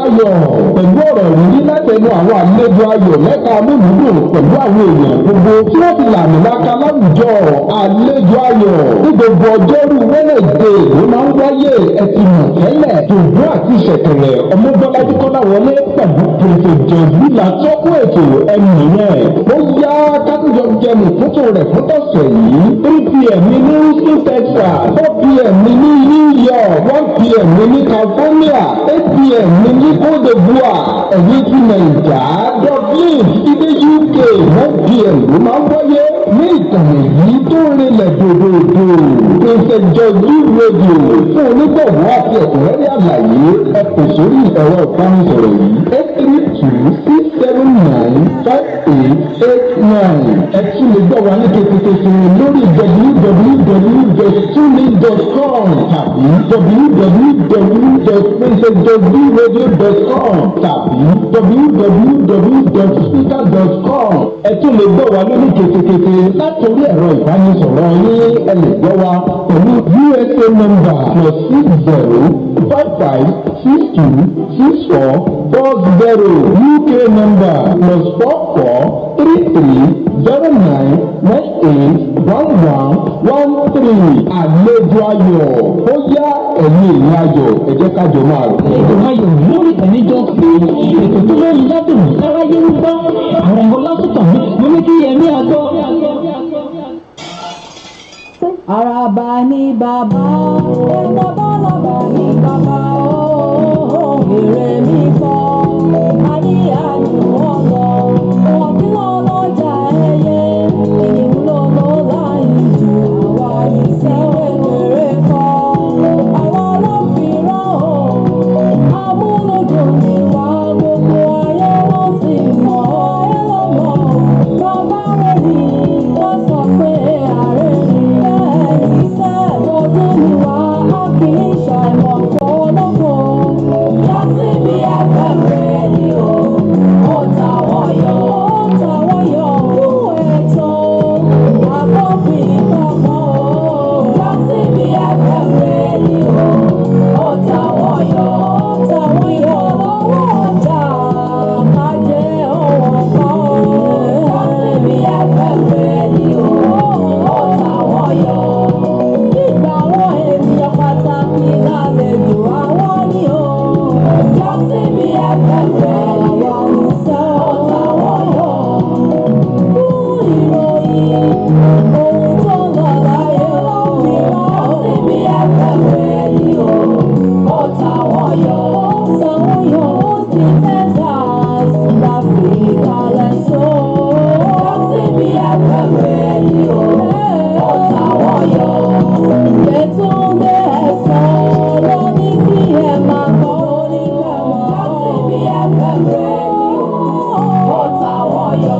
ayọ̀ pẹ̀lú ọ̀rọ̀ ìrírí látẹnu àwọn àlejò ayọ̀ lẹ́ka amúlùdùn pẹ̀lú àwọn èèyàn gbogbo tí wọ́n ti làmì láka láwùjọ àlejò ayọ̀ ní gbogbo ọjọ́rú Wednesday ló máa ń wáyé ẹtì mọ̀ tẹ́lẹ̀ dùndún àti ìṣẹ̀kẹ̀rẹ̀ ọmọbọ́lájú kọ́láwọlé pẹ̀lú pòfèjọ líla tọ́kùn ètò ẹnu yẹn ó yá kájọ jẹnu fótó rẹ̀ fótọ̀sẹ̀ yìí 3 p.m. ní Houston Texas 4 p.m. ní New York 1 p.m. ní California 8 p.m. ní Côte d'Ivoire ẹ̀yìn ti Nàìjà Dublin ilé UK 1 p.m. ló máa ń wáyé ní ìkànnì yìí tó rinlẹ̀ dòdòdò ìṣèjọjú rédíò fún onígbọ̀wọ́ àti ẹ̀kúnrẹ́rẹ́ àlàyé ẹ pè sórí ẹ̀rọ ìbánisọ̀rọ̀ yìí 832-679-5889 ẹ tún lè gbọ́ wa ní kékeré lórí www.tuning.com tàbí www.ìṣèjọjúradio.com tàbí www.speaker.com ẹ tún lè gbọ́ wa lórí kékeré látòrí ẹ̀rọ ìbánisọ̀rọ̀ yín ẹ lè gbọ́ wa pẹ̀lú USA number +60 55 62 64 40 UK number +43 09 98 11 13 àlejò ayọ̀ ó yá ẹ̀yin èèyàn ayọ̀ ẹ jẹ́ ká jọ máa rò. ètò ayọ̀ lórí ìtẹ̀níjọ́ pé ètò tó lóyún ládùn aráyé ń gbọ́ àwọn ọmọ lásìkò mo ní kí ẹ̀mí àgọ́. Àràbà ni bàbá ẹ̀dá bọ́lọ́bà ni bàbá èrè mi kọ́ ayé àjùmọ̀ lọ wọn kí wọ́n lọ́jà ẹyẹ ìyẹn ló lọ láyé jù àwa ìṣẹ́ kékeré kọ́ àwa ló fi rán o amúlòdùn ni wá gbogbo ayé ló sì mọ̀ ayé ló mọ̀ bàbá rẹ̀ ni wọ́n sọ pé ààrẹ ni iṣẹ́ ọdún ni wá á kì í ṣàìmọ̀ kọ́ lọ́kọ̀ yàtí bí ẹgbẹ́ rẹ̀ ni o ó tàwọn yọ fún ẹ̀tọ́ àkọ́bí kankan o yàtí bí ẹgbẹ́ rẹ̀ ni o ó tàwọn yọ lọ́wọ́ ọjà kájẹ́ ọ̀wọ́ kan o yàtí bí ẹgbẹ́ rẹ̀ ni o ó tàwọn yọ. Nígbà àwọn ènìyàn pàtàkì lálejò àwọn ni o yàtí bí ẹgbẹ́ rẹ̀ ni o ṣe ó tàwọn yọ. Fún ìròyìn ohun tó ń lọ láyé yàtí bí ẹgbẹ́ rẹ̀ ni o ó tàwọn yọ. Ó sì Texas láfi kalẹ̀ so yàtí bí ẹgbẹ́ rẹ̀ ni o ó tàwọn yọ. Yẹtúndé ẹ̀sán ló ní kí ẹ máa kọ́ oníkẹ́wọ̀n yàtí bí ẹgbẹ́ rẹ̀ ni ó tàwọn yọ.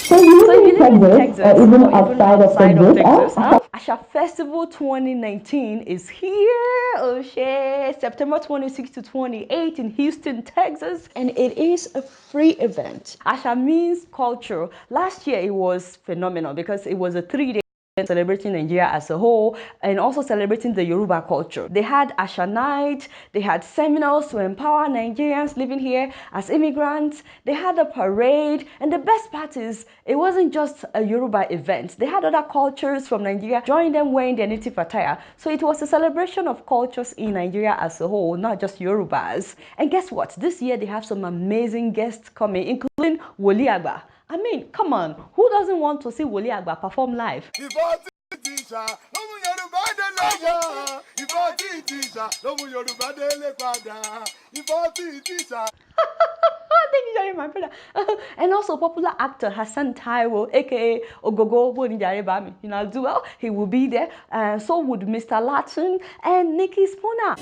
So you live in Texas, or even outside of Texas. Asha Festival 2019 is here. Oh shit! September 26 to 28 in Houston, Texas, and it is a free event. Asha means culture. Last year it was phenomenal because it was a 3-day celebrating Nigeria as a whole and also celebrating the Yoruba culture. They had Asha Night, they had seminars to empower Nigerians living here as immigrants, they had a parade, and the best part is it wasn't just a Yoruba event. They had other cultures from Nigeria join them wearing their native attire. So it was a celebration of cultures in Nigeria as a whole, not just Yorubas. And guess what? This year they have some amazing guests coming, including Woli Agba. I mean, come on, who doesn't want to see Woli Agba perform live? Thank you, Jerry, my brother. And also popular actor Hassan Taiwo, aka Ogogo Bonijare Bami, you know, as well. He will be there. So would Mr. Latin and Nikki Spooner.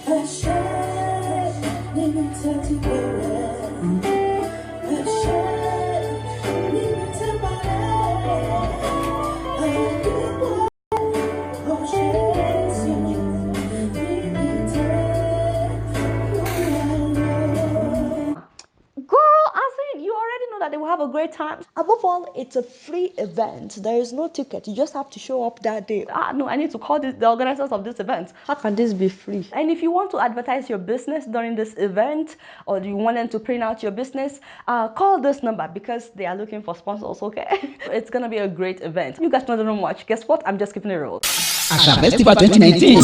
have a great time. Above all, it's a free event. There is no ticket. You just have to show up that day. No, I need to call the organizers of this event. How can this be free? And if you want to advertise your business during this event, or do you want them to print out your business, call this number because they are looking for sponsors, okay? It's gonna be a great event. You guys don't know much. Guess what? I'm just giving it a roll. Àṣà Festival 2019.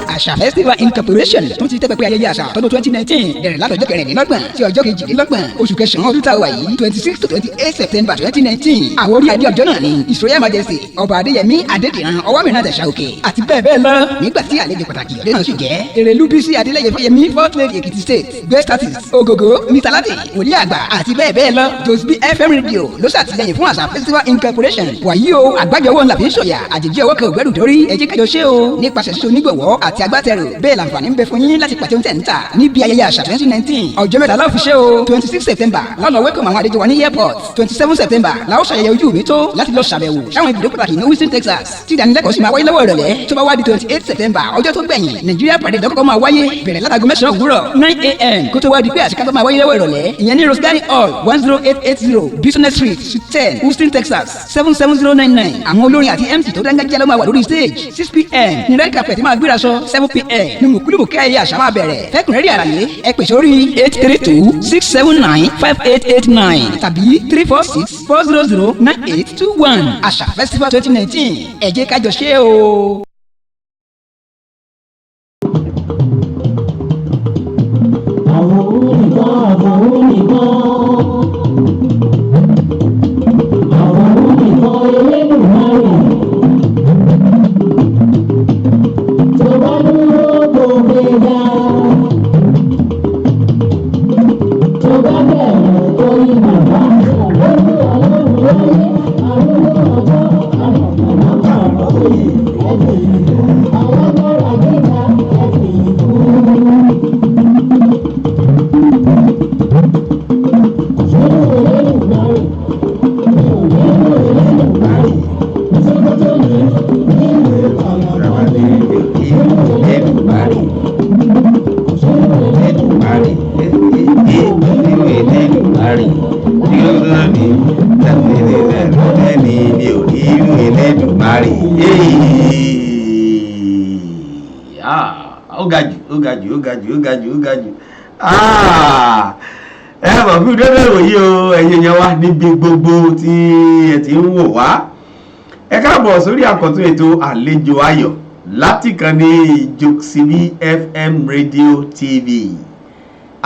Àṣà Festival Incorporation tún ti tẹ́pẹ́pẹ́ ayẹyẹ àṣà tọdún 2019 bẹ̀rẹ̀ látọjọ́ kẹrìndínlọ́gbọ̀n sí ọjọ́ kejìdínlọ́gbọ̀n oṣù kẹsàn-án ọdún tá a wà yìí 26 to 28 September 2019. Àwọn orí adé ọjọ́ náà ni His Royal Majesty Ọba Adéyẹmí Adédìran Ọwámìrán Àṣàòkè àti bẹ́ẹ̀ bẹ́ẹ̀ lọ. Nígbà tí àlejò pàtàkì ọdẹ náà sì jẹ́ Èrèlú Bísí Adélẹ́yẹ Fáyẹmí 4th Lady Èkìtì State Guest Artist Ògògó Mr. Lati Wòlíì Àgbà àti bẹ́ẹ̀ bẹ́ẹ̀ lọ. Josby FM Radio ló ṣàtìlẹ́yìn fún Àṣà Festival Incorporation. Wàyí o àgbájọwọ́ ńlá fi ń ṣọ̀yà àjèjì ọwọ́ kan ògbẹ́rù dórí ẹ jẹ́ kájọ ṣe o nípasẹ̀ ṣíṣe onígbọ̀wọ́ àti agbátẹrù bẹ́ẹ̀ làǹfààní ń bẹ fún yín láti pàtẹ oúnjẹ níta níbi ayẹyẹ àṣà 2019 ọjọ́ mẹ́ta la ó fi ṣe o 26 September lọ́nà wẹ́kọ̀mù àwọn àlejò wa ní airport 27 September la ó ṣàyẹyẹ ojú mi tó láti lọ ṣàbẹ̀wò sáwọn ibùdó pàtàkì ní Houston Texas tí ìdánilẹ́kọ̀ọ́ sì máa wáyé lọ́wọ́ ìrọ̀lẹ́ tó bá wá di 28 September ọjọ́ tó gbẹ̀yìn Nigeria Parade lọ́kọ̀ọ́ máa wáyé bẹ̀rẹ̀ látago 9 òwúrọ̀ 9 a.m. kó tó wá di pé àṣekágbá máa wáyé lọ́wọ́ ìrọ̀lẹ́ ìyẹn ní Rose Garden Hall 10880 Business Street Suite 10 Houston Texas 77099 àwọn olórin àti MC tó dáńgájíá ló máa wà lórí stage 6 p.m. ní red carpet máa gbéra sọ 7 p.m. ní mùkúlùmùkẹ́ ayé àṣà máa bẹ̀rẹ̀ fẹ́kùnrẹ́rì àlàyé ẹ pè sórí 832-679-5889 tàbí 346-400-9821 Àṣà Festival 2019 ẹ jẹ́ ká jọ ṣe o. ó ga jù ẹ bọ̀ fún ìdẹ́rẹ́ ìròyìn o ẹ̀yin yẹn wá níbi gbogbo tí ẹ ti ń wò wá ẹ káàbọ̀ sórí àkọ́tún ètò àlejò ayọ̀ láti kàn ní Jokesibi FM Radio TV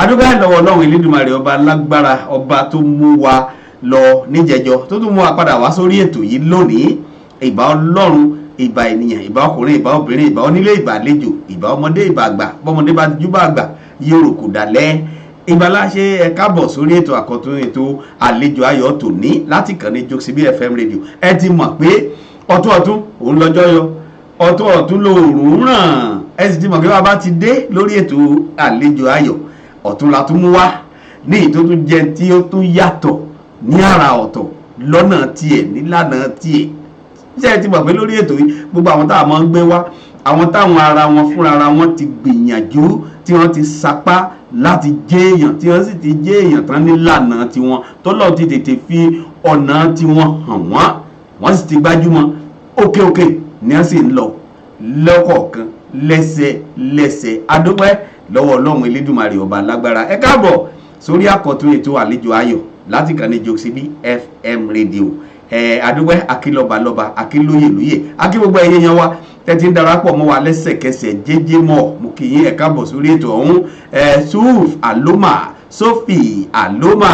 adúgbò lọ́wọ́ Ọlọ́run Elédùmarè ọba lágbára ọba tó mú wa lọ níjẹjọ tó tún mú wa padà wá sórí ètò yìí lónìí ìbà Ọlọ́run ìbà ènìyàn ìbà ọkùnrin ìbà obìnrin ìbà onílé ìbà àlejò ìbà ọmọdé ìbà àgbà bọ́mọdé bá ti júbà àgbà yóò kò dalẹ̀ ìbáláṣẹ ẹ káàbọ̀ sórí ètò àkọ́tún ètò àlejò ayọ̀ tòní láti kàn ní Jokesibi FM Radio ẹ ti mọ̀ pé ọ̀tún òun lọ́jọ́ yọ ọ̀tún lóòrùn ràn ẹ sì ti mọ̀ pé bàbá ti dé lórí ètò àlejò ayọ̀ ọ̀tún la tún mú wá ní èyí tó tún jẹ tí ó tún yàtọ̀ ní àrà ọ̀tọ̀ lọ́nà tiẹ̀ nílànà tiẹ̀ ṣé ẹ ti mọ̀ pé lórí ètò yìí gbogbo àwọn tá a máa ń gbé wá àwọn táwọn ara wọn fúnra ara wọn ti gbìyànjú tí wọ́n ti sapá láti jẹ́ èèyàn tí wọ́n sì ti jẹ́ èèyàn tán nílànà tiwọn tọ́lọ́ ti tètè fi ọ̀nà tiwọn hàn wọ́n sì ti gbájúmọ́ òkè ní wọ́n sì ń lọ lọ́kọ̀ọ̀kan lẹ́sẹ̀ adúpẹ́ lọ́wọ́ Ọlọ́run Elédùmarè ọba lágbára ẹ káàbọ̀ sórí àkọ́tún ètò àlejò ayọ̀ láti kàn ní Jokesibi FM Radio adúpẹ́ akílọ́balọ́ba akílóyèlóyè akí gbogbo ẹ̀yẹ yẹn wa tẹ́tí ń darapọ̀ mọ́ wa lẹ́sẹ̀kẹsẹ̀ jẹ́jẹ́ mọ́ mo kì í ẹ káàbọ̀ sórí ètò ọ̀hún Suf Aloma Sophie Aloma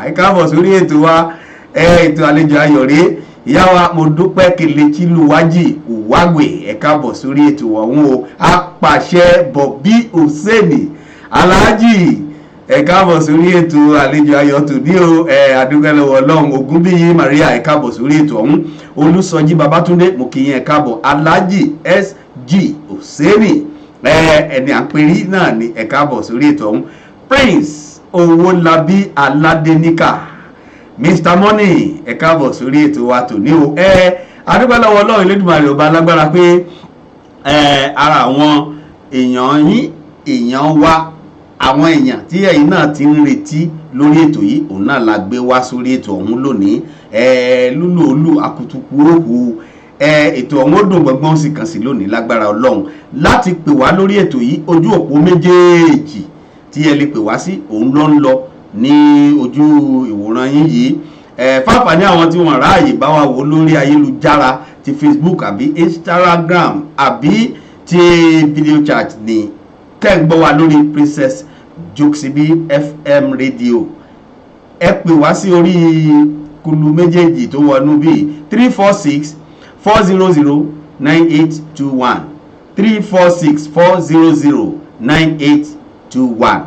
ẹ káàbọ̀ sórí ètò wa ètò àlejò ayọ̀ rèé ìyá wa mo dúpẹ́ Kelechi Luwaji Uwagwe ẹ káàbọ̀ sórí ètò ọ̀hún o apàṣẹ Bobby Oseni Alhaji ẹ káàbọ̀ sórí ètò àlejò ayọ̀ tòní o adúgbò lọ́wọ́ Ọlọ́run Ògúnbíyí Maria ẹ káàbọ̀ sórí ètò ọ̀hún Olúsọjí Babátúndé mo kí yín ẹ káàbọ̀ Alhaji SG Oseni ẹni àpèrí náà ni ẹ káàbọ̀ sórí ètò ọ̀hún Prince Owólabí Aládéníkà Mr Money ẹ káàbọ̀ sórí ètò wa tòní o adúgbò lọ́wọ́ Ọlọ́run Elédùmarè ọba lágbára pé ara àwọn èèyàn yín èèyàn wa àwọn èèyàn tí ẹ̀yin náà ti ń retí lórí ètò yìí òun náà la gbé wá sórí ètò ọ̀hún lónìí lúlù olú akutuku òhù ètò ọ̀hún ó dùn gbọ̀ngbọ̀n sì kàn sí lónìí lágbára Ọlọ́run láti pè wá lórí ètò yìí ojú òpó méjèèjì tí ẹ lè pè wá sí òun ló ń lọ ní ojú ìwòran yín yìí fáfà ní àwọn tí wọ́n ráàyè bá wa wò lórí ayélujára ti Facebook àbí Instagram àbí ti video chat ní tẹ́ ń gbọ́ wa lórí Princess Joksibi FM radio ẹ pè wá sí orí kulu méjèèjì tó wọnú bíi 346 400 9821 346 400 9821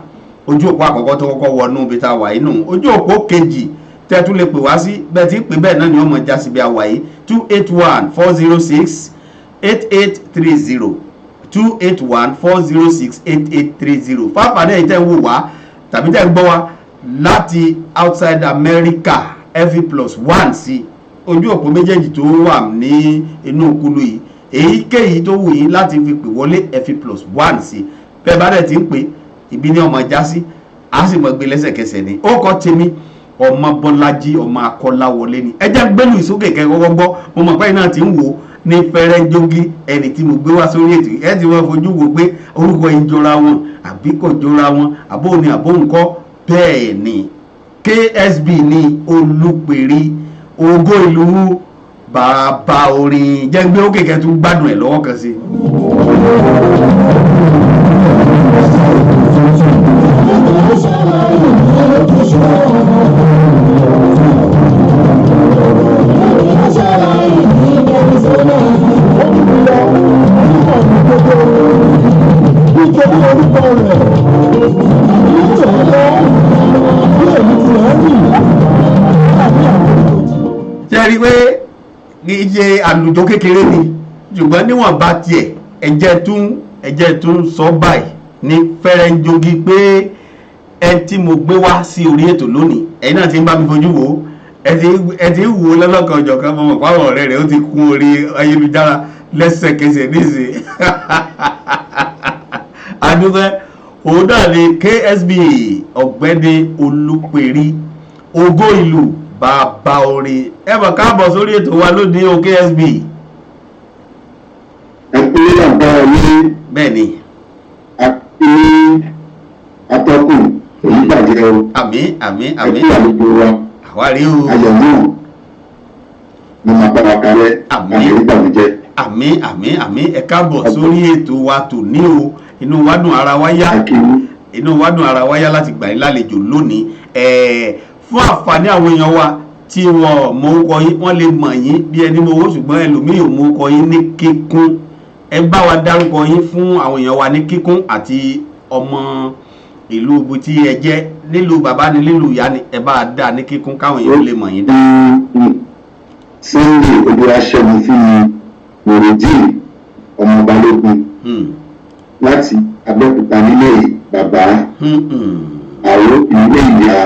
ojú òpó àkọ́kọ́ tó kọ́kọ́ wọnú bí tá a wà inú ojú òpó kejì tẹ́ tún lè pè wá sí bẹ́ẹ̀ tí pè bẹ́ẹ̀ náà ni ọmọ já sí bí a wà yìí 281 406 8830 281 406 8830 fáfàdé yìí tẹ́ ń wò wá tàbí tẹ́ ń gbọ́ wá láti outside America FE+1 sí ojú òpó méjèèjì tó wà ní inú kulu yìí èyíkéyìí tó wù yín láti fi pè wọlé FE+1 sí bẹ́ẹ̀ bá dẹ̀ ti ń pè ibi ní ọmọ já sí a sì mọ̀ gbé lẹ́sẹ̀kẹsẹ̀ ni ó kọ́ tèmi ọmọ Bọ́lájí ọmọ Akọ́láwọlé ni ẹ jẹ́ gbẹ́lú ìsókè kẹ́kọ́kọ́ gbọ́ mo mọ̀ pé náà ti ń wò ní fẹ́rẹ́ jógí ẹni tí mo gbé wá sórí ètò ẹ ti wọ́n fojú wò pé orúkọ yìí jọra wọn àbí kò jọra wọn àbó ni àbó ńkọ́ bẹ́ẹ̀ ni KSB ní Olúpẹ̀rí ògo ìlú bàbá orin jẹ́ gbé ókè kẹ́ tún gbádùn ẹ̀ lọ́wọ́ kan sí jẹ́rí pé iye àlùjọ kékeré ni ṣùgbọ́n níwọ̀n bá tiẹ̀ ẹ̀jẹ̀ tún sọ báyìí ní fẹ́rẹ́ ń jogi pé ẹ tí mo gbé wá sí orí ètò lónìí ẹ̀yin náà ti ń bá mi fojú wò ẹ ti wò ó lọ́lọ́kan ọ̀jọ̀kan mọ̀ pàwọn ọ̀rẹ́ rẹ̀ ó ti kún orí ayélujára lẹ́sẹ̀kẹsẹ̀ níṣe adúgbẹ́ òun náà ni KSB ọ̀gbẹ́ni Olúpẹ̀rí ògo ìlú bàbá orin ẹ bọ̀ káàbọ̀ sórí ètò wa lónìí o KSB. ẹ pé bàbá orin bẹ́ẹ̀ ni àti atọ́kùn èyí bàjẹ́ o. àmín àmín ẹ àmín kú àlejò wa àwárí o ayọ̀ náà mo máa bá wa kalẹ̀ Àmín. àti ìbànújẹ́. àmín àmín àmín ẹ káàbọ̀ sórí ètò wa tòní o inú wa dùn ara wa yá akíní inú wa dùn ara wa yá láti gbà yín lálejò lónìí fún àǹfààní àwọn èèyàn wa tí wọn mọ orúkọ yín wọn lè mọ̀ yín bí ẹni mọ owó ṣùgbọ́n ẹlòmíì ò mọ orúkọ yín ní kíkún ẹ bá wa dárúkọ yín fún àwọn èèyàn wa ní kíkún àti ọmọ ìlú ibi tí ẹ jẹ́ nílùú bàbá ni nílùú ìyá ni ẹ bá dá ní kíkún káwọn èèyàn lè mọ̀ yín dá. Sunday Olúwaṣẹ́gun fún mi Nurudeen ọmọ Balógun láti Abẹ́òkúta nílé bàbá àwọn ilé ìyá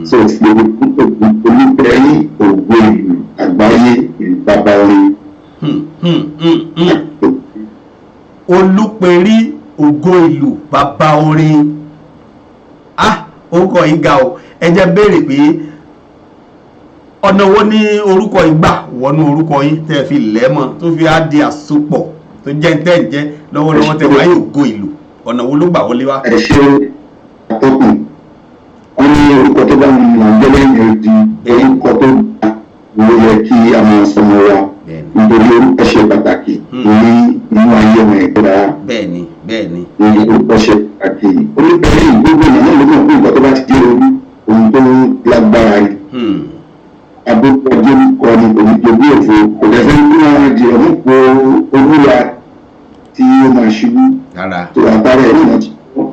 so ti Olúpẹ̀rí ògo ìlú àgbáyé ìlú bàbá orin. Olúpẹ̀rí ògo ìlú bàbá orin orúkọ yìí ga o ẹ jẹ́ béèrè pé ọ̀nà wo ni orúkọ ìgbà wọnú orúkọ yín tẹ́ fi lẹ́mọ̀ tó fi á di àsopọ̀ tó jẹ́ tẹ́ǹjẹ́ lọ́wọ́lọ́wọ́ tẹ́ wáyé ògo ìlú ọ̀nà wo ló gbà wọlé wá. ẹ ṣe àtọkùn wọn ní orúkọ tó bá wọn mọ jẹlẹyìn di orúkọ tó gbà ló yẹ kí a máa sọmọ wa nítorí orúkọ ṣe pàtàkì ní inú ayé ọmọ ẹgbẹ́ bẹ́ẹ̀ni bẹ́ẹ̀ni. ní orúkọ ṣe pàtàkì Olúpẹ̀rí gbogbo ìyàwó ló mọ̀ pé nǹkan tó bá ti dé orí ohun tó lágbára yìí abúlé kọ ní onídjogún òfo kò dẹ́sẹ̀ ní wọn di ọmọ pé olúwa tí ó máa ṣubú tó àtàrà ẹ̀ náà ti kọ́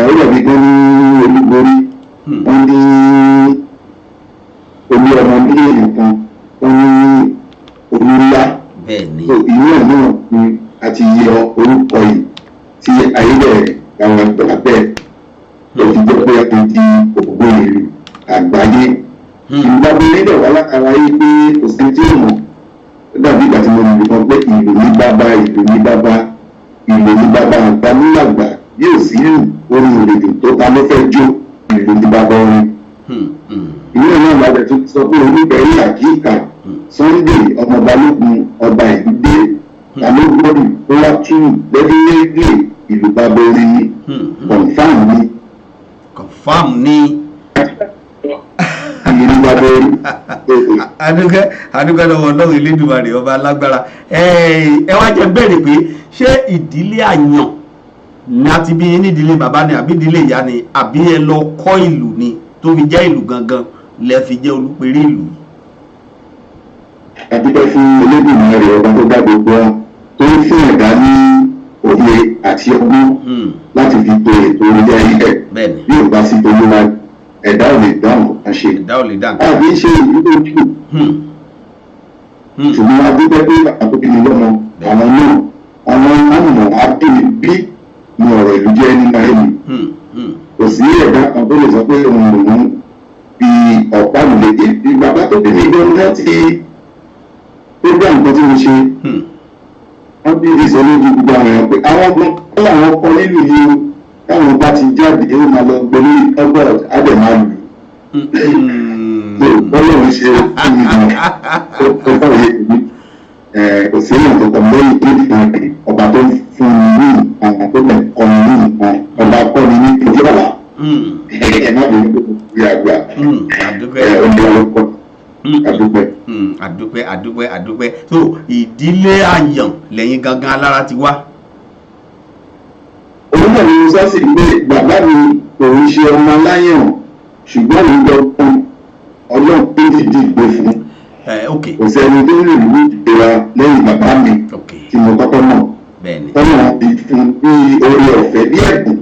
ó dàbí gan ní Olúborí wọ́n ní olú ọmọ mílíọ̀nù kan wọ́n ní olúńlá tó ìlú ẹ̀ náà ni àti yọ orúkọ yìí tí ayélujára àwọn ìgbà bẹ́ẹ̀ ló ti jẹ́ pé a ti ògbó ìlú àgbáyé. Ìgbàgbọ́ lédè wà látara yìí pé kò sí tí ò mọ̀ ó dàbí ìgbà tí mo lè kan pé ìlú ní bàbá ìlú ní bàbá ìlú ní bàbá àgbà nígbàgbà yóò sí orin òdòdó tó ta ló fẹ́ jó ìlú ti bá bọ́ orin. ìwé náà lábẹ́ tó sọ pé oníbẹ̀rẹ̀ àkíkà Sunday ọmọ Balógun ọba ìlú dé balógun ó wá tún lẹ́gbẹ̀lẹ́gbẹ̀ ìlú bá bọ́ orin ní confam ní. adúgbò lọ́wọ́ Ọlọ́run Elédùmarè ọba alágbára. ẹ wá jẹ́ bẹ̀rẹ̀ pé ṣé ìdílé àyàn ní àti bí nídìílé bàbá ni àbí ìdílé ìyá ni àbí ẹ lọ kọ́ ìlú ni tó fi jẹ́ ìlú gangan lẹ fi jẹ́ olùpẹ̀rẹ̀ ìlú. adúgbò fún Elédùmarè ọba tó dá gbogbo wa tó ń fún ẹ̀dá ní òye àti ọgbọ́n láti fi to ètò orí ayé ẹ̀ bí ò bá sí tolúwa ẹ̀dá ò lè dáhùn kan ṣe. àbí ṣe ìlú tó jù ṣùgbọ́n adúgbò pé àtòkìní lọ́mọ àwọn náà àwọn àmọ̀ àbẹ̀lẹ̀ bí ní ọ̀rọ̀ ìlú jẹ́ nínú ayé mi. kò sí ẹ̀dá kan tó lè sọ pé òun lòun fi ọ̀pá mi lè dé bàbá tó bí mi gan láti program kan tí mo ṣe. wọ́n bí ìsọlójú gbogbo àwọn èèyàn pé àwọn ọgbọ́n kọ́ làwọn kọ́ nílùú yìí o táwọn bá ti jáde ó máa lọ gbé ní ọgbọ́n àdè máa lù. bọ́lọ́run ṣe fún mi náà tó bá yẹ kí kò sí èèyàn tó kọ lẹ́yìn ìdíje ọba tó fún mi ní nǹkan tó bẹ̀ kọ́ mi ní nǹkan ọba kọ́ mi ní ojú ọ̀la. ẹ má bẹ̀rẹ̀ pé kò sí àgbà àdúpẹ́ so ìdílé àyàn lẹ́yìn gangan alára ti wá. olùkọ́ mi sọ sí pé bàbá mi kò ń ṣe ọmọ aláyàn ṣùgbọ́n mi lọ fún ọlọ́run tó ti dìgbò fún. kò sẹ́ni tó lè lù ìlera lẹ́yìn bàbá mi tí mo kọ́kọ́ mọ̀ tọ́nà ti fún bí orí ọ̀fẹ́ bí ẹ̀bùn.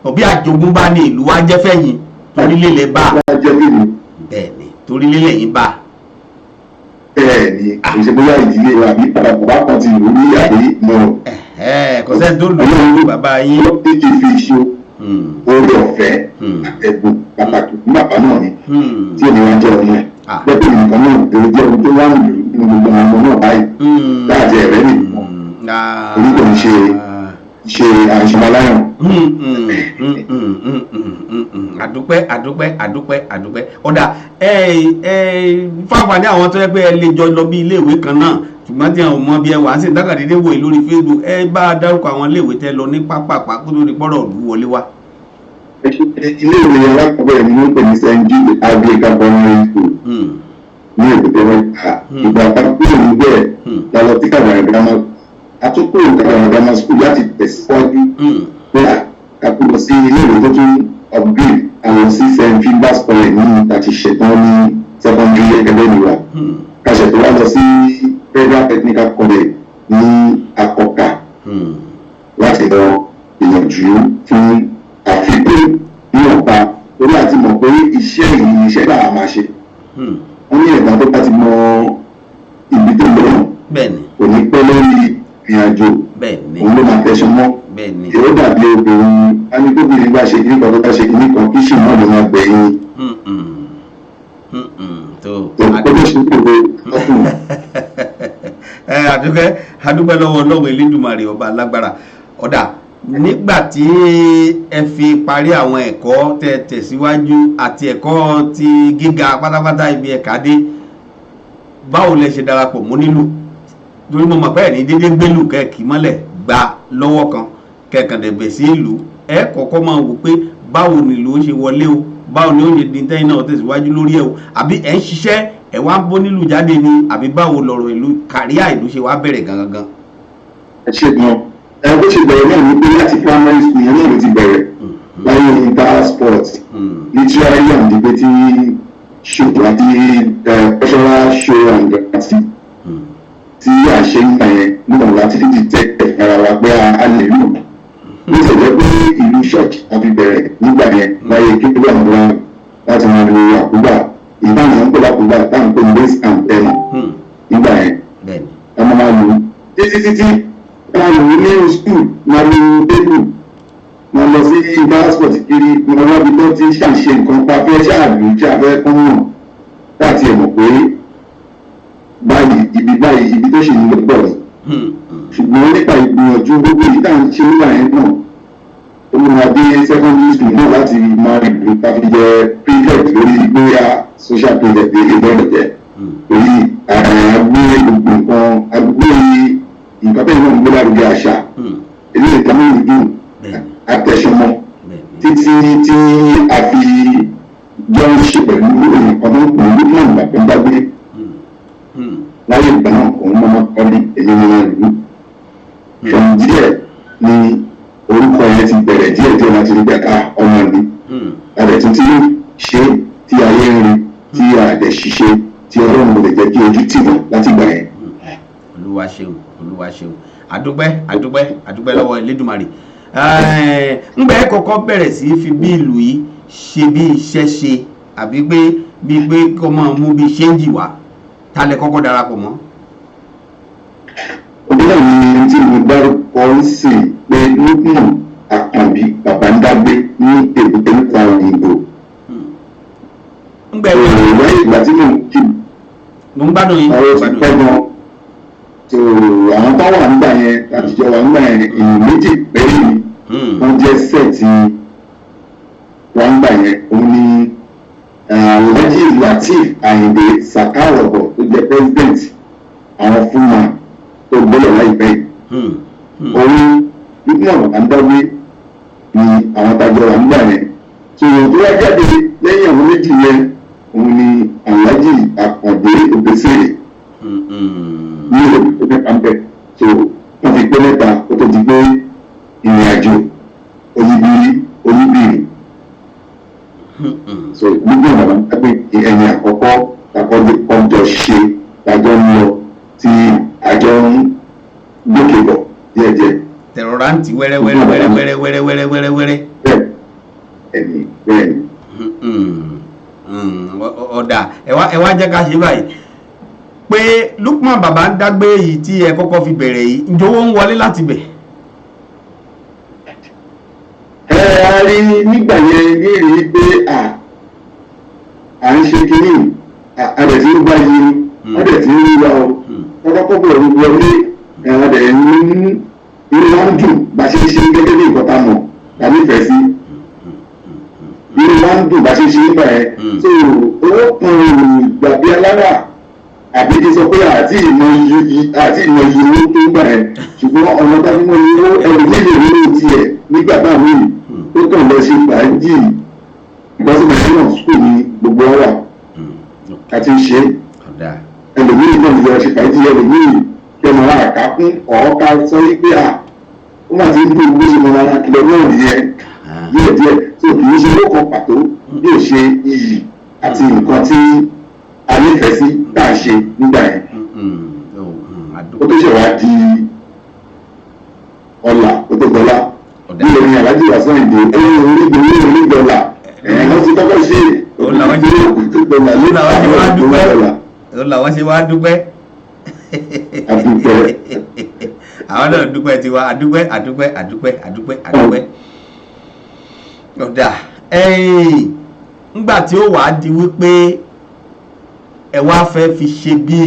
òbí àjogúnbá ní ìlú wa jẹ́ fẹ́yìn torílé lè bá. bẹ́ẹ̀ni torílé lẹ́yìn bá. bẹ́ẹ̀ni kò ṣe bóyá ìdílé wa bí bàbá kan ti lù ní àdé mọ́. kò sẹ́ni tó lù ú bàbá yín. ó ti fi ṣe orí ọ̀fẹ́ ẹ̀bùn pàtàkì fún bàbá náà ni tí èmi wá jẹ́ ọmọ ẹ̀. lẹ́gbẹ̀ẹ́ nìkan náà èrò jẹ́ ohun tó wà nínú gbogbo àwọn ọmọ náà báyìí láti ẹ̀rẹ́ nìkan orí kò ń ṣe àṣìmáláyàn. àdúpẹ́ ọ̀dà fáfàní àwọn tó yẹ pé ẹ lè jọ lọ bí iléèwé kan náà ṣùgbọ́n tí àwọn ọmọ bí ẹ wà á sì dákàdédé wò lórí Facebook ẹ bá a dárúkọ àwọn iléèwé tẹ lọ ní pápápá kó tó di pọ́rọ̀ òdu wọlé wá. iléèwé alákọ̀ọ́bẹ̀rẹ̀ ni wọ́n pè ní St. Jude Anglican Primary School ní Èbúté Mẹ́ta ìgbà àpapọ̀ ìlú bẹ́ẹ̀ lálọ́ tí Kàbàrà Grammar àtúkò Kàbàrà Grammar School láti tẹ̀síwájú bẹ́ẹ̀ àkókò sí iléèwé tó tún upgrade àwọn sí St. Philbert College ní àti ṣetán ní secondary academy wa kàṣẹ̀ tó wá lọ sí Federal Technical College ní Akọ̀ka láti lọ ìyànjú fún àfikún ní ọ̀pá torí àti mọ̀ pé iṣẹ́ yìí iṣẹ́ bá a máa ṣe. wọ́n ní ẹ̀dá tó bá ti mọ ibi tó lọ kò ní pẹ́ lórí ìrìnàjò òun ló máa tẹ̀sán mọ́. èrò dàbí obìnrin anígbóbìnrin bá ṣe kíní kan tó bá ṣe kíní kan kí ṣì náà ló máa gbẹ̀yìn. adúpẹ́ lọ́wọ́ Ọlọ́run Elédùmarè ọba alágbára. ọ̀dà nígbà tí ẹ fi parí àwọn ẹ̀kọ́ tẹ tẹ̀síwájú àti ẹ̀kọ́ ti gíga pátápátá ibi ẹ̀ka dé báwo lẹ ṣe darapọ̀ mọ́ nílùú torí mo mọ̀ pé ẹ̀ ní dédé gbélù kẹ́ẹ̀kì mọ́lẹ̀ gba lọ́wọ́ kan kẹ̀kàn dẹ̀bẹ̀ sí ìlú ẹ kọ́kọ́ máa wò pé báwo nílùú ó ṣe wọlé o báwo ni ó ṣe di tẹ́yìn náà tẹ̀síwájú lórí ẹ̀ o àbí ẹ̀ ń ṣiṣẹ́ ẹ̀ wá ń bó nílùú jáde ni àbí báwo lọ̀rọ̀ ìlú kàríà ìlú ṣe wá bẹ̀rẹ̀ gangan. ẹ ṣe gan ẹ bó ṣe bẹ̀rẹ̀ náà ní pé láti primary school yẹn náà ló ti bẹ̀rẹ̀ láyé inter sports literary and debating show àti cultural show and dramatic tí a ṣe ń tàn yẹn náà láti títí tẹ ara wa pé a lè lò ó ti jẹ́ pé ìlú church àti bẹ̀rẹ̀ nígbà yẹn láyé kékeré àwọn ọmọ láti máa lo àkúgbà ìbáwọn ń pè lákúgbà táwọn pè ní base and tenor nígbà yẹn ọmọ máa lò títí máa lò ní school máa lo table máa lọ sí passport kiri máa wá bí tó ti ṣàṣe nǹkan pa fẹ́ ṣáàbù tí a fẹ́ kán mọ̀ láti ẹ̀ mọ̀ pé báyìí ibi tó ṣe ń lọ pọ̀ ni ṣùgbọ́n nípa ìgbìyànjú gbogbo yìí tá à ń ṣe nígbà yẹn náà adé secondary school náà láti máa rí ìlú káfí jẹ prefect lórí bóyá social project lè gbọ́dọ̀ jẹ́ torí àgbé gbogbo nǹkan àgbé nǹkan bẹ́ẹ̀ náà ń gbé lárugẹ àṣà eléyìí kan náà ń dùn àtẹ̀sọ́mọ́ títí tí a fi jọ ń ṣe pẹ̀lú nǹkan tó ń pè ní lukman bàbá gbàgbé láyé ìgbà náà òun máa kọ́ ní èyí ní wọn ìlú ṣòun díẹ̀ ni orúkọ yẹn ti bẹ̀rẹ̀ díẹ̀ díẹ̀ láti rí gbẹ̀ka ọmọ mi àdẹ̀ tó ti ṣe tí ayé ń rí tí àdẹ̀ ṣiṣẹ́ tí ọlọ́run kò lè jẹ́ kí ojú tì wọ́n láti gbà yẹn. olúwa ṣeun olúwa ṣeun àdúpẹ́ lọ́wọ́ Elédùmarè ńgbẹ́ kọ́kọ́ bẹ̀rẹ̀ sí fi bí ìlú yìí ṣe bí iṣẹ́ ṣe àbí pé bíi pé kó máa mú bí ṣéǹjì wá ta lẹ kọ́kọ́ darapọ̀ mọ́. òbílẹ̀ mi tí mo dárúkọ ń sìn pé Lukman Àkànbí bàbá ń dágbé ní èbúté nípa òyìnbó. ńgbẹ́ mi lẹ́yìn ìgbà tí mo ń gbádùn yín. ọ̀rọ̀ ti pẹ́ gan tó àwọn tó wà nígbà yẹn àtijọ́ wà nígbà yẹn èèyàn méjì péré ni wọ́n jẹ́ sẹ́ẹ̀tì wọ́n nígbà yẹn òun ni Alhaji Lateef Ayinde Saka Robo tó jẹ́ president àwọn fúnma tó gbọ́dọ̀ láìpẹ́ yìí òun Lukman Àndáwé ni àwọn tajọ wà nígbà yẹn tó tó wá jáde lẹ́yìn àwọn méjì yẹn òun ni Alhaji Àkàndé Òbésèrè ní ìlú mẹ́ta ń bẹ̀ so wọ́n fi pé mẹ́ta ó tó di pé ìrìn àjò oníbìrì so gbogbo ọ̀nà lábẹ́ ẹni àkọ́kọ́ àkọ́jọ́ ọjọ́ ṣe lájọ́ ń lọ tí àjọ ń gbókè bọ̀ díẹ̀díẹ̀. tẹ̀rọ̀rántì wẹ́rẹ́wẹ́rẹ́. bẹ́ẹ̀ ni. ọ̀dà ẹ wá jẹ́ ká ṣe báyìí pé Lukman bàbá ń dágbé yìí tí ẹ kọ́kọ́ fi bẹ̀rẹ̀ yìí ǹjẹ́ owó ń wọlé láti bẹ̀. a rí nígbà yẹn ní rí pé à ń ṣe kínní àdẹ̀ tí ń gbá yìí àdẹ̀ tí ń rí wa o kọ́kọ́ bọ̀ wọlé àdẹ̀ ní inú wa ń dùn bá ṣe ṣe gẹ́gẹ́ bí nǹkan tá a mọ̀ la nífẹ̀ẹ́ sí inú wa ń dùn bá ṣe ṣe nígbà yẹn so owó kan gbàgbé alára àbí kí n sọ pé àti ìmọ̀ iye owó tó gbà ẹ́ ṣùgbọ́n ọ̀nà tàbí mọ̀ iye owó ẹ̀rù nílò nínú tiẹ̀ nígbà táwọn yìí tó kàn lọ ṣe fàájì ìgbọ́sọ̀mọ̀ náà sùkúl ní gbogbo ọ̀rà àti ṣe ẹlòmíì náà lọ ṣe fàájì ẹlòmíì kẹmọ àkákún ọ̀ọ́ká sọ wípé ó máa ti ń dún owó ṣe mọ ara kìlọ̀ náà nìyẹn díẹ̀díẹ̀ tó kì í ṣe owó kan pàtó yóò ṣe iyì àti nǹkan tí a nífẹ̀ẹ́ sí tá a ṣe nígbà yẹn. ó tó ṣe wá di ọ̀là ó tó gbọ́lá bí orin Alhaji Wasiu Ayinde ẹ̀yìn onígbọ̀lá wọ́n ti kọ́kọ́ ṣe ó làwọn ṣe wá dúpẹ́. àwọn náà dúpẹ́ tiwa àdúpẹ́. ọ̀dà ńgbà tí ó wàá di wípé ẹ wá fẹ́ fi ṣe bí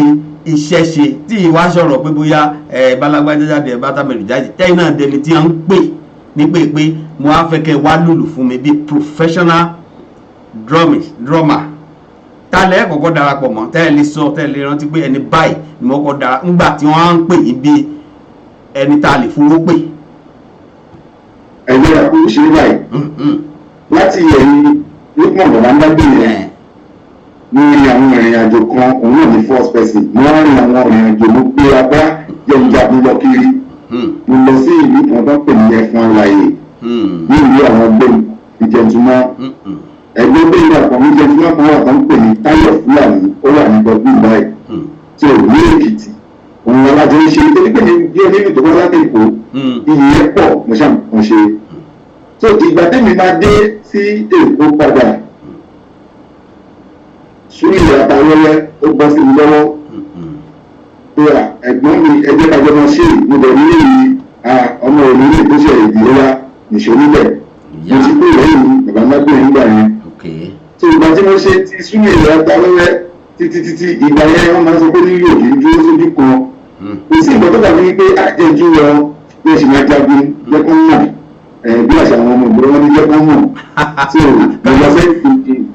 iṣẹ́ ṣe tí ìwá sọ̀rọ̀ pé bóyá balagbájá jáde bátàmẹ̀lì jáde tẹ́yìn náà dẹni tí wọ́n ń pè ní pé mo á fẹ́ kẹ́ wá lùlù fún mi bí professional drummer tálẹ̀ kọ́kọ́ darapọ̀ mọ́ tẹ́lẹ̀ rántí pé ẹni báyìí ni mo kọ́ dara ńgbà tí wọ́n á ń pè yín bí ẹni tá a lè fowó pè. ẹgbẹ́ àpò ìṣeré báyìí láti ẹ̀yìn Lukman bàbá ń dágbé yẹn ní àwọn ìrìn àjò kan òun náà ní first person wọ́n rìn àwọn ìrìn àjò mo gbé apá jẹunjagun lọ kiri mo lọ sí ìlú kan tó pè ní Ẹfọn Àlàyé ní ìlú àwọn gbẹ̀mí ìjẹ̀ntúmọ́ ẹgbẹ́ bẹ́ẹ̀ ní àpò ìjẹ̀ntúmọ́ kan wà tó ń pè ní Táyọ̀ Fúlàní ó wà ní gbọ̀gbìn báyìí tí ò ní Èkìtì òun alájọ ń ṣe nítorí pé bí onílù tó bá láti Èkó iyì ẹ̀ pọ̀ mo ṣàmùkàn ṣe so ìgbà tẹ́mi máa dé sí Èkó padà sórí ìyàtà wẹ́wẹ́ ó bọ́ sí mi lọ́wọ́ pé ẹ̀gbọ́n mi ẹgbẹ́ kájọ máa ṣe mo bẹ̀ ní èyí ọmọ òní ní ìpínlẹ̀ ìdílé nìṣó níbẹ̀ mo ti pé ìlẹ́yìn bàbá mágbé nígbà yẹn tó ìgbà tí mo ṣe ti sórí ìyàtà wẹ́wẹ́ títí ìgbà yẹn wọ́n máa sọ pé nílò òkè ń dúró sójú kan kò sí ìgbà tó dàbí pé àjẹjú lọ bí ẹ ṣe máa jagun lẹ́kọ̀ọ́ náà bí àṣà àwọn ọmọ ìgboro wọn ní jẹ́ kán mọ̀ tí mo lọ sí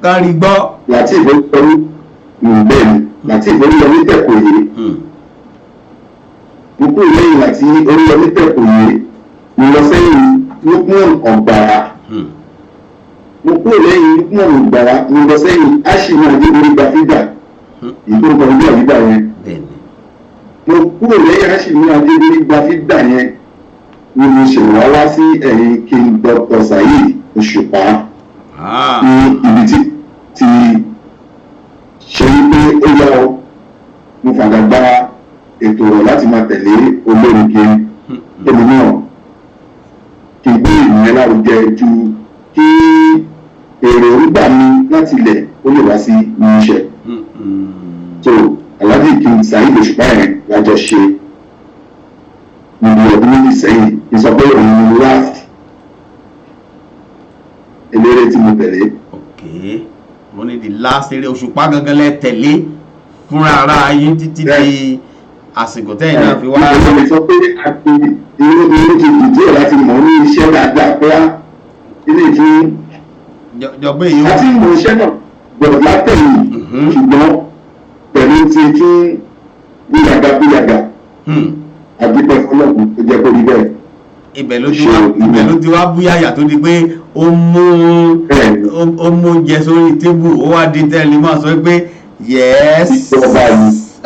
kárí gbọ́ láti ìfowópamọ́ bẹ́ẹ̀ ni láti ìfowópamọ́ tẹ̀kọ̀ yìí mo kúrò lẹ́yìn láti oríyọmí tẹ̀kọ̀ yìí mo lọ sẹ́yìn Lukman Ọ̀gbàrà mo kúrò lẹ́yìn Lukman Ọ̀gbàrà mo lọ sẹ́yìn Ashima Adébórí Gbafídà ìgbóǹkọ̀ ní àbídà yẹn mo kúrò lẹ́yìn Ashima Adébórí Gbafídà yẹn ni mo ṣèwá wá sí ẹ̀yìn King Dr. Saheed Òṣùpá ní ibi tí ṣe wípé ó yá ọ mo fàdàgbà ètò rẹ̀ láti máa tẹ̀lé olórin kiri èmi náà kí n gbé ìyẹn lárugẹ ju kí èròǹgbà mi láti ilẹ̀ ó lè wá sí iṣẹ́ so Alhaji King Saheed Òṣùpá yẹn lájọ ṣe níbi ọdún méjì sẹ́yìn ìsọ pé òun ni last eléré tí mo tẹ̀lé. ok mo ní the last eré Òṣùpá gangan lẹ tẹ̀lé fúnra ara yín títí di àsìkò tẹ́yìn náà fi wá. ìjọba mi sọ pé àti irú ti dìde láti mọ̀ ní iṣẹ́ dáadáa pé ilé tí jọgbé yìí a ti mọ̀ iṣẹ́ náà gbọ̀dọ̀ látẹ̀yìn ṣùgbọ́n pẹ̀lú ti tún búyàgá àdúpẹ́ fọlọ́kùn tó jẹ́ kó rí bẹ́ẹ̀. ibẹ̀ ló ti wá búyàyà tó di pé ó mú oúnjẹ sórí tébù ó wá di tẹ́lẹ̀ máa sọ pé yẹ́s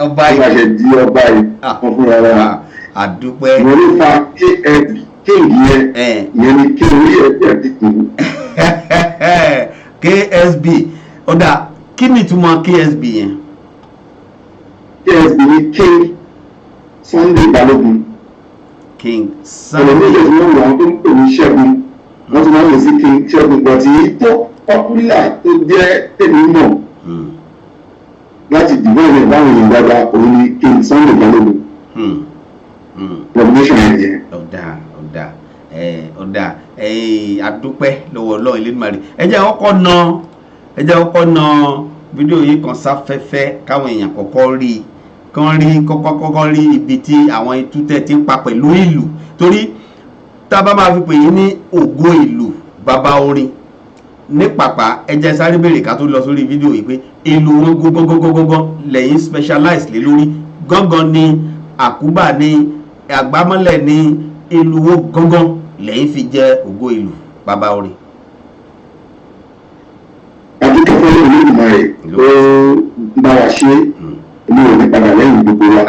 ọba yìí máa ṣe di ọba yìí wọ́n fún ara àdúpẹ́. mo ló fa king yẹn ìyẹn ni kí orí ẹgbẹ́ àdìkù. KSB ọ̀dà kí ni ìtumọ̀ KSB yẹn. KSB ni King Sunday Balógun. King Sunday. ọ̀rọ̀ méjì tí wọ́n wọ̀ tó ń pè ní Ṣẹ́gun wọ́n tún máa ń lè sí King Ṣẹ́gun bọ̀ tí tó pọ́pùlà tó jẹ́ tèmi mọ̀ láti dìbò rẹ̀ báwọn èèyàn dáadáa òun ni King Sunday Balógun. revolution yẹn. ọ̀dà àdúpẹ́ lọ́wọ́ Ọlọ́run Elédùmarè ẹ jẹ́ kọ́kọ́ na fídíò yìí kan sáfẹ́fẹ́ káwọn èèyàn kọ́kọ́ rí ibi tí àwọn ìtútẹ̀ ti ń pa pẹ̀lú ìlú torí tá a bá máa fi pè yín ní ògo ìlú bàbá orin ní pàpà ẹ jẹ́ sáré bèrè ká tó lọ sórí fídíò yìí pé ìlú wọn gángan lẹ́yìn specialize lé lórí gángan ní àkúbà ní àgbámọ́lẹ̀ ní ìlú wo gángan lẹ́yìn fi jẹ́ ògo ìlú bàbá orin. adúgbò fọlọ́ ìlú ìmọ̀ rẹ̀ tó bá wa ṣe ilé òní padà lẹ́yìn gbogbo wa.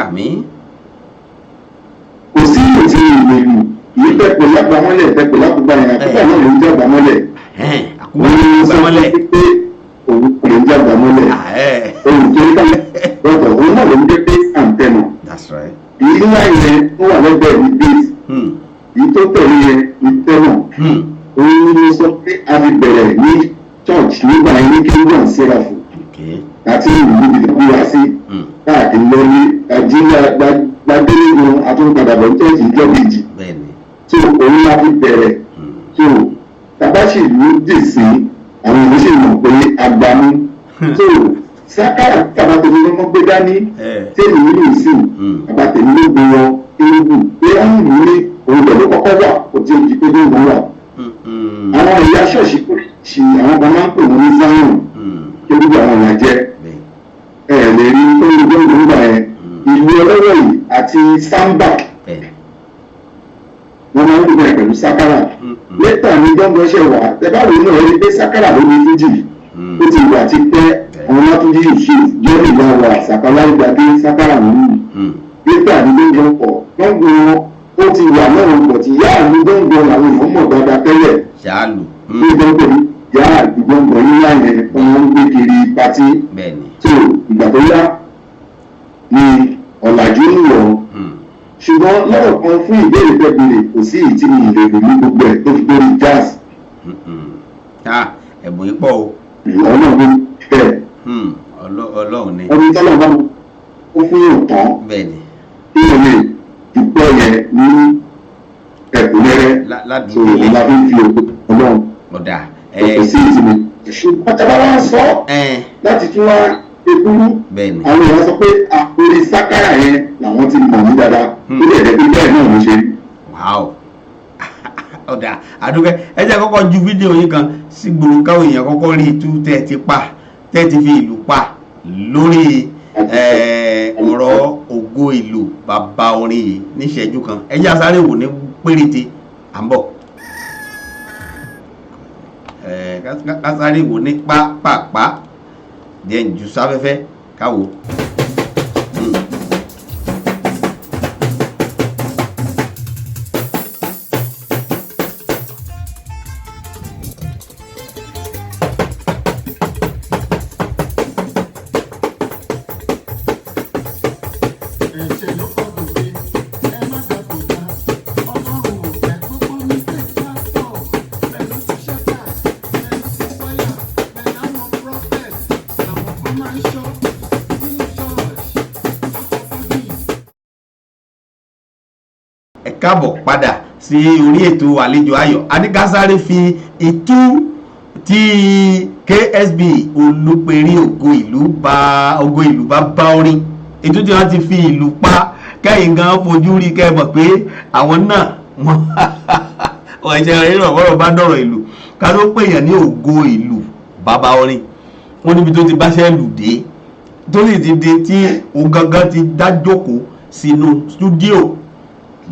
kò sí ìrètí ìlú ìlú yìí pẹ̀pẹ̀ lágbàmọ́lẹ̀ pẹ̀pẹ̀ lákùúgbà yẹn àkúgbà náà ló ń jẹ́ àgbàmọ́lẹ̀. wọ́n ní sọ pé òun kò lè ń jẹ́ àgbàmọ́lẹ̀. ohun tó ń bá lọ́tọ̀ òun náà ló ń jẹ́ base and tenor. ìlú ńlá yẹn ó wà lẹ́gbẹ̀ẹ́ ní base. èyí tó tẹ̀lé yẹn ní tenor. òun ni mo sọ pé a fi bẹ̀rẹ̀ ní church nígbà yẹn ní kingdom seraphim àti ìlú ìdìbò wá sí káàkiri lórí nàìjíríà gbadélégun àtúntàdàbọ̀ church ìjọ kejì tó òun la fi bẹ̀rẹ̀ tó tabaṣì ìlú dì sí àwọn ìlú sì mọ̀ pé agbamú tó sákàrà tabatẹ̀mí ló mọ́ gbé dání tẹ́lẹ̀ nínú ìsìn tabatẹ̀mí ló gbé wọn ewu pé wọ́n ń rí òun pẹ̀lú kọ́kọ́ wà kò tí ó di pé ló ń wà. àwọn ìyá ṣọ́ọ̀ṣì ṣì àwọn kan máa ń pè wọ́n ní zion kí gbogbo àwọn ìyá jẹ́ lè rí tó ń gbóngbó ńgbà yẹn ìlú ọlọ́wọ́ yìí àti sambak wọ́n máa ń gbé bẹ̀rẹ̀ pẹ̀lú sakara lẹ́tà ní gbọ́ngàn ṣe wà tẹ́báwò náà rí pé sakara ló ní fújì ó ti wà ti pẹ́ àwọn látúndí yusuf jẹ́rì ìyáwó àsàkálá ìgbàdé sakara nínú lẹ́tà ní gbọ́ngàn pọ̀ gbọ́ngàn wọn ó ti wà náà pọ̀ tí yáà ní gbọ́ngàn àwọn èèyàn mọ̀ dáadáa tẹ́lẹ̀ ní gbọ́ngàn yáà gbọ́ngàn yíyá yẹn wọ́n ń gbé kiri pátí tó ìgbà tó yá ni ọ̀làjú ń wọ̀ ṣùgbọ́n lọ́rọ̀ kan fún ìbéèrè tẹ́bìrì kò sí ìtì ní ìlérò ní gbogbo ẹ̀ tó fi dórí jazz. ẹ̀bùn yìí pọ̀ o. ọ̀nà mi bẹ́ẹ̀. Ọlọ́run ni. ọdún tọ́lọ̀ bá ó fún yóò tán. bẹ́ẹ̀ni. kí ló lè dúpẹ́ yẹn ní ẹ̀kúnrẹ́rẹ́ tó o máa fi fi òkú ọlọ́run. ọ̀dà. kò sí ìtì mi. ṣùgbọ́n tí a bá wá sọ láti tún wá ekuru àwọn èèyàn sọ pé àpòrí sákàrà yẹn làwọn ti mọ̀ ní dáadáa ó lè rẹ́ pé bẹ́ẹ̀ náà ló ṣe rí. ọ̀dà àdúgbẹ́ ẹ jẹ́ kọ́kọ́ ju fídíò yìí kan sí gbòòrò káwọn èèyàn kọ́kọ́ rí ìtú tẹ́ ti fi ìlú pa lórí ọ̀rọ̀ ògo ìlú bàbá orin yìí níṣẹ́jú kan ẹ jẹ́ àsáré wò ní péréte à ń bọ̀ kásáré wò ní pápápá díẹ̀ ń ju sáfẹ́fẹ́ káwò. káàbọ̀ padà sí orí ètò àlejò ayọ̀ aníkásáré fi ìtú tí KSB olùpẹ̀rí ògo ìlú bá bá orin ìtú tí wọ́n ti fi ìlú pa kẹ́yìn gan fojú rí kẹ́ mọ̀ pé àwọn náà wọ́n ẹ̀jẹ̀ rẹ̀ rọ̀bọ̀rọ̀ bá dọ̀rọ̀ ìlú ká tó pèèyàn ní ògo ìlú bàbá orin wọ́n níbi tó ti báṣẹ́ lù dé tó sì ti dé tí òun gangan ti dá jókòó sínú stúdíò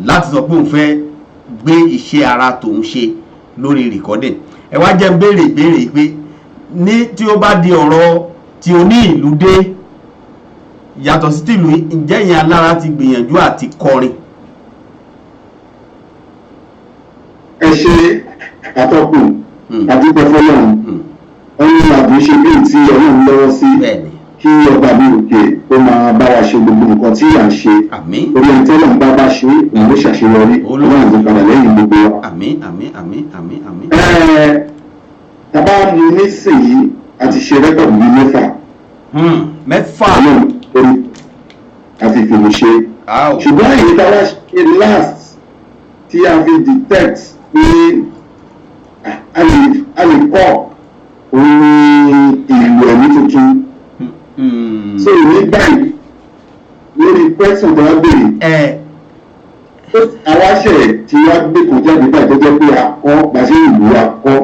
láti sọ pé òun fẹ́ gbé iṣẹ́ ara tòun ṣe lórí recording ẹ wá jẹ́ béèrè pé ní tí ó bá di ọ̀rọ̀ tí oní ìlú dé yàtọ̀ sí tìlú ǹjẹ́ ìyẹn alára ti gbìyànjú àti kọrin. ẹ ṣe àtọkùn àti pẹfọlọrun ọyún àbúṣe bíi tí Ọlọ́run lọ́wọ́ sí kí ọba mi òkè ó máa bá wa ṣe gbogbo nǹkan tí à ń ṣe orí ẹni tí Ọlọ́run bá ṣe òun ló ṣàṣeyọrí Ọlọ́run tó padà lẹ́yìn gbogbo wa. àmín. tàbá mu nísìnyí àti ṣe rẹ́kọ̀dù bíi mẹ́fà lórí àti ìfìlú ṣe ṣùgbọ́n èyí tá a wá ṣe last tí a fi detect pé a lè kọ́ òun ní ìlú ẹ̀mí tuntun. So ní báyìí lórí question tó wá béèrè àwa ṣe tí wá gbé kò jáde báyìí tó jẹ́ pé a kọ́ gbàṣẹ́ ìlú a kọ́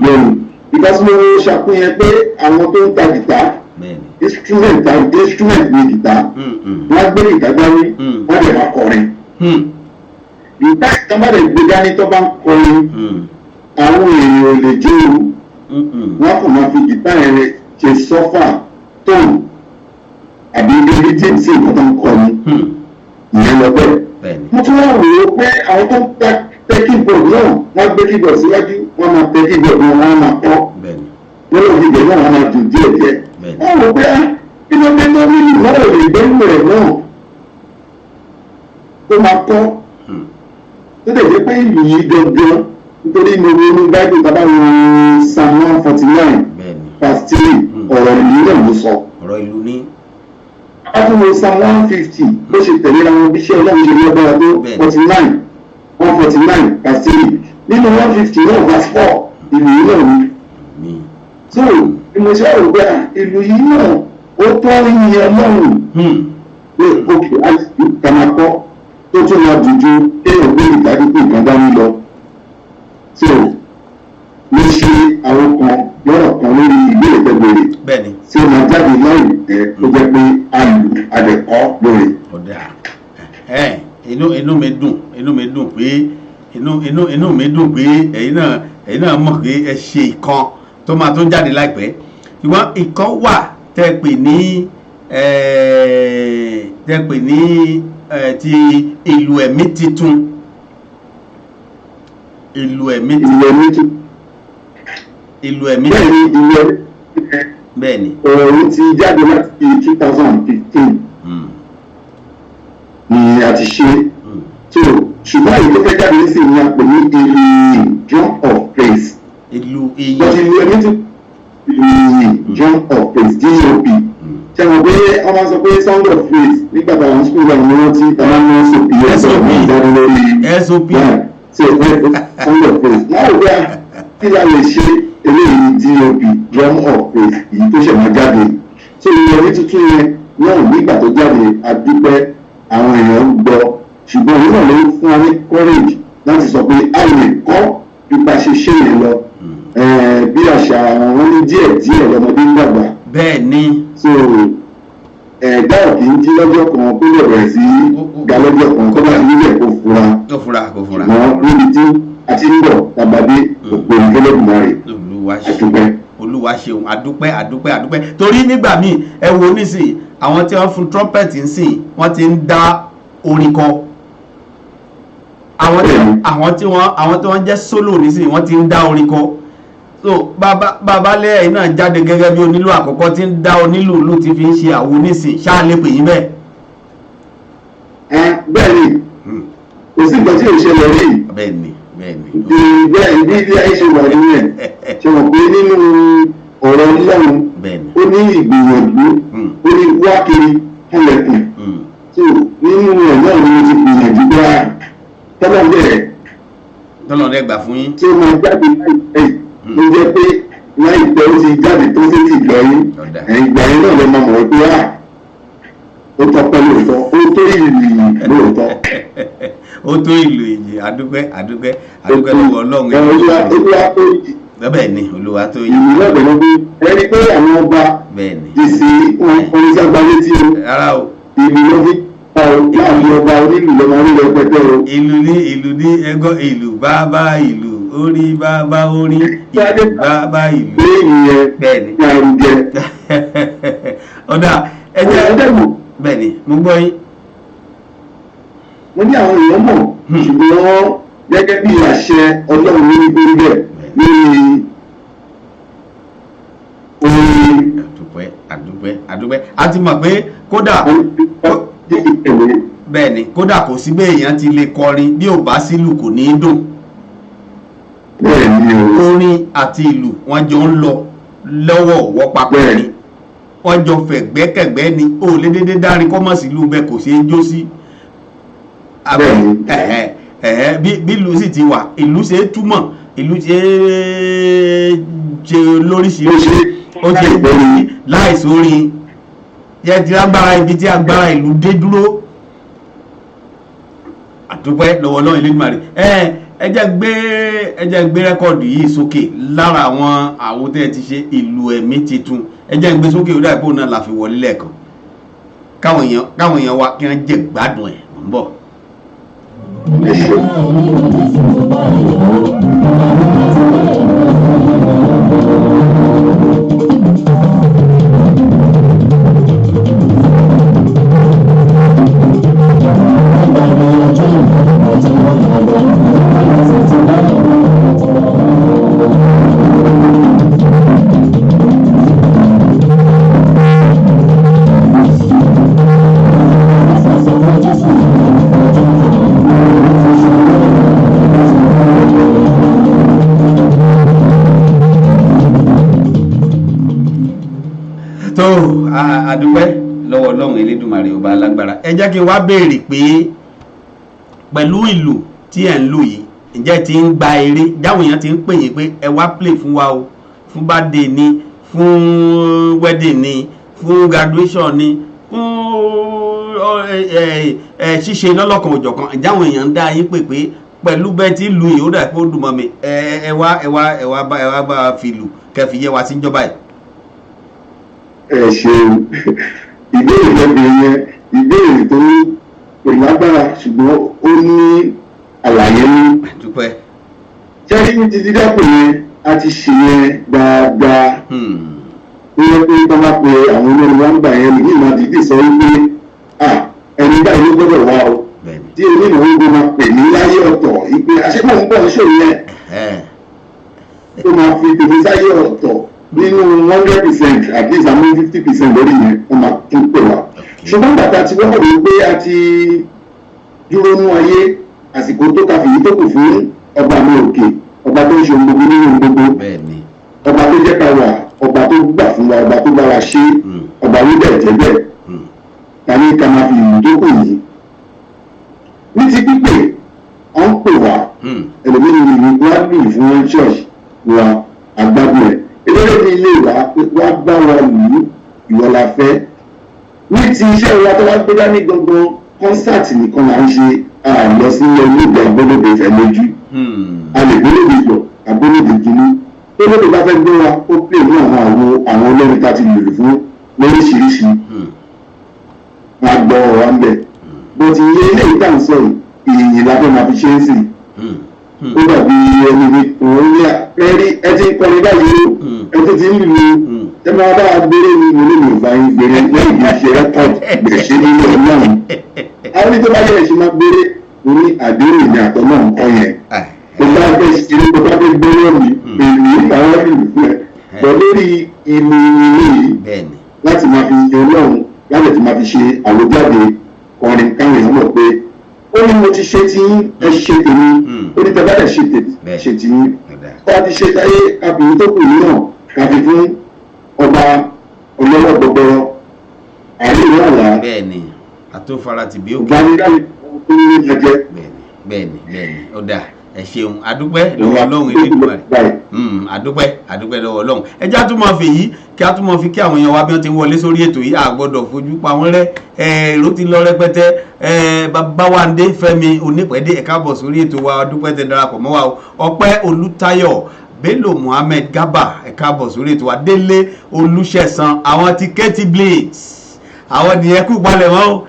lórí because mo ṣàpéyàn pé àwọn tó ń ta gìtá instrument ní gìtá wọ́n gbé gìtá dání wọ́n lè máa kọrin gìtá tó bá lè gbé dání tó bá ń kọrin àwọn èèyàn ò lè jó wọ́n kò máa fi gìtá yẹn ṣe sọ́fà tóun àbí ilé jíǹsì nǹkan tó ń kọ ni ìyẹn lọ bẹ́ẹ̀. mo tún wá rò ó pé àwọn tó ń tẹ keyboard náà wọ́n gbé keyboard síwájú wọ́n máa tẹ keyboard náà wọ́n máa kọ́ wọ́n lọ́ọ́ fi bẹ̀rẹ̀ náà wọ́n máa dùn díẹ̀. wọ́n rò pé kí ló dé tó ní ìwọ́n ò lè gbẹ́rù rẹ̀ náà tó máa kọ́ tó lè jẹ́ pé ìlú yìí gangan nítorí mo ronú Bible bàbá wọn Psalm 149 verse 3 ọ̀rọ̀ ìlú náà ló sọ. ọ̀rọ̀ ìlú ní. Adúmọ̀ Psalm 150 bó ṣe tẹ̀lé àwọn bí iṣẹ́ Ọlọ́run ṣe ní ọgbọ́n tó 149 verse 3 nínú 150 náà verse 4 ìlú yìí náà ni. so bí mo ṣe rò pé ìlú yìí náà ó tọ́ yíyan Ọlọ́run pé òkè àti kàmákọ́ tó tún máa dùjú kéèyàn gbé ìdádúgbò kan dání lọ. so mo ṣe àwọn kan lọ́rọ̀ kan lórí ìbéèrè tẹ́gbèrè tí ó máa jáde lọ́rùn tó jẹ́ pé àdẹ̀kọ́ lórí. inú mi dùn pé inú mi dùn pé ẹ̀yin náà mọ̀ pé ẹ ṣe ìkan tó máa tó jáde láìpẹ́ ṣùgbọ́n ìkan wà tẹ́ pè ní ti ìlú ẹ̀mí titun ìlú ẹ̀mí bẹ́ẹ̀ni òun ti jáde láti 2015 ni a ti ṣe so ṣùgbọ́n èyí tó fẹ́ jáde sí ni a pè ní ìlú drum of praise ìlú ìyìn drum of praise DOP ṣe mọ̀ pé wọ́n máa sọ pé sound of praise nígbà tí àwọn school wọn ni wọ́n ti tàbí wọ́n SOP ìjáde lórí SOP so sound of praise náà wò pé kí la lè ṣe eléyìí DOP drum of praise èyí tó ṣẹ̀ máa jáde so ìyẹn tuntun yẹn náà nígbà tó jáde àdúpẹ́ àwọn èèyàn ń gbọ́ ṣùgbọ́n òun náà ló fún wa ní courage láti sọ pé a lè kọ́ pípa ṣe ṣe yẹn lọ bí àṣà wọn ní díẹ̀ lọ́mọdé ń dàgbà. bẹ́ẹ̀ ni. so ẹ̀dá ò kì í jí lọ́jọ́ kan kó lè bẹ̀rẹ̀ sí ga lọ́jọ́ kan kó bá nílẹ̀ kó fura. kó fura. ṣùgbọ́n níbi tí a ti ń bọ̀ tàbádé òpó ìfẹ́lẹ́gùnmá rẹ̀ àdúpẹ́. olúwa ṣeun àdúpẹ́ torí nígbà míì ẹ wo nísìnyí àwọn tí wọ́n fún trumpet ń sìn wọ́n ti ń dá orin kọ àwọn tí wọ́n jẹ́ solo nísìnyí wọ́n ti ń dá orin kọ so bàbá lẹ́yìn náà jáde gẹ́gẹ́ bí onílù àkọ́kọ́ tí ń dá onílù ló ti fi ń ṣe àwo nísìn ṣáà lè pè yín bẹ́ẹ̀. bẹ́ẹ̀ ni kò sí nǹkan tí ò ṣẹlẹ̀ rí. bẹ́ẹ̀ ni. bẹ́ẹ̀ bí ilé ayé ṣe wà nínú ẹ̀ ṣe mọ̀ pé nínú ọ̀rọ̀ Ọlọ́run ó ní ìgbìyànjú ó ní wákiri ẹlẹ́kùn so nínú ẹ̀ náà ni mo ti gbìyànjú bá tọ́lọ́dẹ̀ gbà fún yín. tí ó máa jáde láìpẹ́ ló jẹ́ pé láìpẹ́ ó ti jáde tó sì ti gbọ́ yín ìgbà yẹn náà lè máa mọ̀ pé ó tọ́pẹ́ lóòótọ́ ó tó ìlú lóòótọ́. ó tó ìlú èyí àdúpẹ́ lọ́wọ́ Ọlọ́run. olúwa tó yìí. bẹ́ẹ̀ ni olúwa tó yìí. ìlú náà bẹ̀rẹ̀ pé ẹni pé àwọn ọba ti sí oníṣàgbá létí o. rárá o. ìlú ló fi pa o láàrin ọba onílù lọ́mọ onílù ẹgbẹ́tẹ́ o. ìlú ní ẹgbọ́ ìlú bàbá ìlú orí bàbá orí ìlú bàbá ìlú. bẹ́ẹ̀ ni àrùjẹ. ọ̀dà ẹ̀jẹ̀ bẹ́ẹ̀ ni mo gbọ́ yín. mo ní àwọn èèyàn mọ̀ ṣùgbọ́n gẹ́gẹ́ bí àṣẹ Ọlọ́run ní gbórí bẹ́ẹ̀ lórí orin. àdúpẹ́ a ti mọ̀ pé kódà bẹ́ẹ̀ ni kódà kò sí bẹ́ẹ̀ èèyàn ti lè kọrin bí ò bá sílù kò ní í dùn. orin àti ìlù wọ́n jọ ń lọ lọ́wọ́ papọ̀ ni wọ́n jọ fẹ̀gbẹ́kẹ̀gbẹ́ ni ó lé dédé dárin kọ́mọ̀ sílù bẹ́ẹ̀ kò ṣeé jó sí. bí ìlú sì ti wà ìlú ṣe é túmọ̀ ìlú ṣe é ṣe lóríṣiríṣi ó ṣe ìgbẹ́ni láìsí orin yẹ ti agbára ibi tí agbára ìlú dé dúró. àdúpẹ́ lọ́wọ́ Ọlọ́run Elédùmarè ẹ jẹ́ gbé rẹ́kọ̀dù yìí sókè lára àwọn àwòtẹ́ ẹ ti ṣe ìlú ẹ̀mí titun ẹ jẹ́ gbé sókè ó dà pé òun náà la fi wọlé lẹ́ẹ̀kan káwọn èèyàn wa kí wọ́n jẹ́ gbádùn ẹ̀ ń bọ̀. àdúpẹ́ lọ́wọ́ Ọlọ́run Elédùmarè ọba alágbára ẹ jẹ́ kí n wá béèrè pé pẹ̀lú ìlú tí ẹ̀ ń lò yìí ǹjẹ́ ti ń gba eré jáwọn èèyàn ti ń pè yín pé ẹ wá play fún wa o fún birthday ni fún wedding ni fún graduation ni fún ṣíṣe lọ́lọ́kan òjọ̀kan jáwọn èèyàn ń dá yín pè pé pẹ̀lú bẹ́ẹ̀ tí ìlú yìí ó dà pé ó dùn mọ́ mi ẹ wá bá fi lù kẹfì yẹ wá sí ìjọba yìí. ẹ ṣeun ìbéèrè lẹ́gbẹ̀ẹ́ yẹn ìbéèrè tó kò lágbára ṣùgbọ́n ó ní àlàyé ní. ṣẹ́rí títí dápò yẹn a ti ṣe yẹn dáadáa. ó yẹ pé tó bá pe àwọn olórin wa ń gbà yẹn ní ìmọ̀ dídì sọ wípé ẹni báyìí ló gbọ́dọ̀ wá o tí onímọ̀ ogun máa pè ní láyé ọ̀tọ̀ ìpè àṣepọ̀ ń bọ̀ ṣòro yẹn tó máa fi tèmi sáyé ọ̀tọ̀ nínú 100% at least àmọ́ 50% lórí yẹn wọ́n máa tún pè wá. ṣùgbọ́n bàtà tí wọ́n rò pé a ti dúró nú ayé àsìkò tó ka fìyí tó kù fún ọba mi òkè ọba tó ń ṣe gbogbo nínú gbogbo ọba tó jẹ́ ká wà ọba tó gbà fún wa ọba tó bá wa ṣe ọba ló bẹ̀ jẹ́ bẹ́ẹ̀ ta ní ká máa fi ìlú tó kù yìí. ní ti pípé wọ́n ń pè wá ẹlòmíràn ìlú wá bì fún church wa àgbàdo ẹ̀ eléré ní ilé wa bá wa lù ú ìwọ la fẹ́. ní ti iṣẹ́ wa tó wá gbé dání gbọ̀ngàn kọ́nsáàtì nìkan là ń ṣe àlọ́ sí ilé ìgbà gbọ́dọ̀ fẹ́ lójú. a lè gbólóde jọ àgbólóde kìíní tó lóde bá fẹ́ gbé wa ó pè ní àwọn olórin tá a ti lò fún lóríṣiríṣi máa gbọ́ ọ̀rọ̀ wa ń bẹ̀ bó ti yé ilé ìtànsọ̀ ìyìn lábẹ́ máa fi ṣe é sìn ó dàbí ẹni ní òun ní ẹrí ẹ ti ń kọrin báyìí ó ẹ ti ń lù ẹ máa bá a gbére ní mo ní mi ò bá yín gbére lẹ́yìn ìgbà ṣe rẹ́kọ̀dì gbèrè ṣe nínú ọlọ́run àwọn ní tó bá yẹ ṣe máa gbére mo ní àdéhùn ìní àtọ̀ náà ń kọ́ yẹn kò bá fẹ́ ṣe kò bá fẹ́ gbé lónìí èmi àwọn ìlú fún ẹ bọ̀ lórí ìlú yìí láti máa fi ṣe ọlọ́run láti fi máa fi ṣe àwòjáde kọrin káwọn èèyàn mọ̀ pé ó ní mo ti ṣe tí ẹ ṣe tèmi ó ní tẹ́lá ẹ̀ ṣe tí ó wá ti ṣe táyé káfíń tó kù yìí náà káfíń fún ọba ọlọ́wọ́ gbọgbọrọ àárín ìlú àlá bẹ́ẹ̀ni àtòfara ti bí òkè gbanidálẹ̀ tó ní ní jẹjẹ. bẹ́ẹ̀ni ó dáa ẹ ṣeun adúpẹ́ lọ́wọ́ ọlọ́run ilé ìgbìmọ̀ rẹ̀ adúpẹ́ lọ́wọ́ ọlọ́run ẹjẹ́ àtúmọ̀ fi yìí kí àtúmọ̀ fi kí àwọn èèyàn wa bí wọ́n ti wọlé sórí ètò yìí àgbọ̀dọ̀ fojú pa wọ́n rẹ́ èrò ti lọ rẹpẹtẹ Babáwándé Fẹ́mi Onípẹ̀dé ẹ káàbọ̀ sórí ètò wa adúpẹ́ tẹ darapọ̀ mọ́ wa Ọpẹ́ Olútáyọ̀ Bello Muhammed Garba ẹ káàbọ̀ sórí ètò wa Délé Olúṣẹ̀san àwọn ti Kẹ́tì Blades àwọn nìyẹn kú palẹ̀ mọ́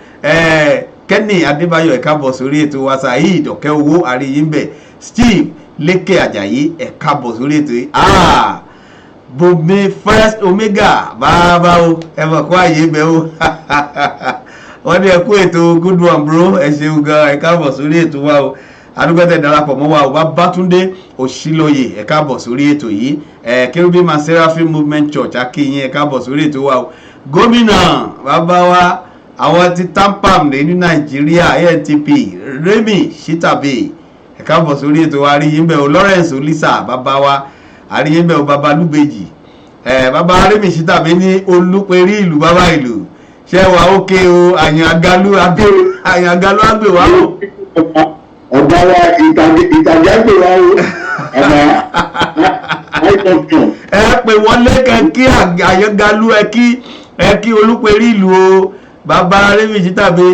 Kenny Adébáyọ̀ ẹ káàbọ̀ sórí ètò wa Saheed Ọ̀kẹ́ owó àríyìnbẹ̀ Steve Lékè Àjàyí ẹ káàbọ̀ sórí ètò yìí Bùnmi First Omega bàbá o ẹ mọ̀ kó àyè bẹ́ o wọ́n ní ẹ kú ètò good one bro ẹ ṣeun gan ẹ káàbọ̀ sórí ètò wa o adúgbẹ́tẹ̀ darapọ̀ mọ́ wa o Babátúndé Òṣìlóye ẹ káàbọ̀ sórí ètò yìí Cherubim and Seraphim Movement Church akínyìn ẹ káàbọ̀ sórí ètò wa o gómìnà bàbá wa àwọn ti tampam ní Nàìjíríà ANTP Remi Shitabe ẹ káàbọ̀ sórí ètò wa àríyìnbẹ̀ o Lawrence Olisa bàbá wa àríyìnbẹ̀ o bàbá Lúbèjì bàbá Remi Shitabe ní Olúperí ìlú bàbá ìlú ṣé wà ókè o àyàn àgálú àgbè wá o. ọ̀gá wa ìtajà gbè wá o ọ̀gá àìsàn. ẹ pè wọlé kí àyàngalú ẹ kí Olúperí ìlú o bàbá Remi Shitabe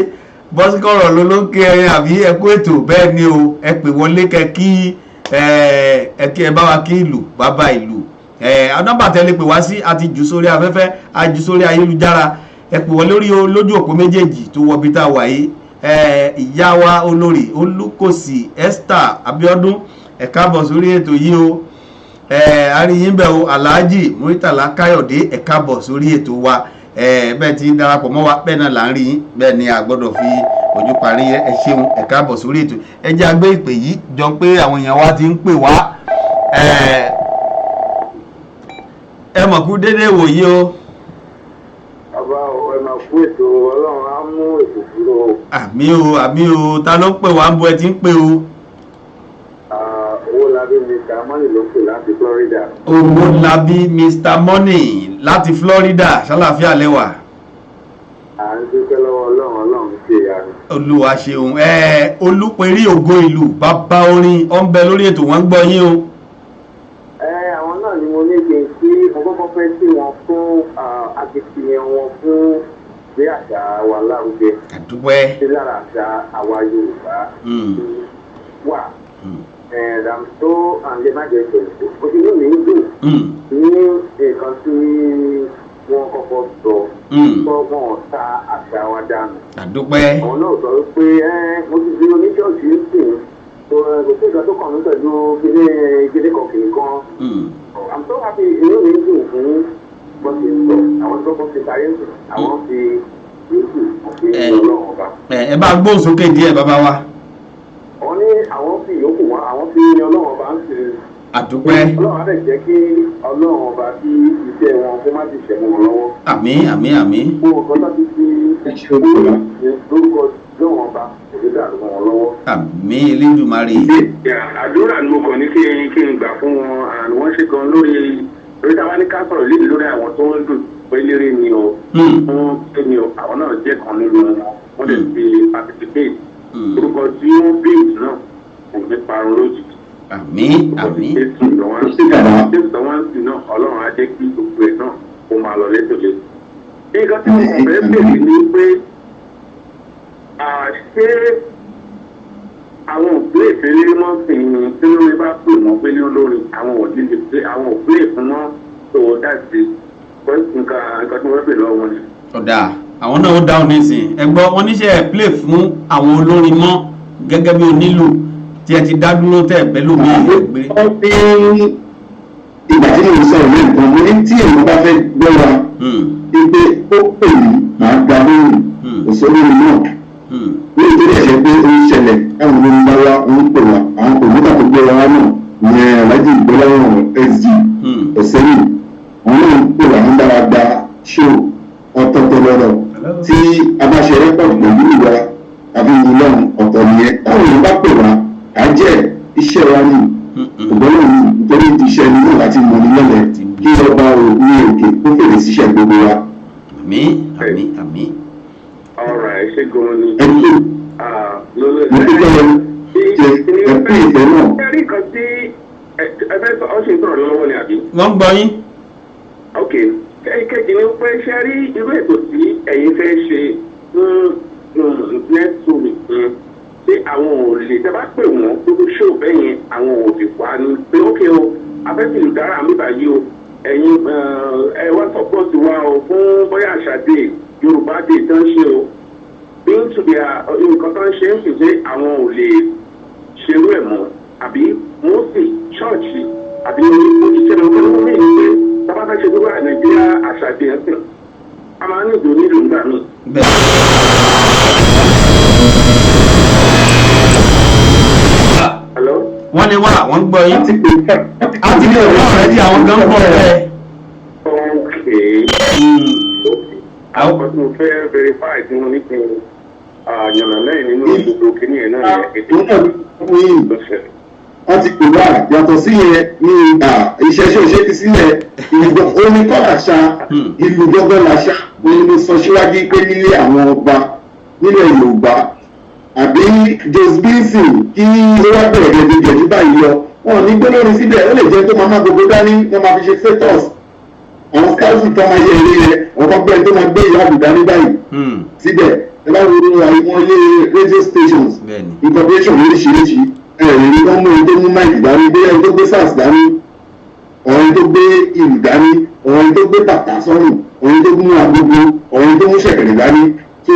bọ́síkọ̀rọ̀ ló ló ń kí ẹyin àbí ẹkú ètò bẹ́ẹ̀ ni o ẹ pè wọlé kí ẹ bá wa kí ìlú bàbá ìlú nọ́mbà tẹ́lẹ̀ pè wá sí àti jù sórí afẹ́fẹ́ àjù sórí ayélujára ẹ pè wọlé lójú òpó méjèèjì tó wọ bí tá a wà yìí ìyá wa olórí Olúkòsì Esther Abíọ́dún ẹ káàbọ̀ sórí ètò yìí o àríyìnbẹ̀ o Alhaji Muritala Káyọ̀dé ẹ káàbọ̀ sórí ètò wa bẹ́ẹ̀ ti ń darapọ̀ mọ́ wa bẹ́ẹ̀ náà là ń rí yín bẹ́ẹ̀ ni a gbọ́dọ̀ fi ojú parí ẹ ṣeun ẹ káàbọ̀ sórí ètò ẹ jẹ́ agbé ìpè yìí jọ pé àwọn èèyàn wa ti ń pè wá ẹ mọ̀ kú déédéé wò yí o. bàbá ẹ máa kú ètò Ọlọ́run á mú ètò dúró. àmì o ta ló ń pè wá ń bọ ẹ ti ń pè o. Owólabí Mr. Money ló pè láti Florida. Owólabí Mr. Money láti Florida ṣàlàfíà lẹ́wà. à ń dúpẹ́ lọ́wọ́ Ọlọ́run ṣe ìyanu. Olúwa ṣeun Olúperí ògo ìlú bàbá orin ó ń bẹ lórí ètò wọn gbọ́ yín o. àwọn náà ni mo ní kí n sí mo kọ́kọ́ fẹ́ sí wọn fún akitiyan wọn fún gbé àṣà wa lárugẹ. àdúpẹ́. ṣé lára àṣà àwa Yorùbá wà. And I'm so undemanded. Òṣèlú mi ń dùn ní nǹkan tí wọ́n kọ́kọ́ sọ gbọ́gbọ́n ta àṣà wa dànù. àdúpẹ́. àwọn náà sọ pé mo ti di oníṣọ́ọ̀ṣì ń sìn kò sí ìgbà tó kàn mí pẹ̀lú ìgbélé kan kìnnì kan. I'm so happy inú mi ń dùn fún bọ́sì sọ àwọn tó kọ́ fi parí ń sùn àwọn fi yéésù àti Ọlọ́run ọba. ẹ bá gbóhùn sókè díẹ̀ bàbá wa. wọ́n ní àwọn fi yòókù wọn àwọn fi Ọlọ́run ọba ń sìn. àdúpẹ́. Ọlọ́run á lè jẹ́ kí Ọlọ́run ọba tí iṣẹ́ wọn kó má ti ṣẹ̀mú wọn lọ́wọ́. àmín. gbogbo nǹkan tó ti fi lórúkọ Ọlọ́run ọba kò ní dàrú wọn lọ́wọ́. àmín Elédùmarè. àdúrà ni mo kàn ní kí n gbà fún wọn àná wọ́n ṣe gan lórí táwa ní ká sọ̀rọ̀ lébi lórí àwọn tó ń dùn pé lérè ni o. fún ẹni o àwọn náà jẹ́ kan nínú wọn wọ́n lè fi participate. orúkọ tí wọ́n bèèrè náà kò ní parun lójijì. àmín. Jésù tọ́wọ́n sí náà Ọlọ́run á jẹ́ kí gbogbo ẹ̀ náà kó máa lọ létòlé. nǹkan tí mo fẹ́ bèèrè ni pé ṣé àwọn òpilẹ̀ ìfẹ́lẹ́ mọ́ sí ni tí lórí bá pè wọ́n pé lórí àwọn òdíje pé àwọn òpilẹ̀ fún wọn tó dáàbò nǹkan tí wọ́n pè lọ́wọ́ wọn ni. ọ̀dà àwọn náà ó dáhùn nísìnyí ẹgbọ́n wọn níṣẹ́ play fún àwọn olórin mọ́ gẹ́gẹ́ bí onílù tí ẹ ti dá dúró tẹ̀ pẹ̀lú mi ìgbé. ìgbà tí mo sọ̀rọ̀ lẹ́ẹ̀kan mo ní tí èèyàn bá fẹ́ gbọ́ wa pé ó pè mí màá gba lóhùn òṣèré náà ní ìtòrí ẹ̀ṣẹ̀ pé ó ń ṣẹlẹ̀ káwọn olórin bá wá ń pè wá àwọn kòmítà tó gbé wa náà ìyẹn alájì ìgbéláwọ̀n sg òṣèré wọn náà ń pè wá ń dára gba ṣó ọ̀tọ̀ọ̀tọ̀ lọ́rọ̀ tí a bá ṣe rẹ́pọ̀ pẹ̀lú ìwà àbí ìlọ́run ọ̀tọ̀ nìyẹn táwọn èèyàn bá pè wá á jẹ́ iṣẹ́ wa ní ògbọ́n náà ní nítorí iṣẹ́ ní náà láti mọ̀ ní lọ́lẹ̀ kí ọba ní òkè ó fèrè síṣẹ́ gbogbo wa. àmín. ọ̀rọ̀ ẹ̀ ṣe gan-an ni. mo dúpẹ́ ẹ̀kú ìfẹ́ náà. ẹ̀rí kan tí ẹgbẹ́ ọ ṣe ń sọ̀rọ̀ lọ́wọ́ ni àbí. wọ́n gbọ́ yín. ok kejì ni pé ṣe rí irú ètò tí ẹ̀yin fẹ́ ṣe next week ṣé àwọn ò lè tẹ́ bá pè wọ́n gbogbo ṣó bẹ́ẹ̀ yẹn àwọn ò lè wá ní pé ókè o afẹ́sìn ìdára mi báyìí o ẹ̀yin ẹ wá support wa o fún bóyá àṣàdé yorùbá dé tán ṣe o being to their nǹkan tán ṣe ń fìdí àwọn ò lè ṣerú ẹ̀ mọ́ àbí mọ́sì ṣọ́ọ̀ṣì àbí oníṣẹ́ lọ́wọ́ lọ́wọ́ mi ní pé tábà fẹ́ ṣe gbogbo nàìjíríà àṣàdé ẹ̀sìn a máa ń ní ìdòwò nílùú nígbà míì. wọ́n lè wá àwọn gbọ́ yín àti ní ọ̀rọ̀ rẹ̀ di àwọn gan pọ̀ rẹ̀. àwọn kan tí mo fẹ́ verify tí mo ní kí n yànnà lẹ́yìn nínú gbogbo kìíní ẹ̀ náà ètò ìṣẹ̀lẹ̀. wọ́n ti pè wá yàtọ̀ sí yẹn ní iṣẹ́ ṣe ti sílẹ̀ omi kọ́ àṣà ìlú gbọ́gbọ́ làṣà ni mo sọ síwájú pé nílé àwọn ọba nílẹ̀ yorùbá àbí Jose Benson kí ó wá bẹ̀rẹ̀ gẹ̀dẹ̀gẹ̀dẹ̀ báyìí lọ wọn ní gbólórin síbẹ̀ ó lè jẹ́ tó máa má gbogbo dání wọ́n máa fi ṣe status àwọn scouts tó máa yẹ eré rẹ ọ̀kan bẹ́ẹ̀ tó máa gbé ìyá àbùdá ní báyìí síbẹ̀ ẹ bá wo àwọn ilé radio stations incorporation lóríṣiríṣi ẹ̀rí wọ́n mú ẹni tó mú máìkì dání bí ẹni tó gbé sars dání ọ̀rẹ́ tó gbé ìlú dání ọ̀rẹ́ tó gbé bàtà sọ́rùn ọ̀rẹ́ tó mú agogo ọ̀rẹ́ tó mú ṣẹ̀kẹ̀rẹ̀ dání tó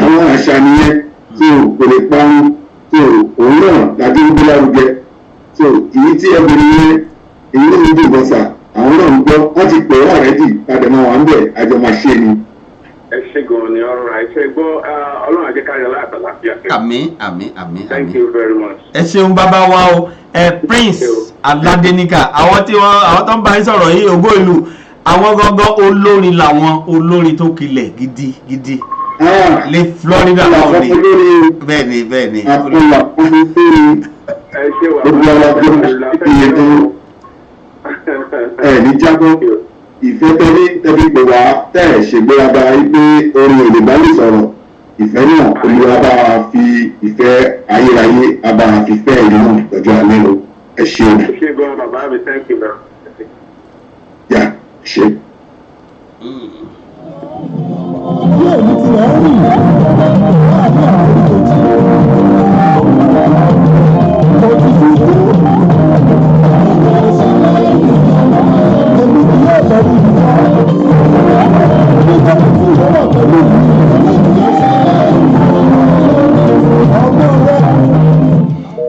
àwọn àṣà nìyẹn tó kò lè parun tó òun náà láti ń gbé lárugẹ tó èyí tí ẹgbẹ̀rún yẹn èyí ló ń dùn bọ́sà àwọn náà ń gbọ́ wọ́n ti pè é àrẹ́dì padà máa wà ń bẹ̀ àjọ máa ṣe ni. ẹ ṣe gan-an ni ọ̀rọ̀ àìṣe gbọ́ ọlọ́run àjẹkáyọ̀ láàtọ̀ láfíà. àmín. thank you very much. ẹ ṣeun bàbá wa o Prince Aládéníkà àwọn tó ń bá yín sọ̀rọ̀ yìí ògbó ìlú àwọn gangan olórin làwọn olórin tó kilẹ̀ gidigidi lè Florida náà ni bẹ́ẹ̀ni. ẹ ṣe wà ní jábọ́ ìfẹ́ tẹ́bí pé wá tẹ́ ẹ̀ ṣègbéraga wípé orin èdè bá lè sọ̀rọ̀ ìfẹ́ náà olùwà bá wa fi ìfẹ́ ayérayé abá wa fi fẹ́ ìlú náà lọ́jọ́ alẹ́ lọ ẹ ṣe o. ẹ ṣe gan bàbá mi thank you very much. yà ṣe. yóò ní ti ẹ̀ ń rìn láàbí àwọn òtítí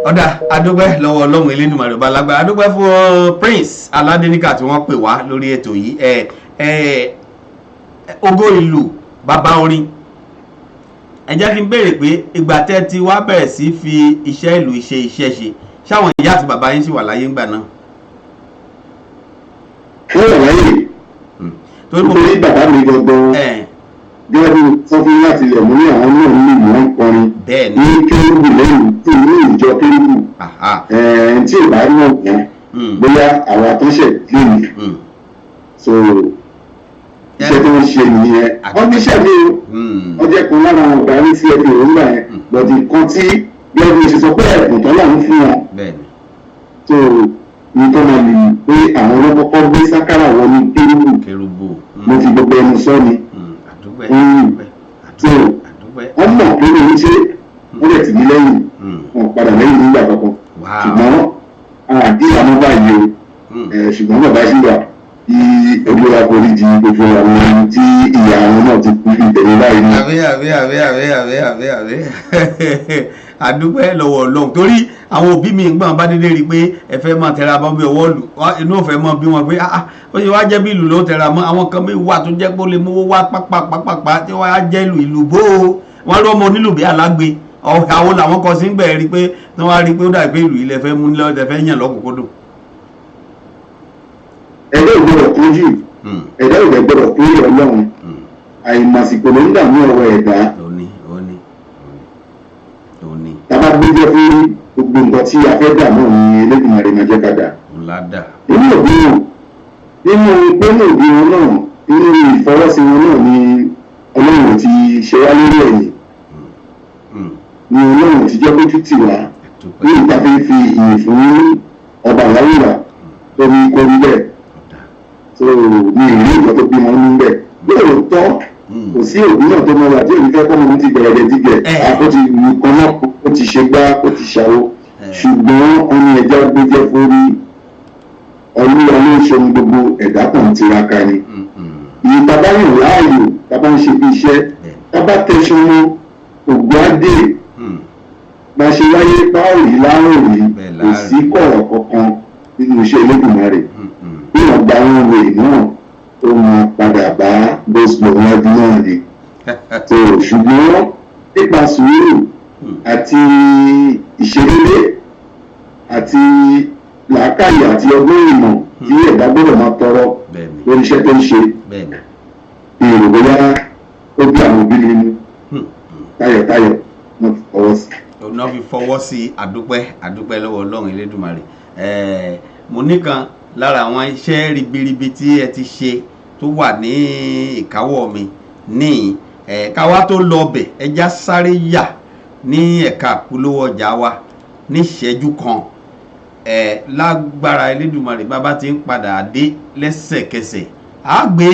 ọ̀dà adúpẹ́ lọ́wọ́ ọlọ́run elédùnmarè ọba lágbára adúpẹ́ fún Prince Aládéníkà tí wọ́n pè wá lórí ètò yìí ògo ìlú bàbá orin ẹ jẹ́ kí n béèrè pé ìgbà tẹ́ ti wá bẹ̀rẹ̀ sí fi iṣẹ́ ìlú iṣẹ́ ṣe ṣáwọn ìyá àti bàbá yín sì wà láyé ńgbà náà. wọ́n wà láyé torí bàbá mi gbọ̀ngàn gẹ́gẹ́ bí sọ fún láti ilẹ̀ mú ní àwọn náà ní ìlú wọn kọrin ní kérúbù lẹ́yìn tí ìlú ìjọ kérúbù tí ò bá rí wọn kàn bóyá àwọn àtúnṣe léyìí so iṣẹ́ tó ń ṣe nìyẹn wọ́n ní iṣẹ́ mi o wọ́n jẹ́ kan lára àwọn ọ̀gá ní cfa òǹgbà yẹn bọ̀dì kan tí gẹ́gẹ́ bí ṣe sọ pé ẹ̀bùn tó láwọn fún wọn so nítorí wọn lè pé àwọn ọlọ́kọ́kọ́ gbé sákàrà wọn ní kérúbù mo fi gbogbo ẹnu sọ ni so wọ́n mọ̀ pé mo ń ṣe wọ́n lè tì mí lẹ́yìn wọn padà lẹ́yìn nígbà kankan ṣùgbọ́n àdí àwọn báyìí o ṣùgbọ́n bàbá ṣùgbà tí olúwa forí di gbogbo àwọn tí ìyá àwọn náà ti kú fi tẹ̀lé báyìí ní. àbí àdúpẹ́ lọ́wọ́ ọlọ́run torí àwọn òbí mi gbọ́n bá dédé rí i pé ẹ fẹ́ máa tẹra bọ́ bí ọwọ́ lù inú òfẹ́ mọ́ bí wọn pé ó ṣe wá jẹ́ bí ìlú ló tẹra mọ́ àwọn kan bí wà tó jẹ́ pé ó lè mówó wá pápá tí wọ́n á jẹ́ ìlú bó wọ́n lọ́ mọ onílù bí alágbe àwọn làwọn kan sí ń gbẹ̀ rí pé wọ́n á rí i pé ó dà pé ìlú ilẹ̀ fẹ́ mú nílẹ̀ ọ̀tẹ̀ fẹ́ yàn lọ́kùnkúndùn. ẹ̀dá ìgbọ́dọ̀ kúnjú ẹ̀dá ìgbọ́dọ̀ kúnjú ọlọ́run àìmàsìkò ló ń dààmú ọ̀rọ̀ ẹ̀dá. Tàbá gbéjẹ́ fún gbogbo nǹkan tí a fẹ́ dà náà ní Elédùmarè máa jẹ́ ká dà. Nínú òbí wọn, nínú gbẹ́nà òbí wọn náà, nínú ìfọwọ́sí wọn náà ni Ọlọ́run ti ṣe wá lórí ẹ̀yìn. Ni Ọlọ́run ti jẹ́ kójú tì wá. Ní ìta fi ìyìn fún ọba àláwùrà tó ní kó rí bẹ́ẹ̀. So ní ìrírí ìgbà tó bí wọn ní bẹ́ẹ̀. Lóòótọ́ kò sí òbí náà tó mọ wà tí èmi fẹ́ kọ́ mi ti bẹ̀rẹ̀ jíjẹ ó ti nǹkan náà ó ti ṣe gbá ó ti ṣàwó ṣùgbọ́n ọmọ ẹja gbéjẹ́ fórí Olúwa ló ń ṣe ohun gbogbo ẹ̀dá kan tiraka ni ìyí tábà yàn láàyò tábà ń ṣe bí iṣẹ́ tábà tẹ̀sán mọ́ ògbó adé máa ṣe wáyé báwòrì láwòrì kò sí kọ̀rọ̀ kankan nínú iṣẹ́ Elédùmarè bí wọ́n gba àwọn òwe náà ó máa padà bá bóṣùlọ̀ wájú náà ni. tó ṣùgbọ́n nípa sùúrù àti ìṣedédé àti làákàyè àti ọgbọ́n ìmọ̀ tí ẹ̀dá gbọ́dọ̀ máa tọrọ lórí iṣẹ́ tó ń ṣe. èrò bóyá ó bí àwọn òbí nínú tayọ̀tayọ̀ náà fi fọwọ́ sí. náà fi fọwọ́ sí àdúpẹ́ lọ́wọ́ Ọlọ́run Elédùmarè. mo níkan lára àwọn iṣẹ́ ribiribi tí ẹ ti ṣe tó wà ní ìkáwọ́ mi ní káwá tó lọ bẹ̀ ẹja sáré yà ní ẹ̀ka ìpolówó ọjà wa ní ìṣẹ́jú kan lágbára Elédùmarè bàbá ti ń padà dé lẹ́sẹ̀kẹsẹ̀ á gbé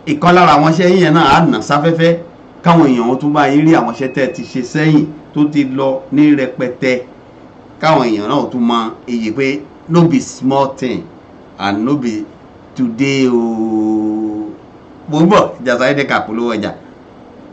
ìkan lára àwọn iṣẹ́ yẹn náà á nà sáfẹ́fẹ́ káwọn èèyàn tún bá yín rí àwọn iṣẹ́ tẹ́ ti ṣe sẹ́yìn tó ti lọ ní rẹpẹtẹ káwọn èèyàn náà tún mọ èyí pé no be small thing and no be today o gbogbo ìjàsá ẹ̀dẹ́ka polówó ọjà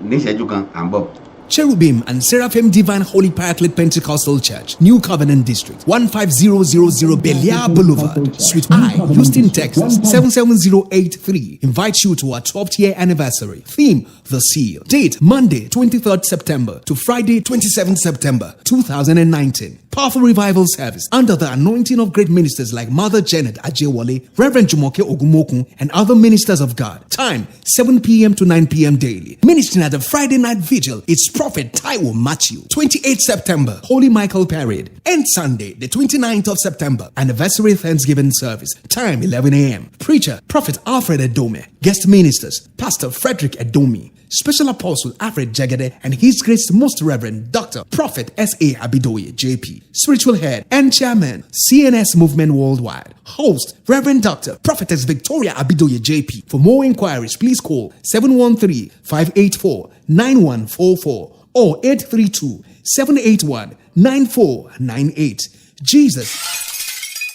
ní ìṣẹ́jú kan à ń bọ̀. Cherubim and Seraphim Divine Holy Paraclete Pentecostal Church, New Covenant District, 15000 Beliar Boulevard, Suite I, Houston, Texas, 77083. Invite you to our 12th year anniversary. Theme, The Seal. Date, Monday, 23rd September to Friday, 27th September, 2019. Powerful revival service under the anointing of great ministers like Mother Janet Ajewale, Reverend Jumoke Ogumokun, and other ministers of God. Time, 7 p.m. to 9 p.m. daily. Ministering at the Friday night vigil, it's Prophet Taiwo Matthew. 28th September, Holy Michael Parade. And Sunday, the 29th of September, anniversary Thanksgiving service. Time, 11 a.m. Preacher, Prophet Alfred Edome. Guest ministers, Pastor Frederick Edomi. Special Apostle Alfred Jagade and His Grace Most Reverend Dr. Prophet S.A. Abidoye, JP. Spiritual Head and Chairman, CNS Movement Worldwide. Host, Reverend Dr. Prophetess Victoria Abidoye, JP. For more inquiries, please call 713-584-9144 or 832-781-9498. Jesus.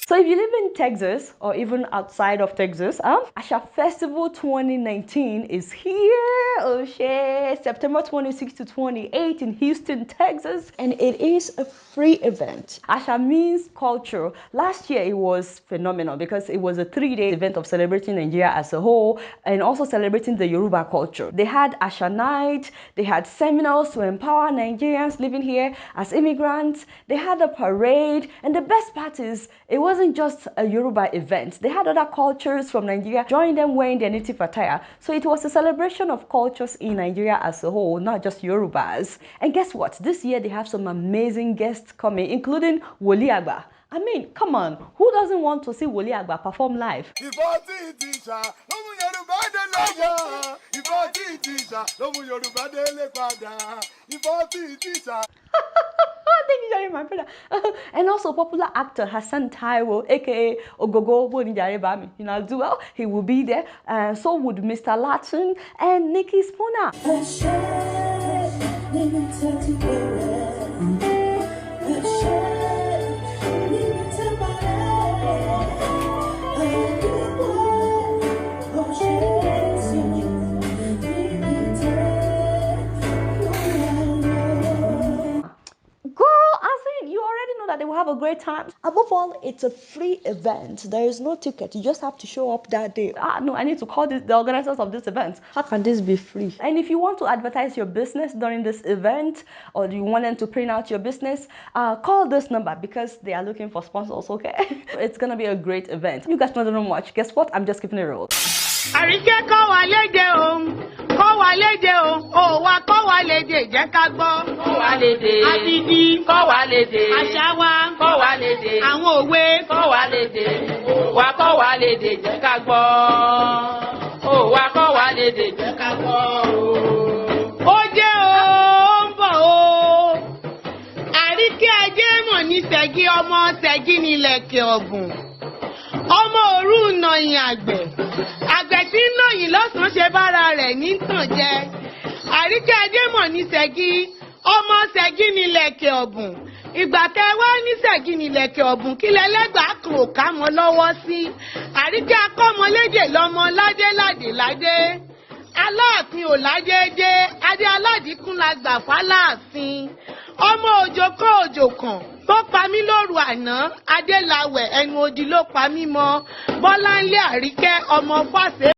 So if you live in Texas or even outside of Texas, Asha Festival 2019 is here. Oh shit! September 26 to 28 in Houston, Texas, and it is a free event. Asha means culture. Last year it was phenomenal because it was a 3-day event of celebrating Nigeria as a whole and also celebrating the Yoruba culture. They had Asha Night, they had seminars to empower Nigerians living here as immigrants. They had a parade, and the best part is it wasn't just a Yoruba event. They had other cultures from Nigeria join them wearing their native attire. So it was a celebration of cultures in Nigeria as a whole, not just Yorubas. And guess what? This year they have some amazing guests coming, including Woli Agba. I mean, come on, who doesn't want to see Woli Agba perform live? Thank you, Jerry, my brother. And also popular actor Hassan Taiwo, aka Ogogo Bonijare Bami, as well. He will be there. So would Mr. Latin and Nikki Spooner. that they will have a great time. Above all, it's a free event. There is no ticket. You just have to show up that day. No, I need to call the organizers of this event. How can this be free? And if you want to advertise your business during this event, or you want them to print out your business, call this number because they are looking for sponsors, okay? It's gonna be a great event. You guys don't know much. Guess what? I'm just keeping it real. Àríkẹ́ kọ́ wa léde o, ó wa kọ́ wa léde jẹ́ ká gbọ́. Kọ́ wa léde. Àdìdì. Kọ́ wa léde. Àṣà wa. Kọ́ wa léde. Àwọn òwe. Kọ́ wa léde. Wa kọ́ wa léde jẹ́ ká gbọ́. Ó wa kọ́ wa léde jẹ́ ká gbọ́. Ó jẹ́ o, ó ń bọ̀ o. Àríkẹ́ ajé mọ̀ ní Ṣẹ̀gí ọmọ Ṣẹ̀gí nílẹ̀kẹ̀ ọ̀gùn. Ọmọ òru nàyìn àgbẹ̀. Àgbẹ̀ tí ń nàyìn lọ́sàn-án ṣe bára rẹ̀ ní tàn jẹ. Àríkẹ́ Ajémọ̀ ní Ṣẹ̀gí, ọmọ Ṣẹ̀gí nílẹ̀kẹ̀ ọ̀bùn. Ìgbà kẹwàá ní Ṣẹ̀gí nílẹ̀kẹ̀ ọ̀bùn kí lẹ́lẹ́gbàá kan ò ká mọ́ lọ́wọ́ sí. Àríkẹ́ akọ́mọlédè lọ́mọ ládé. Aláàfin ò lájẹ́jẹ́, adé aládìkún la gbà fáláàfin. Ọmọ òjò kọ́ òjò kàn. Tó pa mí lóru àná, Adélawẹ̀ ẹnu odi ló pa mí mọ́. Bọ́láńlé Àríkẹ́ ọmọ Fáṣe.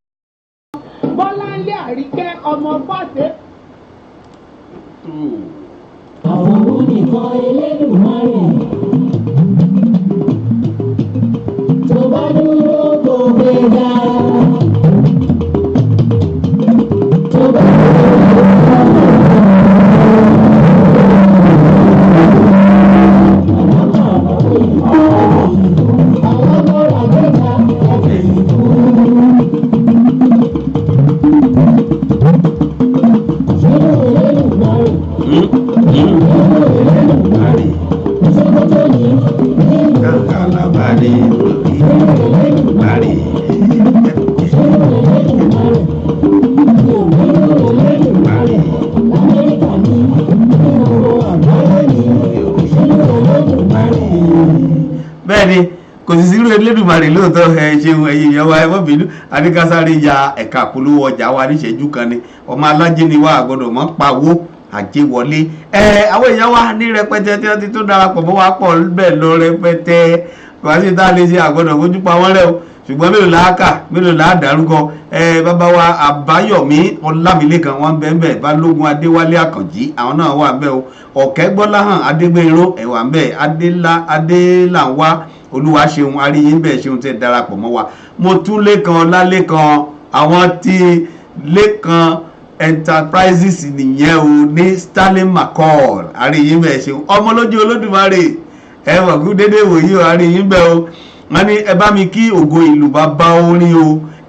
Bọ́láńlé Àríkẹ́ ọmọ Fáṣe. Àwọn oníkan Elédùmarè. Tó bá dúró kò gbé ga. Tó bá bẹ́ẹ̀ni kò sì sírú Elédùmarè lóòótọ́ ṣeun ẹ̀yin ìyàwó ẹ má bínú adékásáré ya ẹ̀ka polówó ọjà wa níṣẹ́jú kan ni ọmọ alájẹ ni wà gbọ́dọ̀ mọ́ pawó àjẹ wọlé àwọn èèyàn wa ní rẹpẹtẹ tí wọ́n ti tó darapọ̀ mọ́ wa pọ̀ bẹ́ẹ̀ lọ rẹpẹtẹ wàásù tá a lè ṣe àgbọ̀dọ̀ fojú pa wọ́n rẹ o ṣùgbọ́n mélòó láàkà mélòó láàdárúkọ bàbá wa Àbáyọ̀mí Ọlámilékan wọn bẹ́ẹ̀ Balógun Adéwálé Àkànjí àwọn náà wà bẹ́ẹ̀ o Ọ̀kẹ́gbọ́láhàn Adégbénró ẹ̀wà bẹ́ẹ̀ Adélànwá Olúwaṣeun aríyìn bẹ́ẹ̀ ṣeun tẹ́ darapọ̀ mọ́ wa mo tún Lékan Ọlálékan àwọn tí Lékan Enterprises nìyẹn o ní Stanley McCall aríyìn bẹ́ẹ̀ ṣeun ọmọlójú Olódùmarè ẹ̀wọ̀n kú dédé wòye o aríyìn bẹ́ẹ̀ o wọ́n ní ẹ bá mi kí ògo ìlú bàbá orin o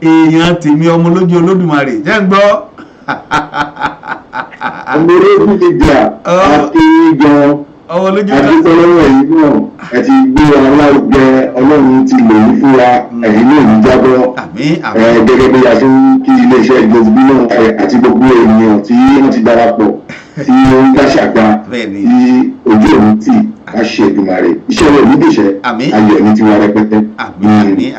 èèyàn tèmi ọmọ lójú Olódùmarè jẹ́ ń gbọ́. ọmọ olójú ti gbà àti gan adúgbòlọ́wọ́ yìí náà ẹ ti gbé wa lárugẹ Ọlọ́run ti lò yí fún wa ẹ̀yin náà ní jábọ́ gẹ́gẹ́ bí a ṣe ń kí iléeṣẹ́ gbòógì náà àti gbogbo ènìyàn tí wọ́n ti darapọ̀ tí ó ń dáṣàgbà tí ojú òun tì á ṣe Èdùmàrè iṣẹ́ rẹ̀ nídìíṣẹ́ ayọ̀ ní tiwa rẹpẹtẹ.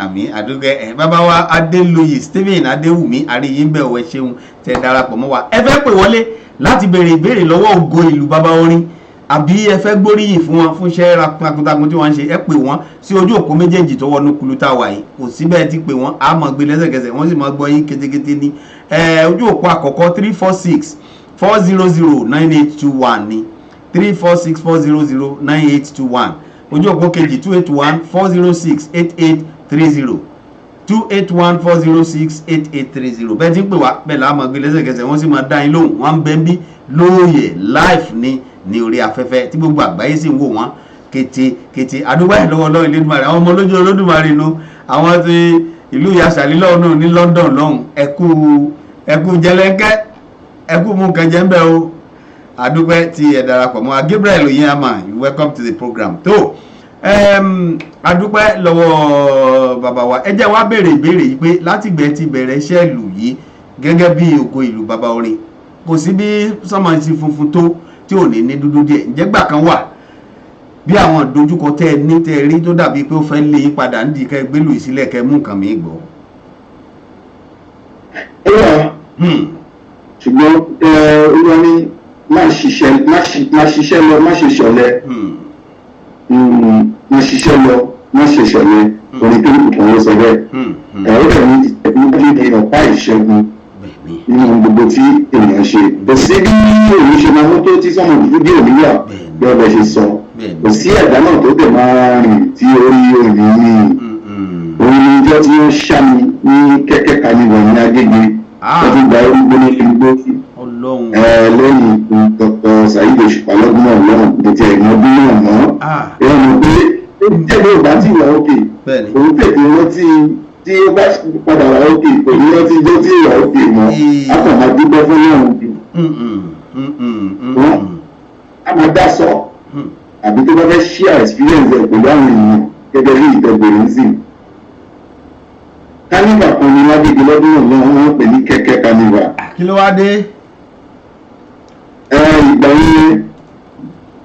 àmín àdúgbẹ́ bàbá wa Adélóyè Stephen Adéwùmí àríyìnbẹ̀ ọ̀wẹ́ ṣeun tẹ darapọ̀ mọ́ wa ẹ fẹ́ pè wọlé láti béèrè ìbéèrè lọ́wọ́ ògo ìlú bàbá orin àbí ẹ fẹ́ gbóríyìn fún wọn fún iṣẹ́ takuntakun tí wọ́n ń ṣe ẹ pè wọ́n sí ojú òpó méjèèjì tó wọnú kulu tá a wà yìí kò síbẹ̀ ti pè wọ́n a máa gbé lẹ́sẹ̀kẹsẹ̀ wọ́n sì máa gbọ́ yín kétékété ní ojú òpó àkọ́kọ́ 346-400-9821 ni 346-400-9821 ojú òpó kejì 281-406-8830 281-406-8830 bẹ́ẹ̀ tí ń pè wá bẹ́ẹ̀ láà máa gbé lẹ́sẹ̀kẹsẹ̀ wọ́n sì máa dá yín lóhùn wọ́n ń bẹ́ ń bí lóòyè live ní orí afẹ́fẹ́ tí gbogbo àgbáyé sì ń wò wọ́n kété àdúgbò ẹ̀ lọ́wọ́ lọ́wọ́ Elédùmarè àwọn ọmọ olójú Olódùmarè nu àwọn ti ìlú Yasali lọ́wọ́ náà ní London lọ́hùn ẹkú jẹlẹ́ńkẹ́ ẹkú mú nǹkan jẹ́ ń bẹ́ o àdúgbò tí ẹ̀ darapọ̀ mọ́ Gabriel Oyeyama you welcome to the program tó adúpẹ́ lọ́wọ́ bàbá wa ẹ jẹ́ wá béèrè ìbéèrè yìí pé láti gbẹ̀ ti bẹ̀rẹ̀ iṣẹ́ ìlú yìí gẹ́gẹ́ bí ògo ìlú bàbá orin kò sí bí sọ́mọ ti funfun tó tí ò ní ní dúdú díẹ̀ ǹjẹ́ gbà kan wà bí àwọn ìdojúkọ tẹ́ ẹ ní tẹ́ ẹ rí tó dàbí pé ó fẹ́ lé yín padà nídìí kẹ́ gbélú ìsílẹ̀ kẹ́ mú nǹkan mi gbọ́. ṣùgbọ́n olúwa ní má ṣiṣẹ́ lọ má ṣe ṣọ̀lẹ wọ́n ṣiṣẹ́ lọ wọ́n ṣẹ̀ṣẹ̀ yẹn orí tó kù kan ló sọ bẹ́ẹ̀. ẹ̀rọ rẹ̀ ní ìtẹ̀kùnlé ní ọ̀pá ìṣẹ́gun nínú gbogbo tí èèyàn ṣe. kò sí bí òun ṣe máa mú tó tí sọ́mọ dúdú bí òun wà bí ọbẹ̀ ṣe sọ. kò sí ẹ̀dá náà tó tẹ̀ máa rìn tí orí òní ní òun ní ìjọ tí ó ṣàmì ní kẹ́kẹ́ kanìwọ̀ ní Agége wọ́n ti gba orí gbóná igbó lẹ́yìn Dr. Saheed Òṣùpá lọ́dún náà lọ́rùn ètò ẹ̀yìn ọdún náà mọ́ ẹ̀rọ mọ̀ pé ó jẹ́ ìgbà tí ìwà òkè òun tètè rántí tí ó bá padà wà òkè kò ní rántí ijó tí ìwà òkè mọ́ a kàn máa dúpẹ́ fún náà wọ́n a máa dá sọ àbí tó bá fẹ́ share experience ẹ̀ pẹ̀lú àwọn èèyàn gẹ́gẹ́ bí ìtẹ̀gbẹ̀rẹ̀ ń sìn. Kánífà kan ní Lágége lọ́dún náà wọ́n pè ní kẹ̀kẹ́ kánífà. Kí ló wá dé? Ìgbà yẹn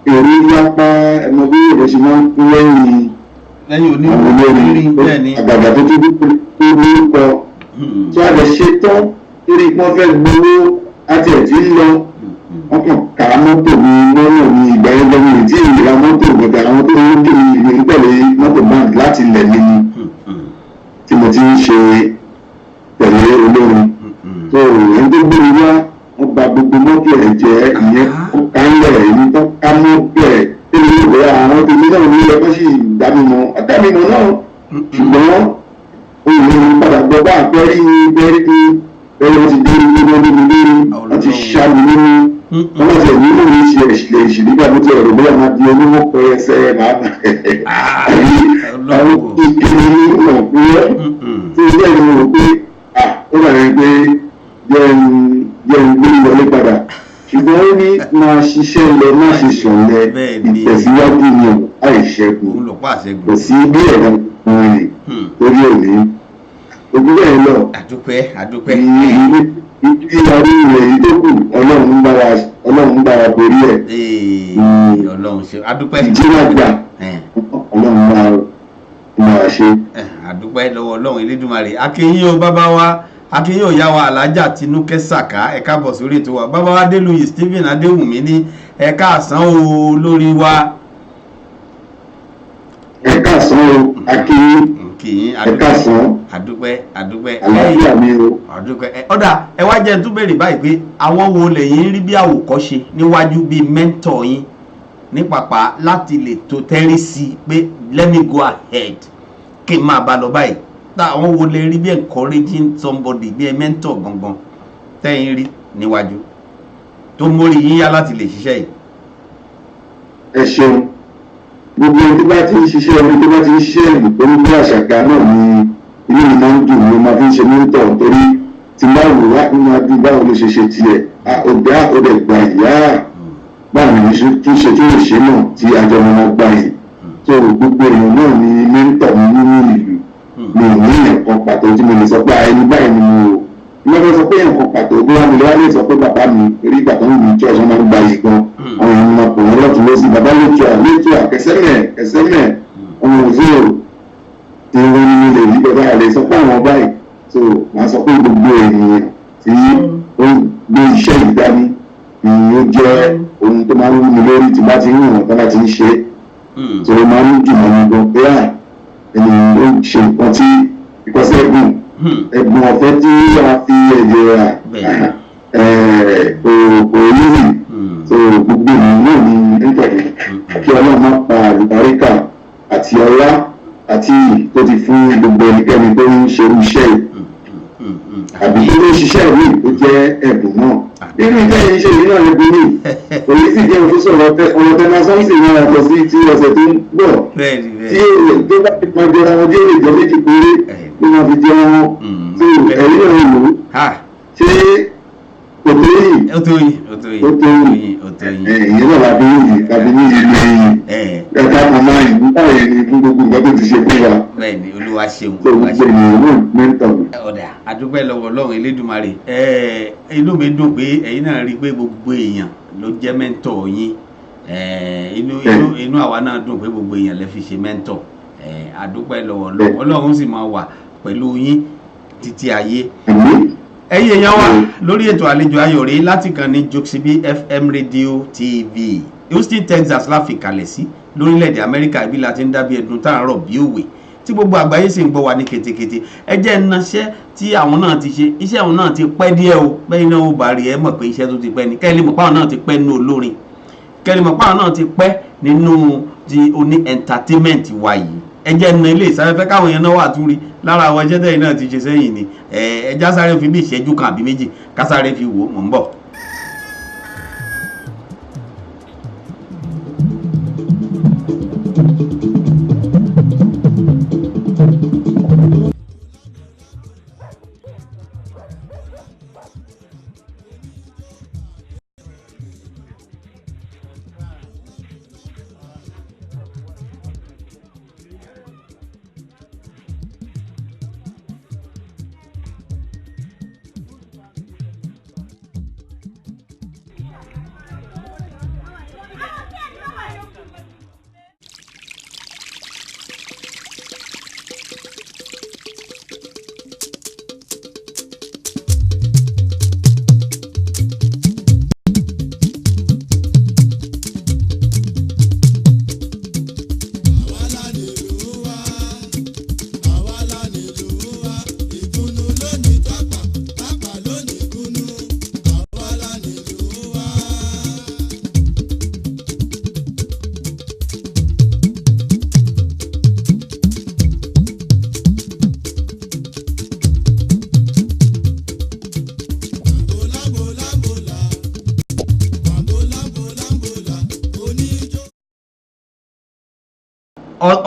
èrè lápá ẹmọ bí èrè ṣe máa ń kú lẹ́yìn onírin bẹ́ẹ̀ ni àgbàgbà tó tóbi tó lórúkọ tí a lè ṣe tán lórí pé wọ́n fẹ́ gbowó àti ẹ̀ tí ń lọ wọ́n kàn ká mọ́tò ní lọ́rùn ní ìgbà yẹn lọ́rùn tí ìlera mọ́tò gbọ̀dọ̀ àwọn tó ń dé ìwé ń tẹ̀lé mọ́tò báńkì láti ilẹ̀ mi ni tí mo ti ń ṣe tẹ̀lé olórin tó ẹni tó gbé mi wá wọ́n gba gbogbo mọ́tò ẹ̀ jẹ́ ìyẹn ó ká ń lẹ̀ ẹ̀yìn tó ká mọ́tò ẹ̀ tẹ́lẹ̀ ìwé àwọn tó ní náà ní ẹgbẹ́ sì dámímọ́ náà ṣùgbọ́n òun ní padà gbọ́ bá àpẹẹrí bẹ́ẹ̀rí pé ẹ̀rọ ti dé ilé lọ́dún mi lórí wọ́n ti ṣáàlù nínú wọ́n ti ẹ̀mí lórí ṣe ẹ̀ṣìlẹ̀ ìṣìlígbà tó ti ẹ̀rọ bóyá máa di onímọ̀ pẹ́ ẹsẹ̀ máa bà àwọn ìkíni ní ọ̀pẹ́ tí ilé ẹ̀rọ rò pé ó bàrẹ̀ pé jẹ́ ń gbé wọlé padà ṣùgbọ́n ó ní máa ṣiṣẹ́ lọ má ṣe ṣọ̀lẹ ìtẹ̀síwájú ni àìṣẹ́gun kò sí bí ẹ̀rọ kan rìn torí òní ojú bẹ́ẹ̀ lọ àdúpẹ́ ìyàrí rẹ̀ yìí tó kù ọlọ́run ń bá wa borí ẹ̀ ọlọ́run ṣe àdúpẹ́ ìjíwájà ọlọ́run máa ṣe. àdúpẹ́ lọ́wọ́ ọlọ́run Elédùmarè akínyìn o bàbá wa akínyìn ò yá wa Alájà Tinúkẹ́ Sàká ẹ káàbọ̀ sórí ètò wa bàbá wa Adéluyi Stephen Adéwùmí ní ẹ káàsán o lórí wa. ẹ káàsán o akínyìn ẹ káàsán àdúpẹ́ àlàáfíà mi o. àdúpẹ́ ọ̀dà ẹ wá jẹ́ tún béèrè báyìí pé àwọn wo lẹ́yìn rí bí àwòkọ́ṣe níwájú bíi mẹ́ńtọ̀ yín ní pàpà láti lè tó tẹ́rí sí i pé let me go ahead kí n máa bá lọ báyìí àwọn wo lè rí bí encouraging somebody bí ẹ mẹ́ńtọ̀ gangan tẹ́yìn rí níwájú tó mórí yín yá láti lè ṣiṣẹ́ yìí. ẹ ṣeun gbogbo ẹni tó bá ti ń ṣiṣẹ́ orí tó bá ti ń ṣiṣẹ́ ìlú tó ń gbé àṣàkà náà ni ilé mi máa ń dùn ló máa fi ń ṣe mẹ́ńtọ̀ torí tí bá wò wá nínú adùn báwo ló ṣe ṣe tiẹ̀ ọ̀gá ọ̀dẹ̀ gbà ìyá báwo ni tún ṣe tó lè ṣe náà tí àjọmọ́ máa gbà yìí tó gbogbo èèyàn náà ni mẹ́ńtọ̀ mi nínú ìlú mi ò ní ẹ̀kan pàtó tí mo lè sọ pé ẹni báyìí ni mo lọ́dọ̀ sọ pé ẹ̀kan pàtó bí wọ́n mi lọ́wọ́ lè sọ pé bàbá mi orí ìgbà tó ń lu ìjọ ọ̀sán máa ń gba yìí gan àwọn èèyàn máa pè wọ́n lọ́tún lọ́sí bàbá lẹ́tọ̀ kẹsẹ́mẹ̀ ọmọ òzòrò tí wọ́n ní ilé yìí bàbá àlè sọ pé àwọn báyìí tó máa sọ pé gbogbo ènìyàn tí ó gbé iṣẹ́ ìdání ni ó jẹ́ ohun tó máa ń wú mi lórí tí bá ti ń wọ̀n tó bá ti ń ṣe tó máa ń dùn mọ́ mi gan pé ẹni ó ṣe nǹkan tí ìkọsẹ́ ẹ̀gbọ́n ọ̀fẹ́ tí a fi ẹ̀jẹ̀ rà kò níyì tó gbogbo ènìyàn náà ní nítorí kí ọlọ́run má pa àlùbáríkà àti ọlá àti tó ti fún gbogbo ẹnikẹ́ni tó ń ṣe iṣẹ́ àbí tó ń ṣiṣẹ́ ìwé tó jẹ́ ẹ̀bùn náà nínú ìjẹ́ iṣẹ́ ìlú náà lẹ́gbẹ̀ẹ́ ní òye sì jẹ́ òfin sọ̀rọ̀ ọ̀rọ̀ tẹ́lá sọ́ọ̀sì náà yàtọ̀ sí ti ọ̀sẹ̀ tó ń bọ̀ tí tó bá ti pọn jọra wọn jẹ́ ìjọ méjì péré ló máa fi jẹ wọn tó ẹ̀rí náà lò ṣé kò tó yìí ìyẹn náà làbí yìí lẹ́yìn ẹ̀ka kan máa yìí nípa ẹ̀yẹ ni fún gbogbo nǹkan tó ti ṣe fún wa. bẹ́ẹ̀ni Olúwa ṣeun tó gbogbo ènìyàn náà mẹ́ńtọ̀. ọ̀dà àdúpẹ́ lọ́wọ́ Ọlọ́run Elédùmarè inú mi dùn pé ẹ̀yin náà rí i pé gbogbo èèyàn ló jẹ́ mẹ́ńtọ̀ yín inú àwa náà dùn pé gbogbo èèyàn lè fi ṣe mẹ́ńtọ̀ àdúpẹ́ lọ́wọ́ Ọlọ́run sì máa wà pẹ̀lú yín títí ayé. ẹ̀yin èèyàn wa lórí ètò àlejò ayọ̀ rèé láti kàn ní Jokesibi FM Radio TV Houston Texas la fi kalẹ̀ sí lórílẹ̀‐èdè Amẹ́ríkà ibi la ti ń dábí ẹdun tá à ń rọ̀ bí òwe tí gbogbo àgbáyé sì ń gbọ́ wa ní ketekete ẹ jẹ́ ìnáṣẹ́ tí àwọn náà ti ṣe iṣẹ́ àwọn náà ti pẹ́ díẹ̀ o bẹ́ẹ̀ náà ó bá rí ẹ mọ̀ pé iṣẹ́ tó ti pẹ́ ni kẹ́lí mọ̀ páwọn náà ti pẹ́ nínú olórin kẹ́lí mọ̀ páwọn náà ti pẹ́ nínú ti oní entertainment wa yìí ẹ jẹ́ ìná ilé ìsáfẹ́fẹ́ káwọn yẹn náà wà tún rí lára àwọn iṣẹ́ tẹ̀yìn náà ti ṣe sẹ́yìn ni ẹja sáré fi bí ìṣẹ́jú kan àbí méjì ká sáré fi wò mọ̀ ń bọ̀.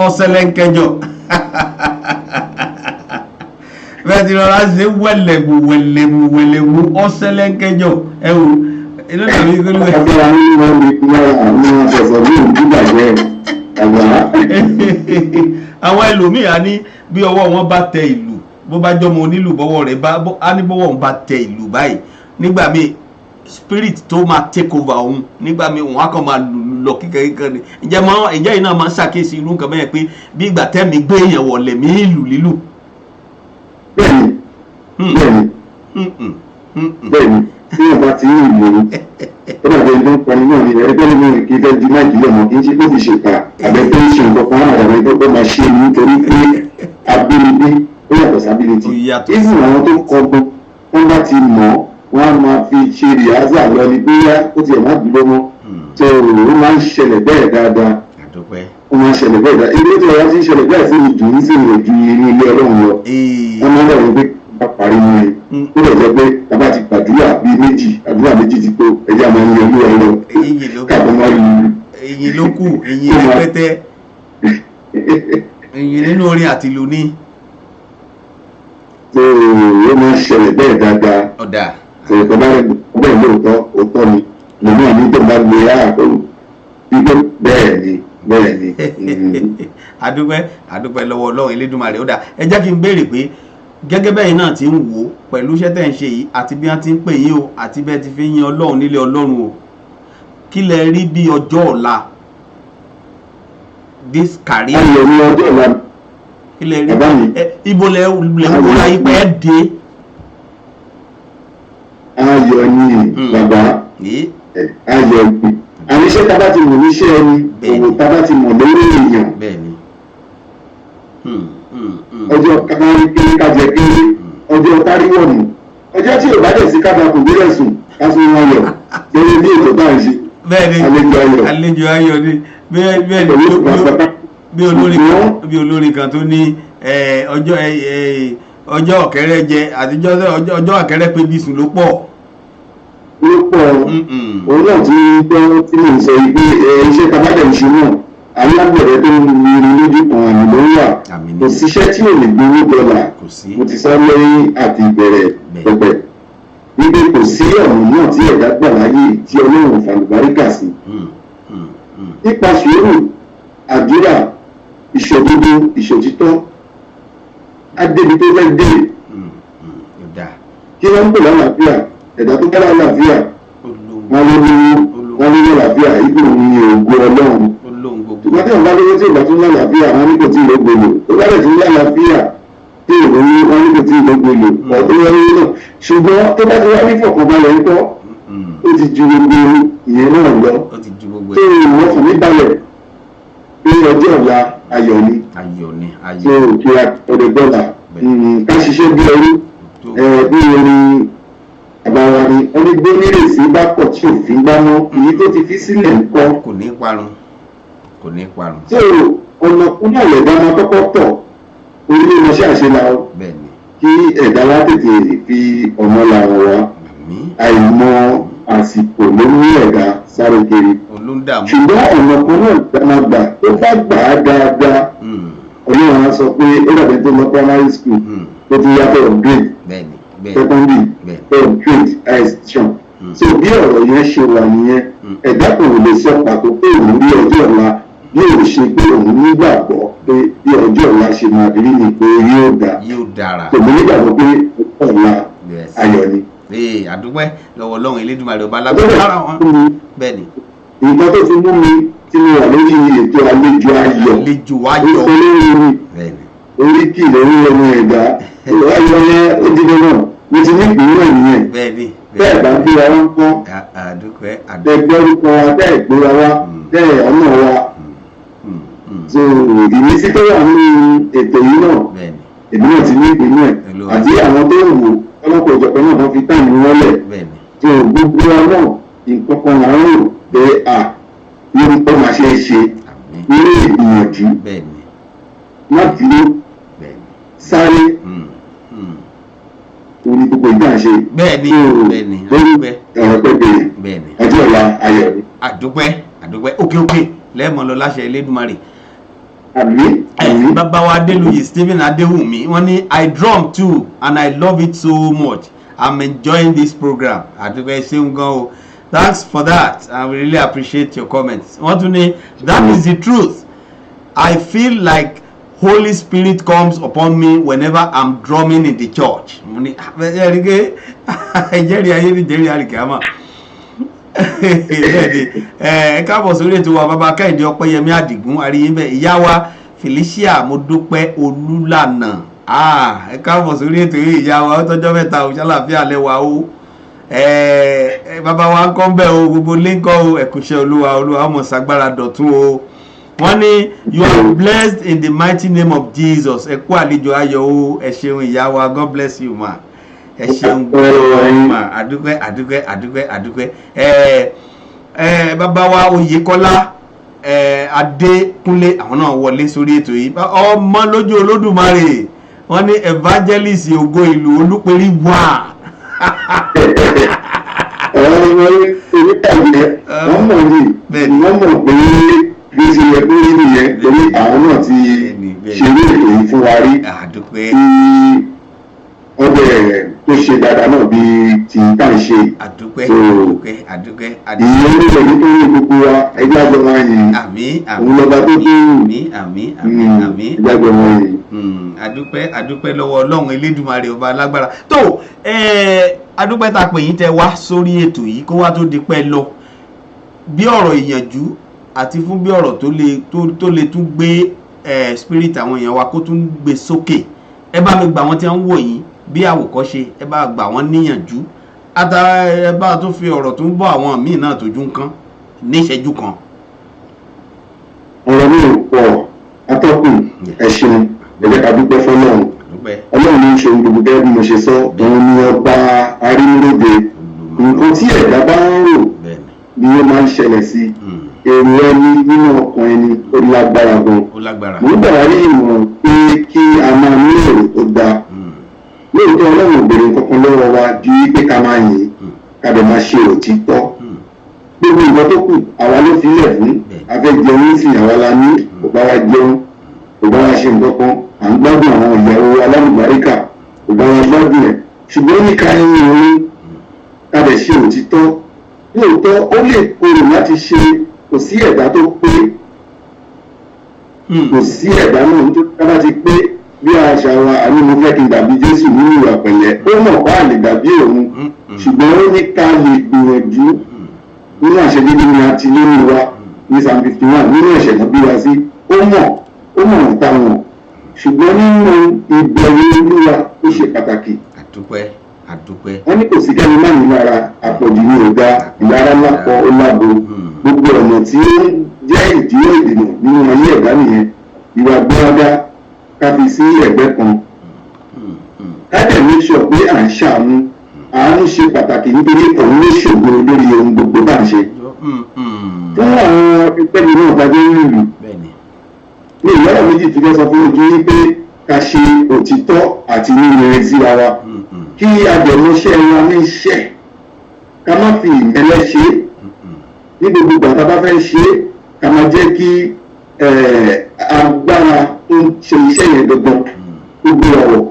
ọ̀sẹ̀lẹ̀nkẹjọ bẹ́ẹ̀ ti rọra ṣe wẹ̀lẹ̀mú ọ̀sẹ̀lẹ̀nkẹjọ ẹ̀wò inú tàbí gbẹ́lú ẹ̀. àwọn ẹlòmíà ní bí ọwọ́ wọn bá tẹ ìlú bó bá jọmọ onílù bọ́wọ́ rẹ̀ á ní bọ́wọ́ wọn bá tẹ ìlú báyìí nígbà míì spirit tó máa take over òun nígbà míì òun á kàn máa lọ kíkẹ́kẹ́ ni ìjẹ́ yìí náà máa ń ṣàkíyèsí irú nǹkan bẹ́ẹ̀ pé bí ìgbà tẹ́mi gbé èèyàn wọ̀ lẹ̀mí ìlú lílù. bẹ́ẹ̀ni tí wọn bá ti ní ìlú ó dàbí ẹni tó ń pọnmi náà ní ẹgbẹ́ nínú kí fẹ́ di máìkì lọ́mọ kí n ṣe kó fi ṣèkà àbẹ̀tẹ̀ ń ṣe nǹkan kan àwọn ẹgbẹ́ tó máa ṣe nítorí pé abínibí ó yàtọ̀ sábìlìtì ìfún àwọn tó kọ́gbọ́n wọ́n bá ti mọ̀ wọ́n á máa fi ṣe rìhásà lọ ní bóyá ó ti ẹ̀ má dúró mọ́ tó ó máa ń ṣẹlẹ̀ bẹ́ẹ̀ dáadáa ó máa ń ṣẹlẹ̀ bẹ́ẹ̀ dáadáa ilé tí wọ́n ti ń ṣẹlẹ̀ bẹ́ẹ̀ sí ìjù ní sí ìrìn ju inú ilé ọlọ́run lọ wọ́n máa ń lọ́wọ́ pé bá parí ní ó lè jẹ́ pé bàbá ti gbàdúrà bíi méjì àdúrà méjì ti tó ẹjẹ́ àmọ́ ń yọ ní ọ̀rọ̀ káàbọ̀ máa lù ú. èyí ló kù èyí rẹpẹtẹ èyí nínú orin àti ìlú ní. ó máa ń ṣẹlẹ̀ bẹ́ẹ̀ dáadáa ọ̀dà tó bá rẹ̀ bẹ́ẹ̀ lóòótọ́ òótọ́ ni lòmí àní tó bá gbé àkọlù wípé bẹ́ẹ̀ ni. adúpẹ́ lọ́wọ́ ọlọ́run elédùnmarè ó dà ẹ jẹ́ kí n béèrè pé gẹ́gẹ́ bẹ́ẹ̀ náà ti ń wò ó pẹ̀lú iṣẹ́ tẹ̀ ń ṣe yìí àti bí wọ́n ti ń pè yín o àti bẹ́ẹ̀ ti fi yin ọlọ́run nílé ọlọ́run o kí lẹ rí bí ọjọ́ ọ̀la this career. ayọ̀ ní ọjọ́ ọ̀la kí lẹ rí ibo lẹ ń wọlá yìí pé ẹ dé. ayọ̀ ni bàbá ayọ̀ ni àwọn iṣẹ́ tá a bá ti mọ̀ níṣẹ́ ẹni òwò tá a bá ti mọ̀ lórí èèyàn ọjọ́ kárí kéré kájẹ kéré ọjọ́ káríwọ̀nù ọjọ́ tí ò bá dẹ̀ sí kábà kò gbé ẹ̀sùn kásùn ayọ̀ lórí bí ètò bá ń ṣe àlejò ayọ̀ ni bí olórin kan tó ní ọjọ́ ọ̀kẹ́rẹ́ jẹ àti ọjọ́ ọ̀kẹ́rẹ́ pé bí sùn ló pọ̀. òun náà ti gbọ́ tí mo sọ pé iṣẹ́ tabadẹ̀ ń ṣe náà alágbẹ̀rẹ̀ tó ń rí lójú kan àmì ló ń wà kò síṣẹ́ tí ò lè gbé owó dọ́là mo ti sọ lẹ́yìn àti ìbẹ̀rẹ̀ pẹ̀pẹ̀ wípé kò sí ọ̀nà náà tí ẹ̀dá gbà láyé tí ọlọ́run fàlùbáríkà sí. nípa sùúrù àdúrà ìṣòdodo ìṣòtítọ́ adébi tó fẹ́ dé kí wọ́n ń pè lálàáfíà ẹ̀dá tó bá lálàáfíà wọ́n ló ní lálàáfíà ipò ní ògo ọlọ́run ṣùgbọ́n tí wọ́n bá lówó tí ìgbà tó lálàáfíà wọn ní kò tí ì lógbòlò tó bá lẹ̀ tí lálàáfíà tí ìròyìn wọn ní kò tí ì lógbòlò ọ̀tún wọn ní náà ṣùgbọ́n tó bá ti wá ní fọ̀kànbalẹ̀ ńkọ́ ó ti ju gbogbo ìyẹn náà lọ tó wọ́n fún mi balẹ̀ pé ọjọ́ ọ̀la ayọ̀ ni tó kí a ọ̀dẹ̀ dọ́là ká ṣiṣẹ́ bí ẹrú bí orin àbáwá ni wọ́n ní gbé nírèsí bá pọ̀ tí òfin gbá mọ́ èyí tó ti fi sílẹ̀ ń kọ́. kò ní parun. tó ọ̀nà kúnlẹ̀ ẹ̀dá máa kọ́kọ́ tọ̀ orílẹ̀ ìmọ̀ṣẹ́ àṣelà ọ kí ẹ̀dá wa tètè fi ọ̀nà làwọn wa àìmọ̀ àsìkò ló ní ẹ̀dá sáré kiri ṣùgbọ́n ọ̀nà kan náà dáná gbà tó bá gbà á dáadáa ọlọ́run á sọ pé ó dàbí tó lọ primary school tó ti yàtọ̀ grade secondary grade high institution so bí ọ̀rọ̀ yẹn ṣe wà nìyẹn ẹ̀dá kò lè sọ pàtó pé òun rí ọjọ́ ọ̀la yóò ṣe pé òun nígbàgbọ́ pé bí ọjọ́ ọ̀la ṣe máa rí ni pé yóò dára tòun nígbàgbọ́ pé ọ̀la ayọ̀ ni. àdúpẹ́ lọ́wọ́ ọlọ́run elédùnmarè ọba lágbára wọn bẹ́ẹ̀ ni. nǹkan tó fi mú mi tí mo wà lórí ètò àlejò ayọ̀ orí kì lórí ọmọ ẹ̀dá ayọ̀ yẹn ó di dandan mo ti ní ìpínlẹ̀ nìyẹn bẹ́ẹ̀ bá gbé wa wọn kọ́ bẹ́ẹ̀ gbọ́rúkọ wa bẹ́ẹ̀ gbé wa wá bẹ́ẹ̀ ọ̀nà wa so ìmísí tó wà nínú ètò yìí náà èmi náà ti ní ìpínlẹ̀ àti àwọn tó ń wò ọlọ́pàá ìjọba náà wọ́n fi táìmù wọn lẹ̀ so gbogbo wa náà nǹkan kan là ń rò pé lórí pé máa ṣe é ṣe nínú ìgbìyànjú láti ló sáré orí gbogbo ìgbà ṣe bẹ́ẹ̀ni lórí ọ̀rọ̀ pẹ̀pẹ̀ ọjọ́ ọ̀la ayọ̀ ni. àdúpẹ́ òkè lẹ́ẹ̀mọ́ lọ láṣẹ Elédùmarè. àmín. bàbá wa Adéluyè Stephen Adéwùmí wọ́n ní I drum too and I love it so much. I'm enjoying this program. àdúpẹ́ ṣeun gan o. Thanks for that. I really appreciate your comments. Wọ́n tún ní that is the truth. I feel like Holy Spirit comes upon me whenever I'm drumming in the church. Mo ní ẹ̀ríkẹ́ ẹ̀jẹ̀rì ayé ní jẹ́rì àríkàmà. Ẹ káàbọ̀ sórí ètò wa bàbá Kẹ́hìndé Ọpẹ́yẹmí Àdìgún àríyìnbẹ̀ ìyá wa Felicia Modúpẹ́ Olúlànà. Ẹ káàbọ̀ sórí ètò yìí ìyá wa ó tọ́jọ́ mẹ́ta ò ṣàlàfíà lẹ́wà ó. Bàbá wa ń kọ́ ń bẹ̀ o gbogbo lẹ́ńkọ́ o ẹ̀kúṣẹ́ olúwa ọmọ ṣàgbára dọ̀tún o. Wọ́n ní you are blessed in the mighty name of Jesus. Ẹ kú àlejò ayọ̀ o ẹ ṣeun ìyá wa God bless you ma. Ẹ ṣeun gbọ́dọ̀ ma àdúpẹ́. Bàbá wa Oyèkọ́lá Adékúnlé àwọn náà wọlé sórí ètò yìí ọmọ lójú Olódùmarè wọ́n ní evangelist ògo ìlú Olúperí wà. wọ́n mọ̀ pé bí ti yẹ pé rí nìyẹn torí àwọn náà ti ṣeré èyí fún wa rí tí ọbẹ̀ tó ṣe dáadáa náà bí ti tá ń ṣe ìyẹn onílẹ̀ nítorí gbogbo wa ẹgbẹ́ àjọ máa yìn òun lọ́ba tó tó ẹgbẹ́ àjọ máa yìn. àdúpẹ́ lọ́wọ́ Ọlọ́run Elédùmarè ọba alágbára tó adúpẹ́ ta pè yín tẹ wá sórí ètò yìí kó wá tó di pẹ́ lọ bí ọ̀rọ̀ ìyànjú àti fún bí ọ̀rọ̀ tó lè tún gbé spirit àwọn èèyàn wa kó tún gbé sókè ẹ bá mi gbà wọ́n tí wọ́n ń wò yín bí àwòkọ́ṣe ẹ bá gbà wọ́n níyànjú àtàrà ẹ bá tún fi ọ̀rọ̀ tó ń bọ́ àwọn míì náà tójú nǹkan ní ìṣẹ́jú kan. ọ̀rọ̀ mi ò pọ̀ atọ́kùn ẹ ṣeun ẹ̀jẹ̀ ká dúpẹ́ fọlọ́run Ọlọ́run ní í ṣe ohun gbogbo gẹ́gẹ́ bí mo ṣe sọ òun ni ọba arínúróde nǹkan tí ẹ̀dá bá ń rò ni ó máa ń ṣẹlẹ̀ sí èrò ẹni nínú ọkàn ẹni ó lágbára gan. mo gbà wá rí ìmọ̀ràn pé kí a máa ní èrò tó dáa lóòótọ́ Ọlọ́run ò béèrè kankan lọ́wọ́ wa ju pé ká máa yìn ká dẹ̀ máa ṣe òtítọ́ gbogbo ìgbà tó kù àwa ló fi lẹ̀ fún afẹ́jẹun nísìnyí àwa la ní kò bá wa jẹun kò bá wa ṣe nǹkan kan à ń gbádùn àwọn ìyàwó alámùbáríkà kò bá wa gbádùn ẹ̀ ṣùgbọ́n ní ká yín orin ká dẹ̀ ṣe òtítọ́ lóòótọ́ ó lè korò láti ṣe kò sí ẹ̀dá tó pé kò sí ẹ̀dá náà nítorí ká bá ti pé bí àṣà wa àní mo fẹ́ kí n dàbí Jésù nínú ìwà pẹ̀lẹ́ ó mọ̀ bá lè dàbí òun ṣùgbọ́n ó ní ká lè gbìyànjú nínú àṣẹdédé ni a ti lórí wa ní Psalm 51 nínú ẹ̀ṣẹ̀ náà bí wa sí ó mọ̀ ń ta wọn ṣùgbọ́n nínú ìbẹ̀rù Olúwa ó ṣe pàtàkì wọ́n ní kò sí kẹ́ni má ní lára àpọ̀jù ní ọ̀gá ìlara lápọ̀ ó lábo gbogbo ọ̀nà tí ó jẹ́ ìdíwọ́ ìdènà nínú ayé ẹ̀dá nìyẹn ìwà gbọ́dá ká fi sí ẹ̀gbẹ́ kan ká dẹ̀ make sure pé à ń ṣàánú àánú ṣe pàtàkì nítorí òun ló ṣògo lórí ohun gbogbo bá ń ṣe fún àwọn ẹgbẹ́ mi náà dájọ́ nínú ìlú ní ìlọ́rọ̀ méjì tí wọ́n sọ fún ojú wípé ká ṣe òtítọ́ àti nílẹ̀ síra wa kí adẹ̀mọṣẹ́ wa ní iṣẹ́ ká má fi ìmẹ́lẹ́ ṣe ní gbogbo ìgbà tá a bá fẹ́ ṣe ká má jẹ́ kí agbára tó ń ṣe iṣẹ́ yẹn gangan gbogbo ọ̀rọ̀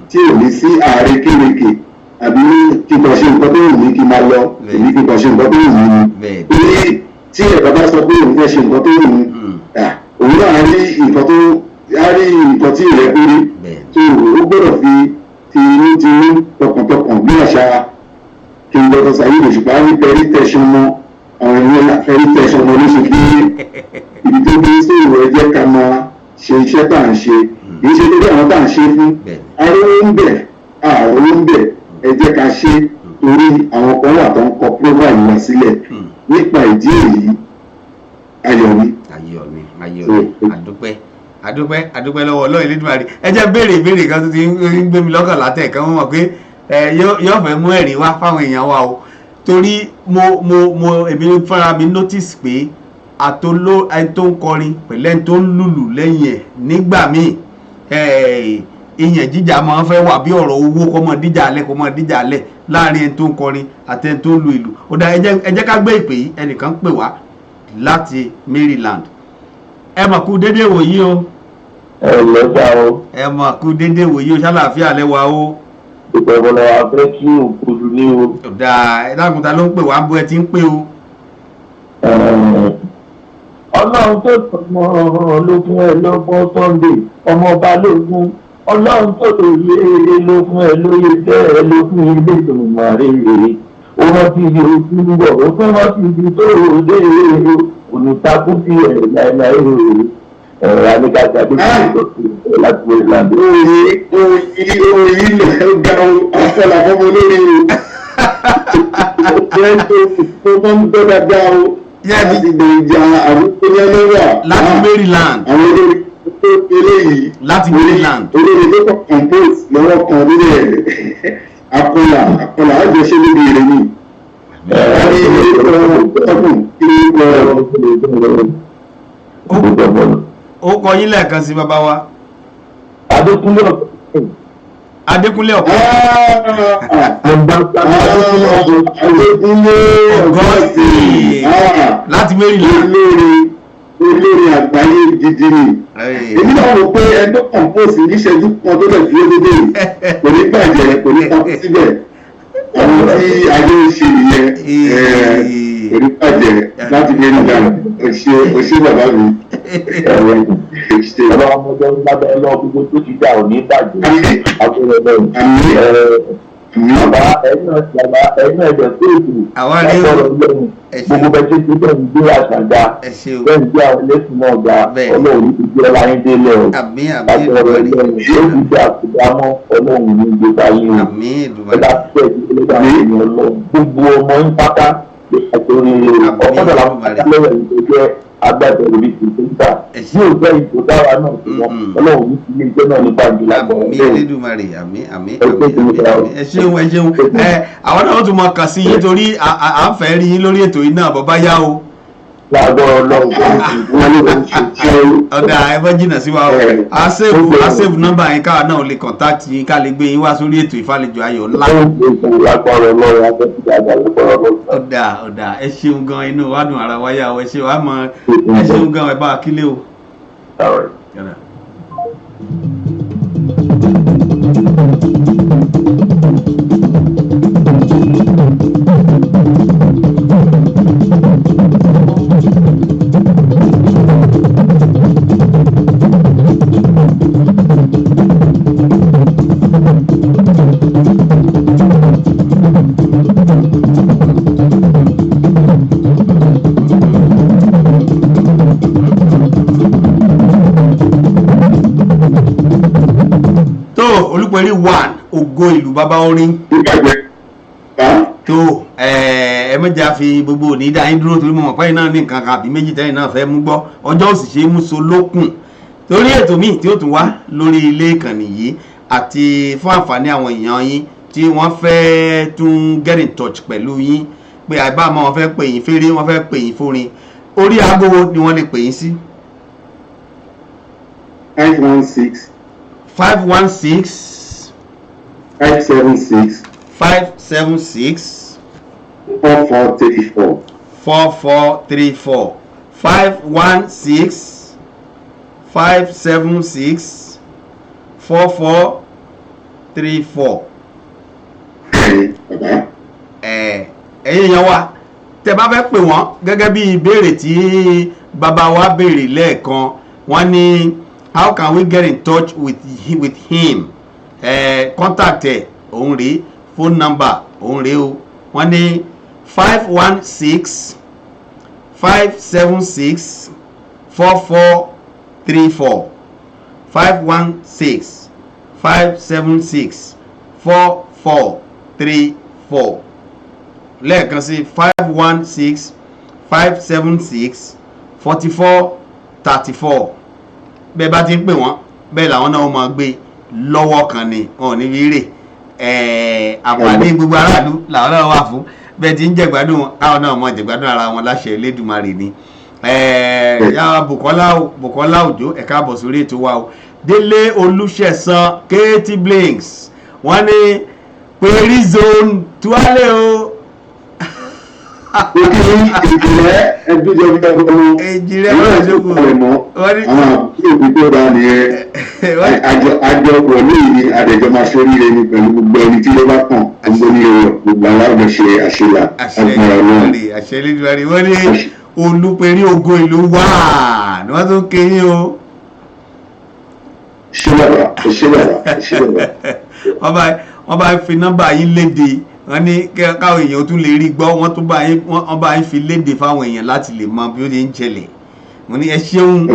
tí ò ní sí ààrẹ kéréke àbí kíkọ̀ ṣe nǹkan tó wù mí kí n máa lọ èmi kíkọ̀ ṣe nǹkan tó wù mí ni torí tí ẹ̀ka bá sọ pé òun fẹ́ ṣe nǹkan tó wù mí òun náà rí nǹkan tí ìrẹ́ péré tó o gbọ́dọ̀ fi tinú tọkàntọkàn bí àṣà kí n lọ́dọ̀ sàyè òṣùpá ní pẹ̀rí tẹ̀sán mọ́ àwọn ìwé pẹ̀rí tẹ̀sán mọ́ lóṣù kí ibi tó gbé sí ìwé jẹ́ ká máa ṣe iṣẹ́ tá à ń ṣe kì í ṣe lórí àwọn tá à ń ṣe fún arówó ń bẹ̀ àrówó ń bẹ̀ ẹ jẹ́ ká ṣe torí àwọn kan wà tó ń kọ prófáìlì wa sílẹ̀ nípa ìdí èyí ayọ̀ ni. àdúpẹ́ lọ́wọ́ Ọlọ́run Elédùmarè ẹ jẹ́ béèrè ìbéèrè kan tó ti ń gbé mi lọ́kàn látẹ̀kan wọ́n mọ̀ pé yóò fẹ́ mú ẹ̀rí wá fáwọn èèyàn wa o torí mo èmi fúnra mi notice pé ẹni tó ń kọrin pẹ̀lú ẹni tó ń lùlù lẹ́yìn ẹ̀ nígbà míì ìyẹn jíjà máa ń fẹ́ wà bí ọ̀rọ̀ owó kó mọ díjà alẹ́ láàrin ẹni tó ń kọrin àti ẹni tó ń lu ìlù ó dá ẹ jẹ́ ká gbé ìpè yìí ẹnìkan pè wá láti Maryland ẹ mà kú dédé wòyí o. ẹ lọ́jà o. ẹ mà kú dédé wòyí o ṣàlàáfíà lẹ́wà o. ìpẹ̀bọ̀lọ̀ abẹ́ kí òkúdu ní o. ọ̀dà ẹ̀dàkùnta ló ń pè wá bó ẹ ti ń pè o. ọlọ́run tó tọmọ ológun ẹ lọ́gbọ́n Sunday ọmọ balógun ọlọ́run tó lóye ló fún ẹ lóye tẹ́ ẹ ló fún ilé ìgbìmọ̀ rèé ó rántí ibi ojú ń bọ̀ ó fẹ́ rántí ibi tó dé onítakùn sí ẹ̀ láéláé ẹ̀rọ anígbàgbà tó ti láti wọ ìlànà. oyin ilẹ̀ ó ga ọ̀fọ̀lá fọmọ lórí o jẹ́ tó tó ń bẹ́ dáadáa o láti gbèjà àwọn tó yẹ lọ́wọ́ láti Maryland àwọn olórí tó eléyìí láti Maryland olórí tó kọ̀ compose lọ́wọ́ kan nílẹ̀ akọ́là àjọṣe níbi ìrẹ́ ni ẹ̀ẹ́dì ìrẹ́ ọkùn kí ló kọ́ ó kọ yín lẹ́ẹ̀kan sí bàbá wa. Adékúnlé ọ̀pọ̀. Adékúnlé Ọ̀gọ́sì láti Maryland. Olórí àgbáyé gidi ni. Èmi náà wò pé ẹgbẹ́ compose níṣẹ́jú kan tó lè fi ó dédé kò ní bàjẹ́ kò ní kọ́ síbẹ̀. Àwọn tí ayé ń ṣe nìyẹn kò ní bàjẹ́ láti Maryland. Òṣè bàbá mi. Ọlọ́run ọmọdé lábẹ́ ọlọ́run gbogbo tó ti dà ò ní bàjẹ́ àbúrò bẹ́ẹ̀. Bàbá ẹ̀yìn ẹ̀jẹ̀ tó ètò ẹ̀kọ́ lọ́rùn gbogbo bẹ́ẹ̀ tó ti bẹ́ẹ̀ ń gbé àṣàjà bẹ́ẹ̀ ń gbé àwọn ẹlẹ́sìn náà ga ọlọ́run ní ti gbé ọlá yín délẹ̀ o. Láti ọ̀rọ̀ ẹgbẹ́ rẹ̀ yóò ti gbé àkùdámọ́ ọlọ́run ní gbogbo ayé o. Ẹ̀dá tẹ̀ ìdílé bá yẹn ní ọlọ́run gbogbo ọmọ yín pátá àtòrí ọ̀pọ̀lọpọ̀ làwọn pátá lọ́wọ́ ẹ̀yìn tó jẹ́ agbábọ̀ orí ìpínlẹ̀ yóò jẹ́ ìbò dára náà fún wọn ọlọ́run ní ilé iṣẹ́ náà nípa ìjìnlẹ̀ àgbọ̀n àmì Elédùmarè àmì ẹ ṣeun àwọn náà tún mọ kàn sí yín torí à ń fẹ́ rí yín lórí ètò yìí náà bọ́ bá yá o. láàbọ̀ ọlọ́run ọ̀dà ẹ bọ́ jìnnà sí wa o a save nọ́mbà yín káwa náà lè contact yín ká lè gbé yín wá sórí ètò ìfàlejò ayọ̀ ńlá. ọ̀dà ẹ ṣeun gan inú wa dùn ara wáyà o ẹ ṣeun gan ẹ bá a kílé o. Olúpẹ̀rí 1 ògo ògo ìlú bàbá orin. tó ẹ mẹ́jà fi gbogbo òní dá yín dúró torí mo mọ̀ pé iná ní nǹkan kan àbí méjì tẹ́yìn náà fẹ́ mú gbọ́ ọjọ́ òsì ṣe é mú so lókùn torí ètò míì tí ó tún wá lórí ilé ìkànnì yìí àti fún àǹfààní àwọn èèyàn yín tí wọ́n fẹ́ tún get in touch pẹ̀lú yín pé àìbámọ́ wọn fẹ́ pè yín fèrè wọn fẹ́ pè yín fórin orí aago ni wọ́n lè pè yín sí. 516 516 576 576 4434 4434 516 576 4434. ẹ̀yin yẹn wá tẹ́ bá fẹ́ pè wọ́n gẹ́gẹ́ bí ìbéèrè tí bàbá wa béèrè lẹ́ẹ̀kan wọ́n ní how can we get in touch with him contact ẹ̀ òun rèé phone number òun rèé o wọ́n ní 516 576 4434 516 576 4434 lẹ́ẹ̀kan sí 516 576 4434 bẹ́ẹ̀ bá ti ń pè wọ́n bẹ́ẹ̀ làwọn náà máa gbé lọ́wọ́ kan ni wọn ò ní fi rè àǹfààní gbogbo aráàlú làwọn náà wà fún bẹ́ẹ̀ ti ń jẹ̀gbádùn káwọn náà mọ̀ jẹ̀gbádùn ara wọn láṣẹ Elédùmarè ni yàrá Bùkọ́lá Òjó ẹ̀ka àbọ̀ sórí ètò wa o Délé Olúṣẹ̀san Katie Blinks wọ́n ní pèrí zone tuwálé o. ìjìnlẹ̀ ẹgbẹ́jọ́ bí ọmọ ìjìnlẹ̀ wọn lè jókòó wọ́n ní àwọn òbí tó bá ní àjọ pẹ̀lú ìní àdẹ̀jọ́ máa ṣoríire ní pẹ̀lú gbogbo ẹni tí ló bá kàn gbogbo ní ẹ̀rọ gbogbo aláwọ̀ ṣe àṣelà agbára náà. àṣẹ Elédùmarè wọ́n ní olùpẹ̀rí ògo ìlú wà ní wọ́n tó kéyìn o. ṣé bàbá wọ́n bá fi nọ́mbà yín léde wọ́n ní káwọn èèyàn tún lè rí gbọ́ wọ́n tún bá yín fi léde fáwọn èèyàn láti lè mọ bí ó ti ń ṣẹlẹ̀ mo ní ẹ ṣeun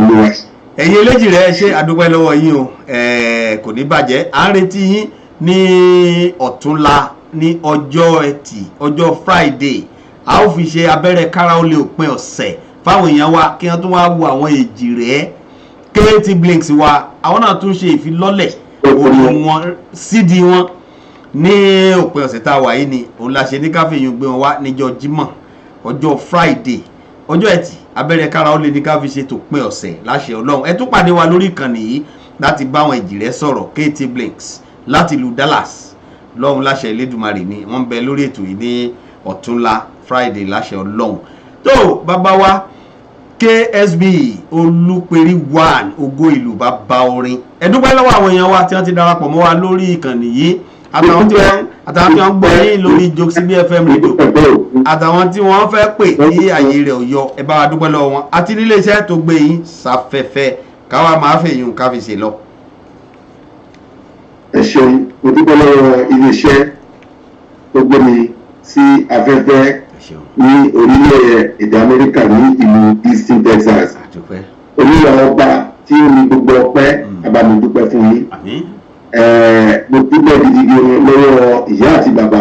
ẹ̀yin eléjì rẹ̀ ẹ ṣe àdúpẹ́ lọ́wọ́ yín o kò ní bàjẹ́ à ń retí yín ní ọ̀túnla ní ọjọ́ ẹtì ọjọ́ Friday a ó fi ṣe abẹ́rẹ́ káráólé òpin ọ̀sẹ̀ fáwọn èèyàn wa kí wọ́n tún wá wo àwọn èjì rẹ̀ Katie Blinks wa àwọn náà tún ṣe ìfilọ́lẹ̀ òun wọn CD wọn ní òpin ọ̀sẹ̀ tá a wà yìí ni òun la ṣe ní káfíń gbé wọn wá níjọ́ Jímọ̀ ọjọ́ Friday ọjọ́ ẹtì abẹ́rẹ́ káráólé ní káfíń ṣe tó pin ọ̀sẹ̀ láṣẹ Ọlọ́run ẹ tún pàdé wa lórí ìkànnì yìí láti bá àwọn èjì rẹ̀ sọ̀rọ̀ Katie Blinks láti ìlú Dallas lọ́run láṣẹ Elédùmarè ni wọ́n ń bẹ lórí ètò yìí ní ọ̀túnla Friday láṣẹ Ọlọ́run tó bàbá wa KSB Olúpẹ̀rí 1 ògo ìlú bàbá orin ẹ dúpẹ́ lọ́wọ́ àwọn èèyàn wa tí wọ́n ti darapọ̀ mọ́ wa lórí ìkànnì yìí àtàwọn tí wọ́n gbọ́ yín lórí Jokesibi FM rédíò àtàwọn tí wọ́n fẹ́ pè ní àyè rẹ̀ ọ̀yọ́ ẹ bá wa dúpẹ́ lọ́wọ́ wọn àti nílé iṣẹ́ tó gbé yín sáfẹ́fẹ́ káwa máa fèyún ká fi ṣe lọ. ẹ ṣeun mo dúpẹ́ lọ́wọ́ iléeṣẹ́ tó gbé mi sí afẹ́fẹ́ ní orílẹ̀-èdè Amẹ́ríkà ní ìlú Houston, Texas olúwa ọba tí ó ní gbogbo ọpẹ́ abamidúpẹ́ fún yín mo dúpẹ́ gidigidi lọ́wọ́ ìyá àti bàbá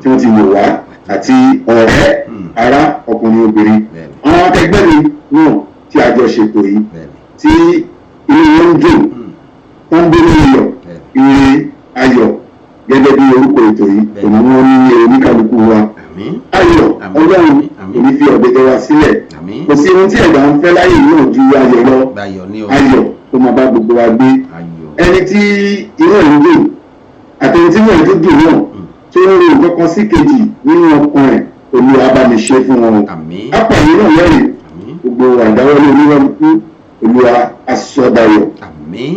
tí wọ́n ti wò wá àti ọ̀rẹ́ ará ọkùnrin obìnrin àwọn akẹgbẹ́ mi náà tí a jọ ṣètò yìí tí inú wọn ń dùn wọ́n ń gbé ní iyọ̀ ire ayọ̀ gẹ́gẹ́ bí orúkọ ètò yìí òun wọn ní oníkálukú wa ayọ̀ Ọlọ́run òní fi ọ̀dẹ̀dẹ̀ wa sílẹ̀ kò sí ohun tí ẹ̀dá ń fẹ́ láyé náà ju ayọ̀ lọ ayọ̀ tó máa bá gbogbo wa gbé ẹni tí inú ẹ̀ ń dùn àtẹni tí inú ẹ̀ ń dùn náà tó ń ro nǹkan kan sí kejì nínú ọkàn ẹ̀ Olúwa bá mi ṣe fún wọn apá yìí náà lẹ́rìn gbogbo àdáwọlé oníwọ̀nkú Olúwa asọ̀dayọ̀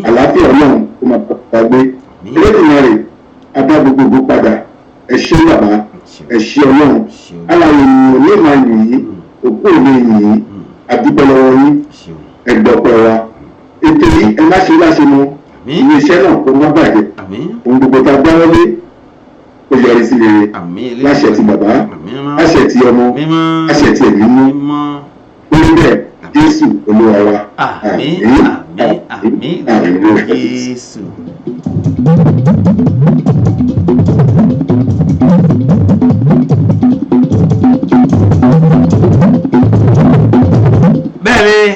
àlàáfíà Ọlọ́run tó máa bá gbé Elédùmarè adá gbogbo padà ẹ ṣé bàbá ẹ ṣé Ọlọ́run alààyè ènìyàn lè máa yìn yín òkú ò lè yìn yín adúpẹ́ lọ́wọ́ yín ẹgbọ́pẹ́ wa ètò yìí ẹ má ṣe láṣẹ mọ́ ilé iṣẹ́ náà kó má bàjẹ́ ohun gbogbo tá a gbá wọlé ó yọrí sí rere láṣẹ ti bàbá láṣẹ ti ọmọ láṣẹ ti ẹ̀mí mú lórí bẹ́ẹ̀ Jésù Olúwa wa àmín àmín àmín Jésù.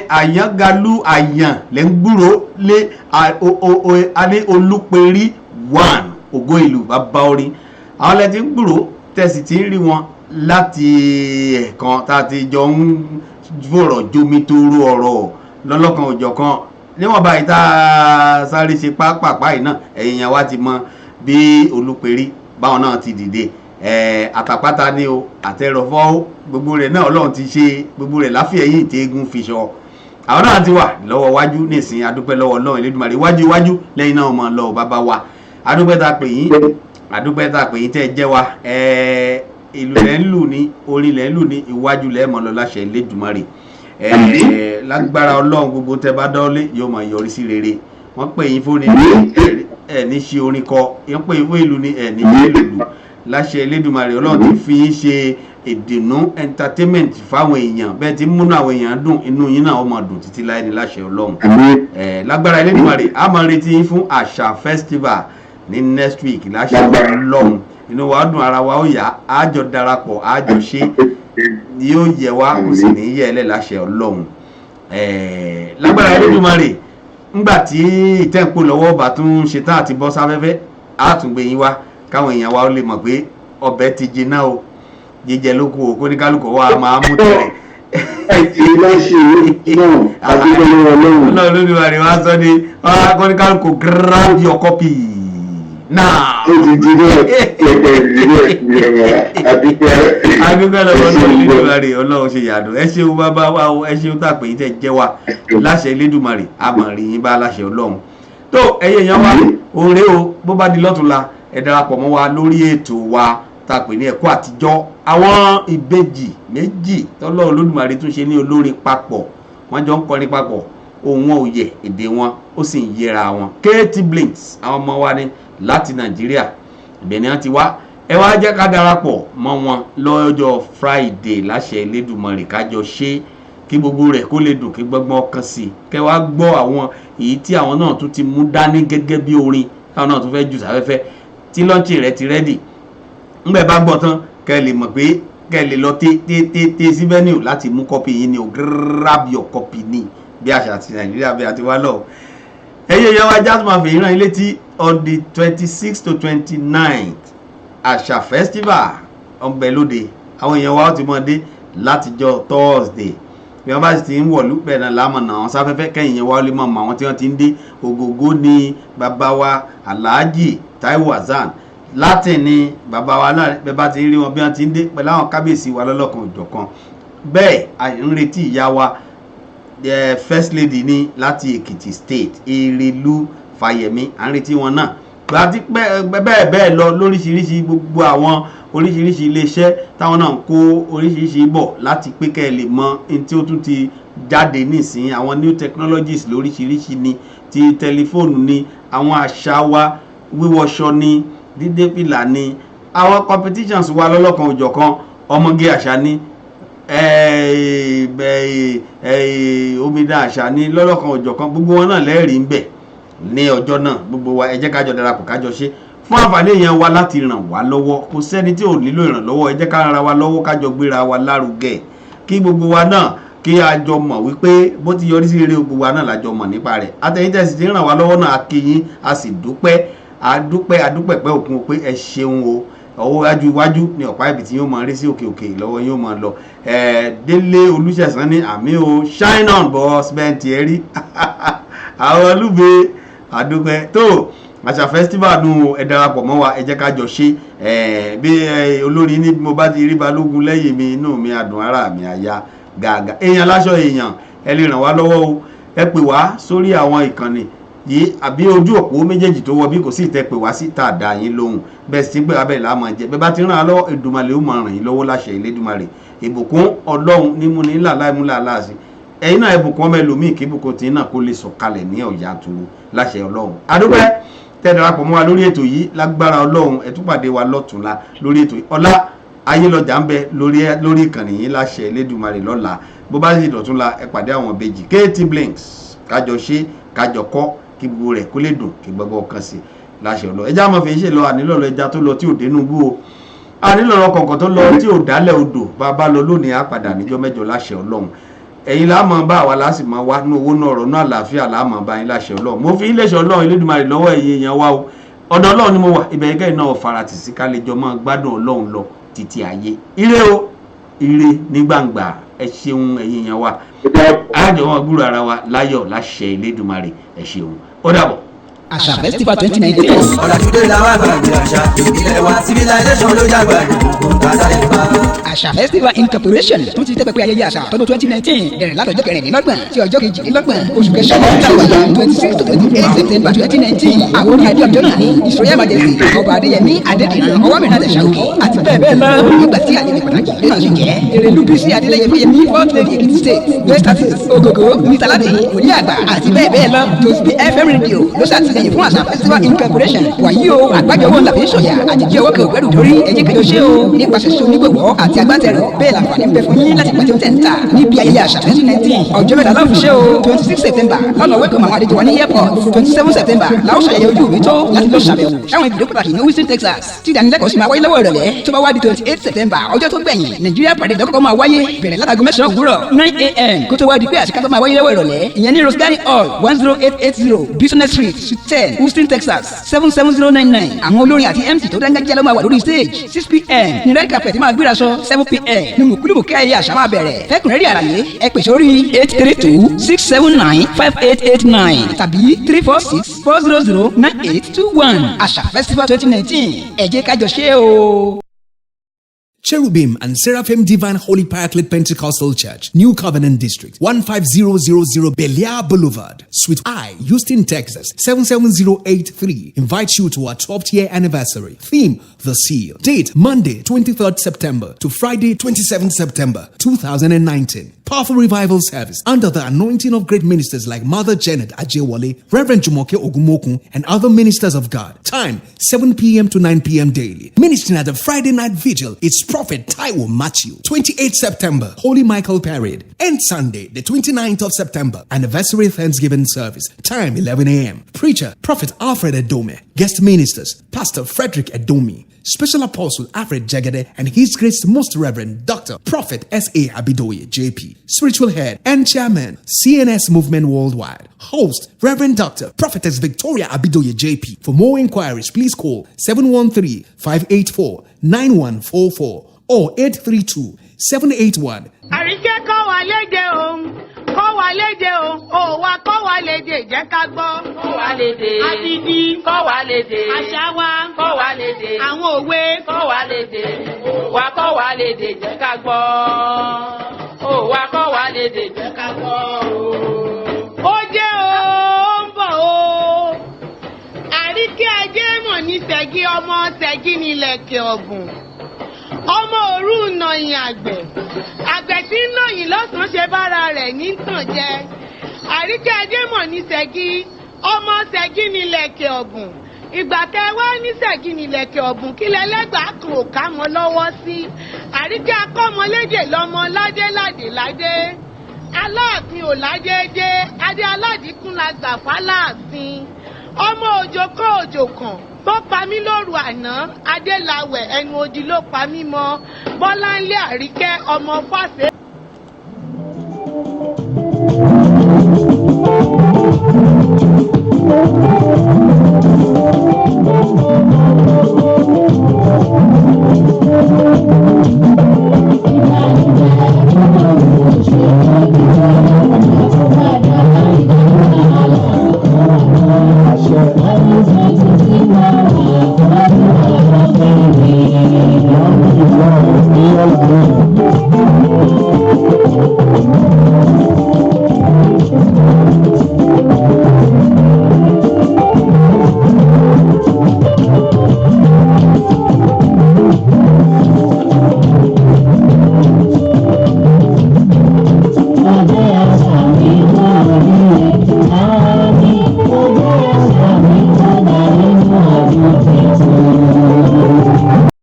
àyàngalú àyàn lẹ́ ń gbúrò lé adé olúperí 1 ògo ìlú bàbá orin àwọn lẹ́ ti ń gbúrò tẹ̀sí ti ń rí wọn láti ẹ̀kan tá a ti jọ ń fọ̀rọ̀ jomi toro ọ̀rọ̀ lọ́lọ́kan òjọ̀kan níwọ̀n báyìí tá a sáré ṣe pápápá yìí náà ẹ̀yìn yẹn wá ti mọ bí olúperí báwọn náà ti dìde àtàpátá ní o àtẹrọfọ́ gbogbo rẹ̀ náà ọlọ́run ti ṣe gbogbo rẹ̀ láfíà yìí tí eégún fi ṣọ àwọn náà ti wà lọ́wọ́ wájú nísìnyí adúpẹ́ lọ́wọ́ ọlọ́run Elédùmarè iwájú lẹ́yìn náà mọ̀ lọ bàbá wa adúpẹ́ tá a pè yín tẹ́ ẹ jẹ́ wa ìlú lẹ́ ń lù ní orin lẹ́ ń lù ní iwájú lẹ́ mọ̀ lọ láṣẹ Elédùmarè lágbára ọlọ́run gbogbo tẹ́ bá dọ́lé yóò máa yọrí sí rere wọ́n pè yín fún ní ní ṣe orin kọ wọ́n pè yín fún ìlú ní ní ṣe lùlù láṣẹ Elédùmarè ọlọ́run ti fi yín ṣe ìdùnnú entertainment fáwọn èèyàn bẹ́ẹ̀ tí múnú àwọn èèyàn dùn inú yín náà ó máa dùn títí láì ní láṣẹ ọlọ́run lágbára Elédùmarè a máa retí yín fún àṣà festival ní next week láṣẹ ọlọ́run inú wa dùn ara wa ó yá àjọ darapọ̀ àjọ ṣe yóò yẹ wá kò sì ní yẹ ẹlẹ́ láṣẹ ọlọ́run lágbára Elédùmarè ńgbà tí ìtẹ́ǹpó lọ́wọ́ ọba tún ṣe tán àti bọ́ sáfẹ́fẹ́ àtúngbè yín wá káwọn èèyàn wa ó lè mọ̀ pé ọbẹ̀ ti jiná o jíjẹ ló kù o kó ní kálukú wa máa mú tẹ̀rẹ̀. ọlọ́run Olódùmarè wá sọ ni kó ní kálukú grab your copy now. adúgbò lọ́wọ́ Olódùmarè ọlọ́run ṣe yàdùn ẹ ṣeun bàbá wa o ẹ ṣeun tàpé yín tẹ̀ jẹ́ wa láṣẹ Elédùmarè àmọ̀ rí yín bá láṣẹ ọlọ́run tó ẹyẹ yẹn wá òun rèé o bó bá di lọ́tùnla ẹ darapọ̀ mọ́ wa lórí ètò wa tàpé ní ẹ̀kọ́ àtijọ́ àwọn ìbejì méjì tọ́lọ́ Olódùmarè tún ṣe ní olórin papọ̀ wọ́n jọ ń kọrin papọ̀ ohùn wọn ò yẹ èdè wọn ó sì ń yẹra wọn Katy Blinks àwọn ọmọ wa ní láti Nàìjíríà ibẹ̀ ni wọ́n ti wá ẹ wá jẹ́ ká darapọ̀ mọ́ wọn lọ́jọ́ Friday láṣẹ Elédùmarè kájọ ṣe kí gbogbo rẹ̀ kó lè dùn kí gbọ́ngbọ́n kan sí i kẹ́ wá gbọ́ àwọn èyí tí àwọn náà tún ti mú dání gẹ́gẹ́ bí orin táwọn náà tún fẹ́ jù sáfẹ́fẹ́ tí lọ́ńchì rẹ̀ ti rẹ́dì ńgbẹ́ bá gbọ́ tán kẹ́ lè mọ̀ pé kẹ́ lè lọ té sí venue láti mú kọ́pì yín ni o grab your copy ní bí àṣà àti Nàìjíríà bí àti wá lọ. ẹyẹ yẹn wá jásùn máa fèyí rán ilé tí on the 26th to 29th àṣà festival ọ̀nbẹ lóde àwọn èèyàn wa ó ti mọ̀ dé látijọ́ Thursday bí wọ́n bá sì ti ń wọ̀ lúpẹ̀ náà lámọ̀nà àwọn sáfẹ́fẹ́ kẹ́yìn yẹn wá ó lè mọ̀ àwọn tí wọ́n ti ń dé Ògògó ní bàbá wa Alhaji Taiwo Hassan Latin ní bàbá wa náà bẹ́ẹ̀ bá ti rí wọn bí wọ́n ti ń dé pẹ̀lú àwọn kábíyèsí wa lọ́lọ́kan òjọ̀kan bẹ́ẹ̀ à ń retí ìyá wa first lady ní láti Èkìtì state Erelu Fáyẹmí à ń retí wọn náà gbàtí bẹ́ẹ̀ lọ lóríṣiríṣi gbogbo àwọn oríṣiríṣi iléeṣẹ́ táwọn náà ń kó oríṣiríṣi bọ̀ láti pé kẹ́ ẹ lè mọ ní tí ó tún ti jáde nísìnyí àwọn new technologies lóríṣiríṣi ni ti tẹlifóònù ni àwọn àṣà wa wíwọṣọ ni dídé fìlà ni àwọn competitions wa lọ́lọ́kan òjọ̀kan ọmọge àṣà ni omidan àṣà ni lọ́lọ́kan òjọ̀kan gbogbo wọn náà lẹ́rìí ń bẹ̀ ní ọjọ́ náà gbogbo wa ẹ jẹ́ kájọ darapọ̀ kájọ ṣe fún àǹfààní èèyàn wa láti ràn wá lọ́wọ́ kò sẹ́ni tí ò nílò ìrànlọ́wọ́ ẹ jẹ́ ká ràn wá lọ́wọ́ kájọ gbéra wa lárugẹ kí gbogbo wa náà kí a jọ mọ̀ wípé bó ti yọrí sí rere gbogbo wa náà lájọ mọ̀ nípa rẹ̀ àtẹ̀yìntẹ̀sì ti ràn wá lọ́wọ́ náà a kí yín a sì dúpẹ́ adúpẹ́ pẹ́ òkun pé ẹ ṣeun o ọwọ́ iwájú ni ọ̀pá ibi tí yóò máa rí sí òkè òkè lọ́wọ́ yóò máa lọ Délé Olúṣẹ̀san ní àmì o shine on boss bẹ́ntì ẹ rí àwọn olúbe àdúpẹ́ tó àṣà festival nù ẹ darapọ̀ mọ́ wa ẹ jẹ́ ká jọ ṣe bí olórin ní mo bá ti rí Balógun lẹ́yìn mi inú mi àdùn ara mi àyà gàgà èèyàn láṣọ èèyàn ẹ lè ràn wá lọ́wọ́ o ẹ pè wá sórí àwọn ìkànnì yìí àbí ojú òpó méjèèjì tó wọ bí kò sí ìtẹ́ pè wá sí tàdá yín lóhùn bẹ́ẹ̀ sì pé abẹ́ ìlà máa jẹ bẹ́ẹ̀ bá ti ràn án lọ́wọ́ Èdùmàrè ó máa ràn yín lọ́wọ́ láṣẹ Elédùmarè ìbùkún Ọlọ́run ní múni ńlá láìmúlá aláàsì ẹ̀yin náà ìbùkún ọmọ ẹlòmíì kí ìbùkún tí náà kó lè sọ̀kalẹ̀ ní ọ̀yà àtúrò láṣẹ Ọlọ́run adúpẹ́ tẹ́ darapọ̀ mọ́ wa lórí ètò yìí lágbára Ọlọ́run ẹ tún pàdé wa lọ́tùnla lórí ètò yìí ọlá ayélọjà ń bẹ lórí ìkànnì yìí láṣẹ Elédùmarè lọ́la bó bá sì dọ̀túnla ẹ pàdé àwọn ìbejì Katy Blinks kájọ ṣe kájọ kọ́ kí gbogbo rẹ̀ kó lè dùn kí gbogbo ọkàn sí láṣẹ Ọlọ́run ẹjá mọ̀ fi ṣe lọ ànílọ́lọ́ ẹja tó lọ tí ò dénúbú o ànílọ́lọ́ kọ̀ọ̀kan tó lọ tí ò dálẹ̀ odò bàbá lọ lónìí á padà níjọ́ mẹ́jọ láṣẹ Ọlọ́run ẹ̀yin la máa bá àwa la sì máa wá ní owó náà ọ̀rọ̀ náà àlàáfíà la máa bá yín láṣẹ Ọlọ́run mo fi yín léṣe Ọlọ́run Elédùmarè lọ́wọ́ ẹ̀yin èèyàn wa o ọ̀dọ̀ Ọlọ́run ni mo wà ibẹ̀ yẹn kẹ́yìn náà faratì sí ká lè jọ máa gbádùn Ọlọ́run lọ títí ayé ire o ire ní gbangba ẹ ṣeun ẹ̀yin èèyàn wa àjọ wọn gbúrò ara wa láyọ̀ láṣẹ Elédùmarè ẹ ṣeun ó dàbọ̀. Àṣà Festival 2019. ọ̀làjúdé làwọn àgbàgbé àṣà ìbílẹ̀ wa civilization ló jágbá ìdìbò tàdá ìfà. Àṣà Festival Incorporation tún ti tẹ́pẹ́ pé ayẹyẹ àṣà tọdún 2019 bẹ̀rẹ̀ látọjọ́ kẹrìndínlọ́gbọ̀n sí ọjọ́ kejìdínlọ́gbọ̀n oṣù kẹsàn-án tàwọn 26 to 28 September 2019 àwọn orí adé ọjọ́ náà ní Israel Majesty ọba Adéyẹmí Adédìran Ọwọ́mìnà Tẹ̀sàókè àti bẹ́ẹ̀ bẹ́ẹ̀ lọ nígbà tí àlejò pàtàkì náà sì jẹ́ Erelu Bísí Adéléyẹmí Fourth Lady Ekiti State West Africa Ogogo Mitalade Òní Àgbà àti bẹ́ẹ̀ bẹ́ẹ̀ lọ Tosbi FM Radio ló ṣàtìlẹ́yìn fún Àṣà Festival Incorporation wàyí o àgbájọwọ́ ńlá fi ń sọ̀yà àjèjì ọwọ́ kan ògbẹ́rù dórí ẹ̀jẹ̀ kẹjọ ṣe o nípasẹ̀ ṣe onígbòwọ́ àti agbátẹrù bẹ́ẹ̀ làǹfààní ń bẹ fún yín láti pàtẹ́ tẹ̀ǹtà níbi ayẹyẹ àṣà 2019 ọjọ́ mẹ́ta láwọn fi ṣe o 26 September lọ́nà wẹ́kọ̀ àwọn àlejò wa ní airport 27 September láwọn ṣàyẹyẹ ojú ìwé tó láti lọ ṣàbẹ̀wò sáwọn ibùdó pàtàkì ní Houston Texas tí ìdánilẹ́kọ̀ọ́ sì máa wáyé lọ́wọ́ ìrọ̀lẹ́ tó bá wá di 28 September ọjọ́ tó gbẹ̀yìn Nigeria parade lọ́kọ̀ọ́ máa wáyé bẹ̀rẹ̀ látago 9 òwúrọ̀ 9 a.m. kó tó wá di pé àṣekágbá máa wáyé lọ́wọ́ ìrọ̀lẹ́ ìyẹn ní Rosgari Hall 10880 Business Street Suite 10 Houston Texas 77099 àwọn olórin àti MC tó dáńgájíá ló máa wà lórí stage 6 p.m. ní red carpet máa gbéra sọ 7 p.m. ní mùkúlùmù kí ayé àṣà máa bẹ̀rẹ̀ fẹ́kùnrẹ́rì àlàyé ẹ pè sórí 832-679-5889 tàbí 346-400-9821 Àṣà Festival 2019 ẹ jẹ́ ká jọ ṣe o. Cherubim and Seraphim Divine Holy Paraclete Pentecostal Church, New Covenant District, 15000 Beliar Boulevard, Suite I, Houston, Texas, 77083. Invites you to our 12th year anniversary. Theme, The Seal. Date, Monday, 23rd September to Friday, 27th September, 2019. Powerful revival service under the anointing of great ministers like Mother Janet Ajewale, Reverend Jumoke Ogumokun, and other ministers of God. Time, 7 p.m. to 9 p.m. daily. Ministering at the Friday night vigil, it's Prophet Taiwo Matthew. 28 September, Holy Michael Parade. And Sunday, the 29th of September, anniversary Thanksgiving service. Time, 11 a.m. Preacher, Prophet Alfred Edome. Guest ministers, Pastor Frederick Edomi. Special Apostle Alfred Jagade and His Grace Most Reverend Dr. Prophet S.A. Abidoye, JP. Spiritual Head and Chairman, CNS Movement Worldwide. Host, Reverend Dr. Prophetess Victoria Abidoye, JP. For more inquiries, please call 713-584-9144 or 832-781. Àríkẹ́ kọ́ wa léde o, kọ́ wa léde o, ó wa kọ́ wa léde jẹ́ ká gbọ́. Kọ́ wa léde. Àdìdì. Kọ́ wa léde. Àṣà wa. Kọ́ wa léde. Àwọn òwe. Kọ́ wa léde. Wa kọ́ wa léde jẹ́ ká gbọ́. Ó wa kọ́ wa léde jẹ́ ká gbọ́. Ó jẹ́ o, ó ń bọ̀ o. Àríkẹ́ ajé mọ̀ ní Ṣẹ̀gí ọmọ Ṣẹ̀gí nílẹ̀kẹ̀ ọ̀gùn. Ọmọ òru nàyìn àgbẹ̀ tí ń nàyìn lọ́sàn-án ṣe bára rẹ̀ ní tàn jẹ. Àríkẹ́ Adémọ̀ ní Ṣẹ̀gí ọmọ Ṣẹ̀gí nílẹ̀kẹ̀ ọ̀bùn. Ìgbà kẹwàá ní Ṣẹ̀gí nílẹ̀kẹ̀ ọ̀bùn kí lẹ́lẹ́gbàá kan ò ká mọ́ lọ́wọ́ sí. Àríkẹ́ akọ́mọlédè lọ́mọ ládé ládé ládé. Aláàfin ò ládéédé adé aládìkún la gbà fáláàfin. Ọmọ òjò kọ́ òjò kàn tó pa mí lóru àná adélawẹ̀ ẹnu odi ló pa mí mọ́ Bọ́láńlé Àríkẹ́ ọmọ Fásẹ̀.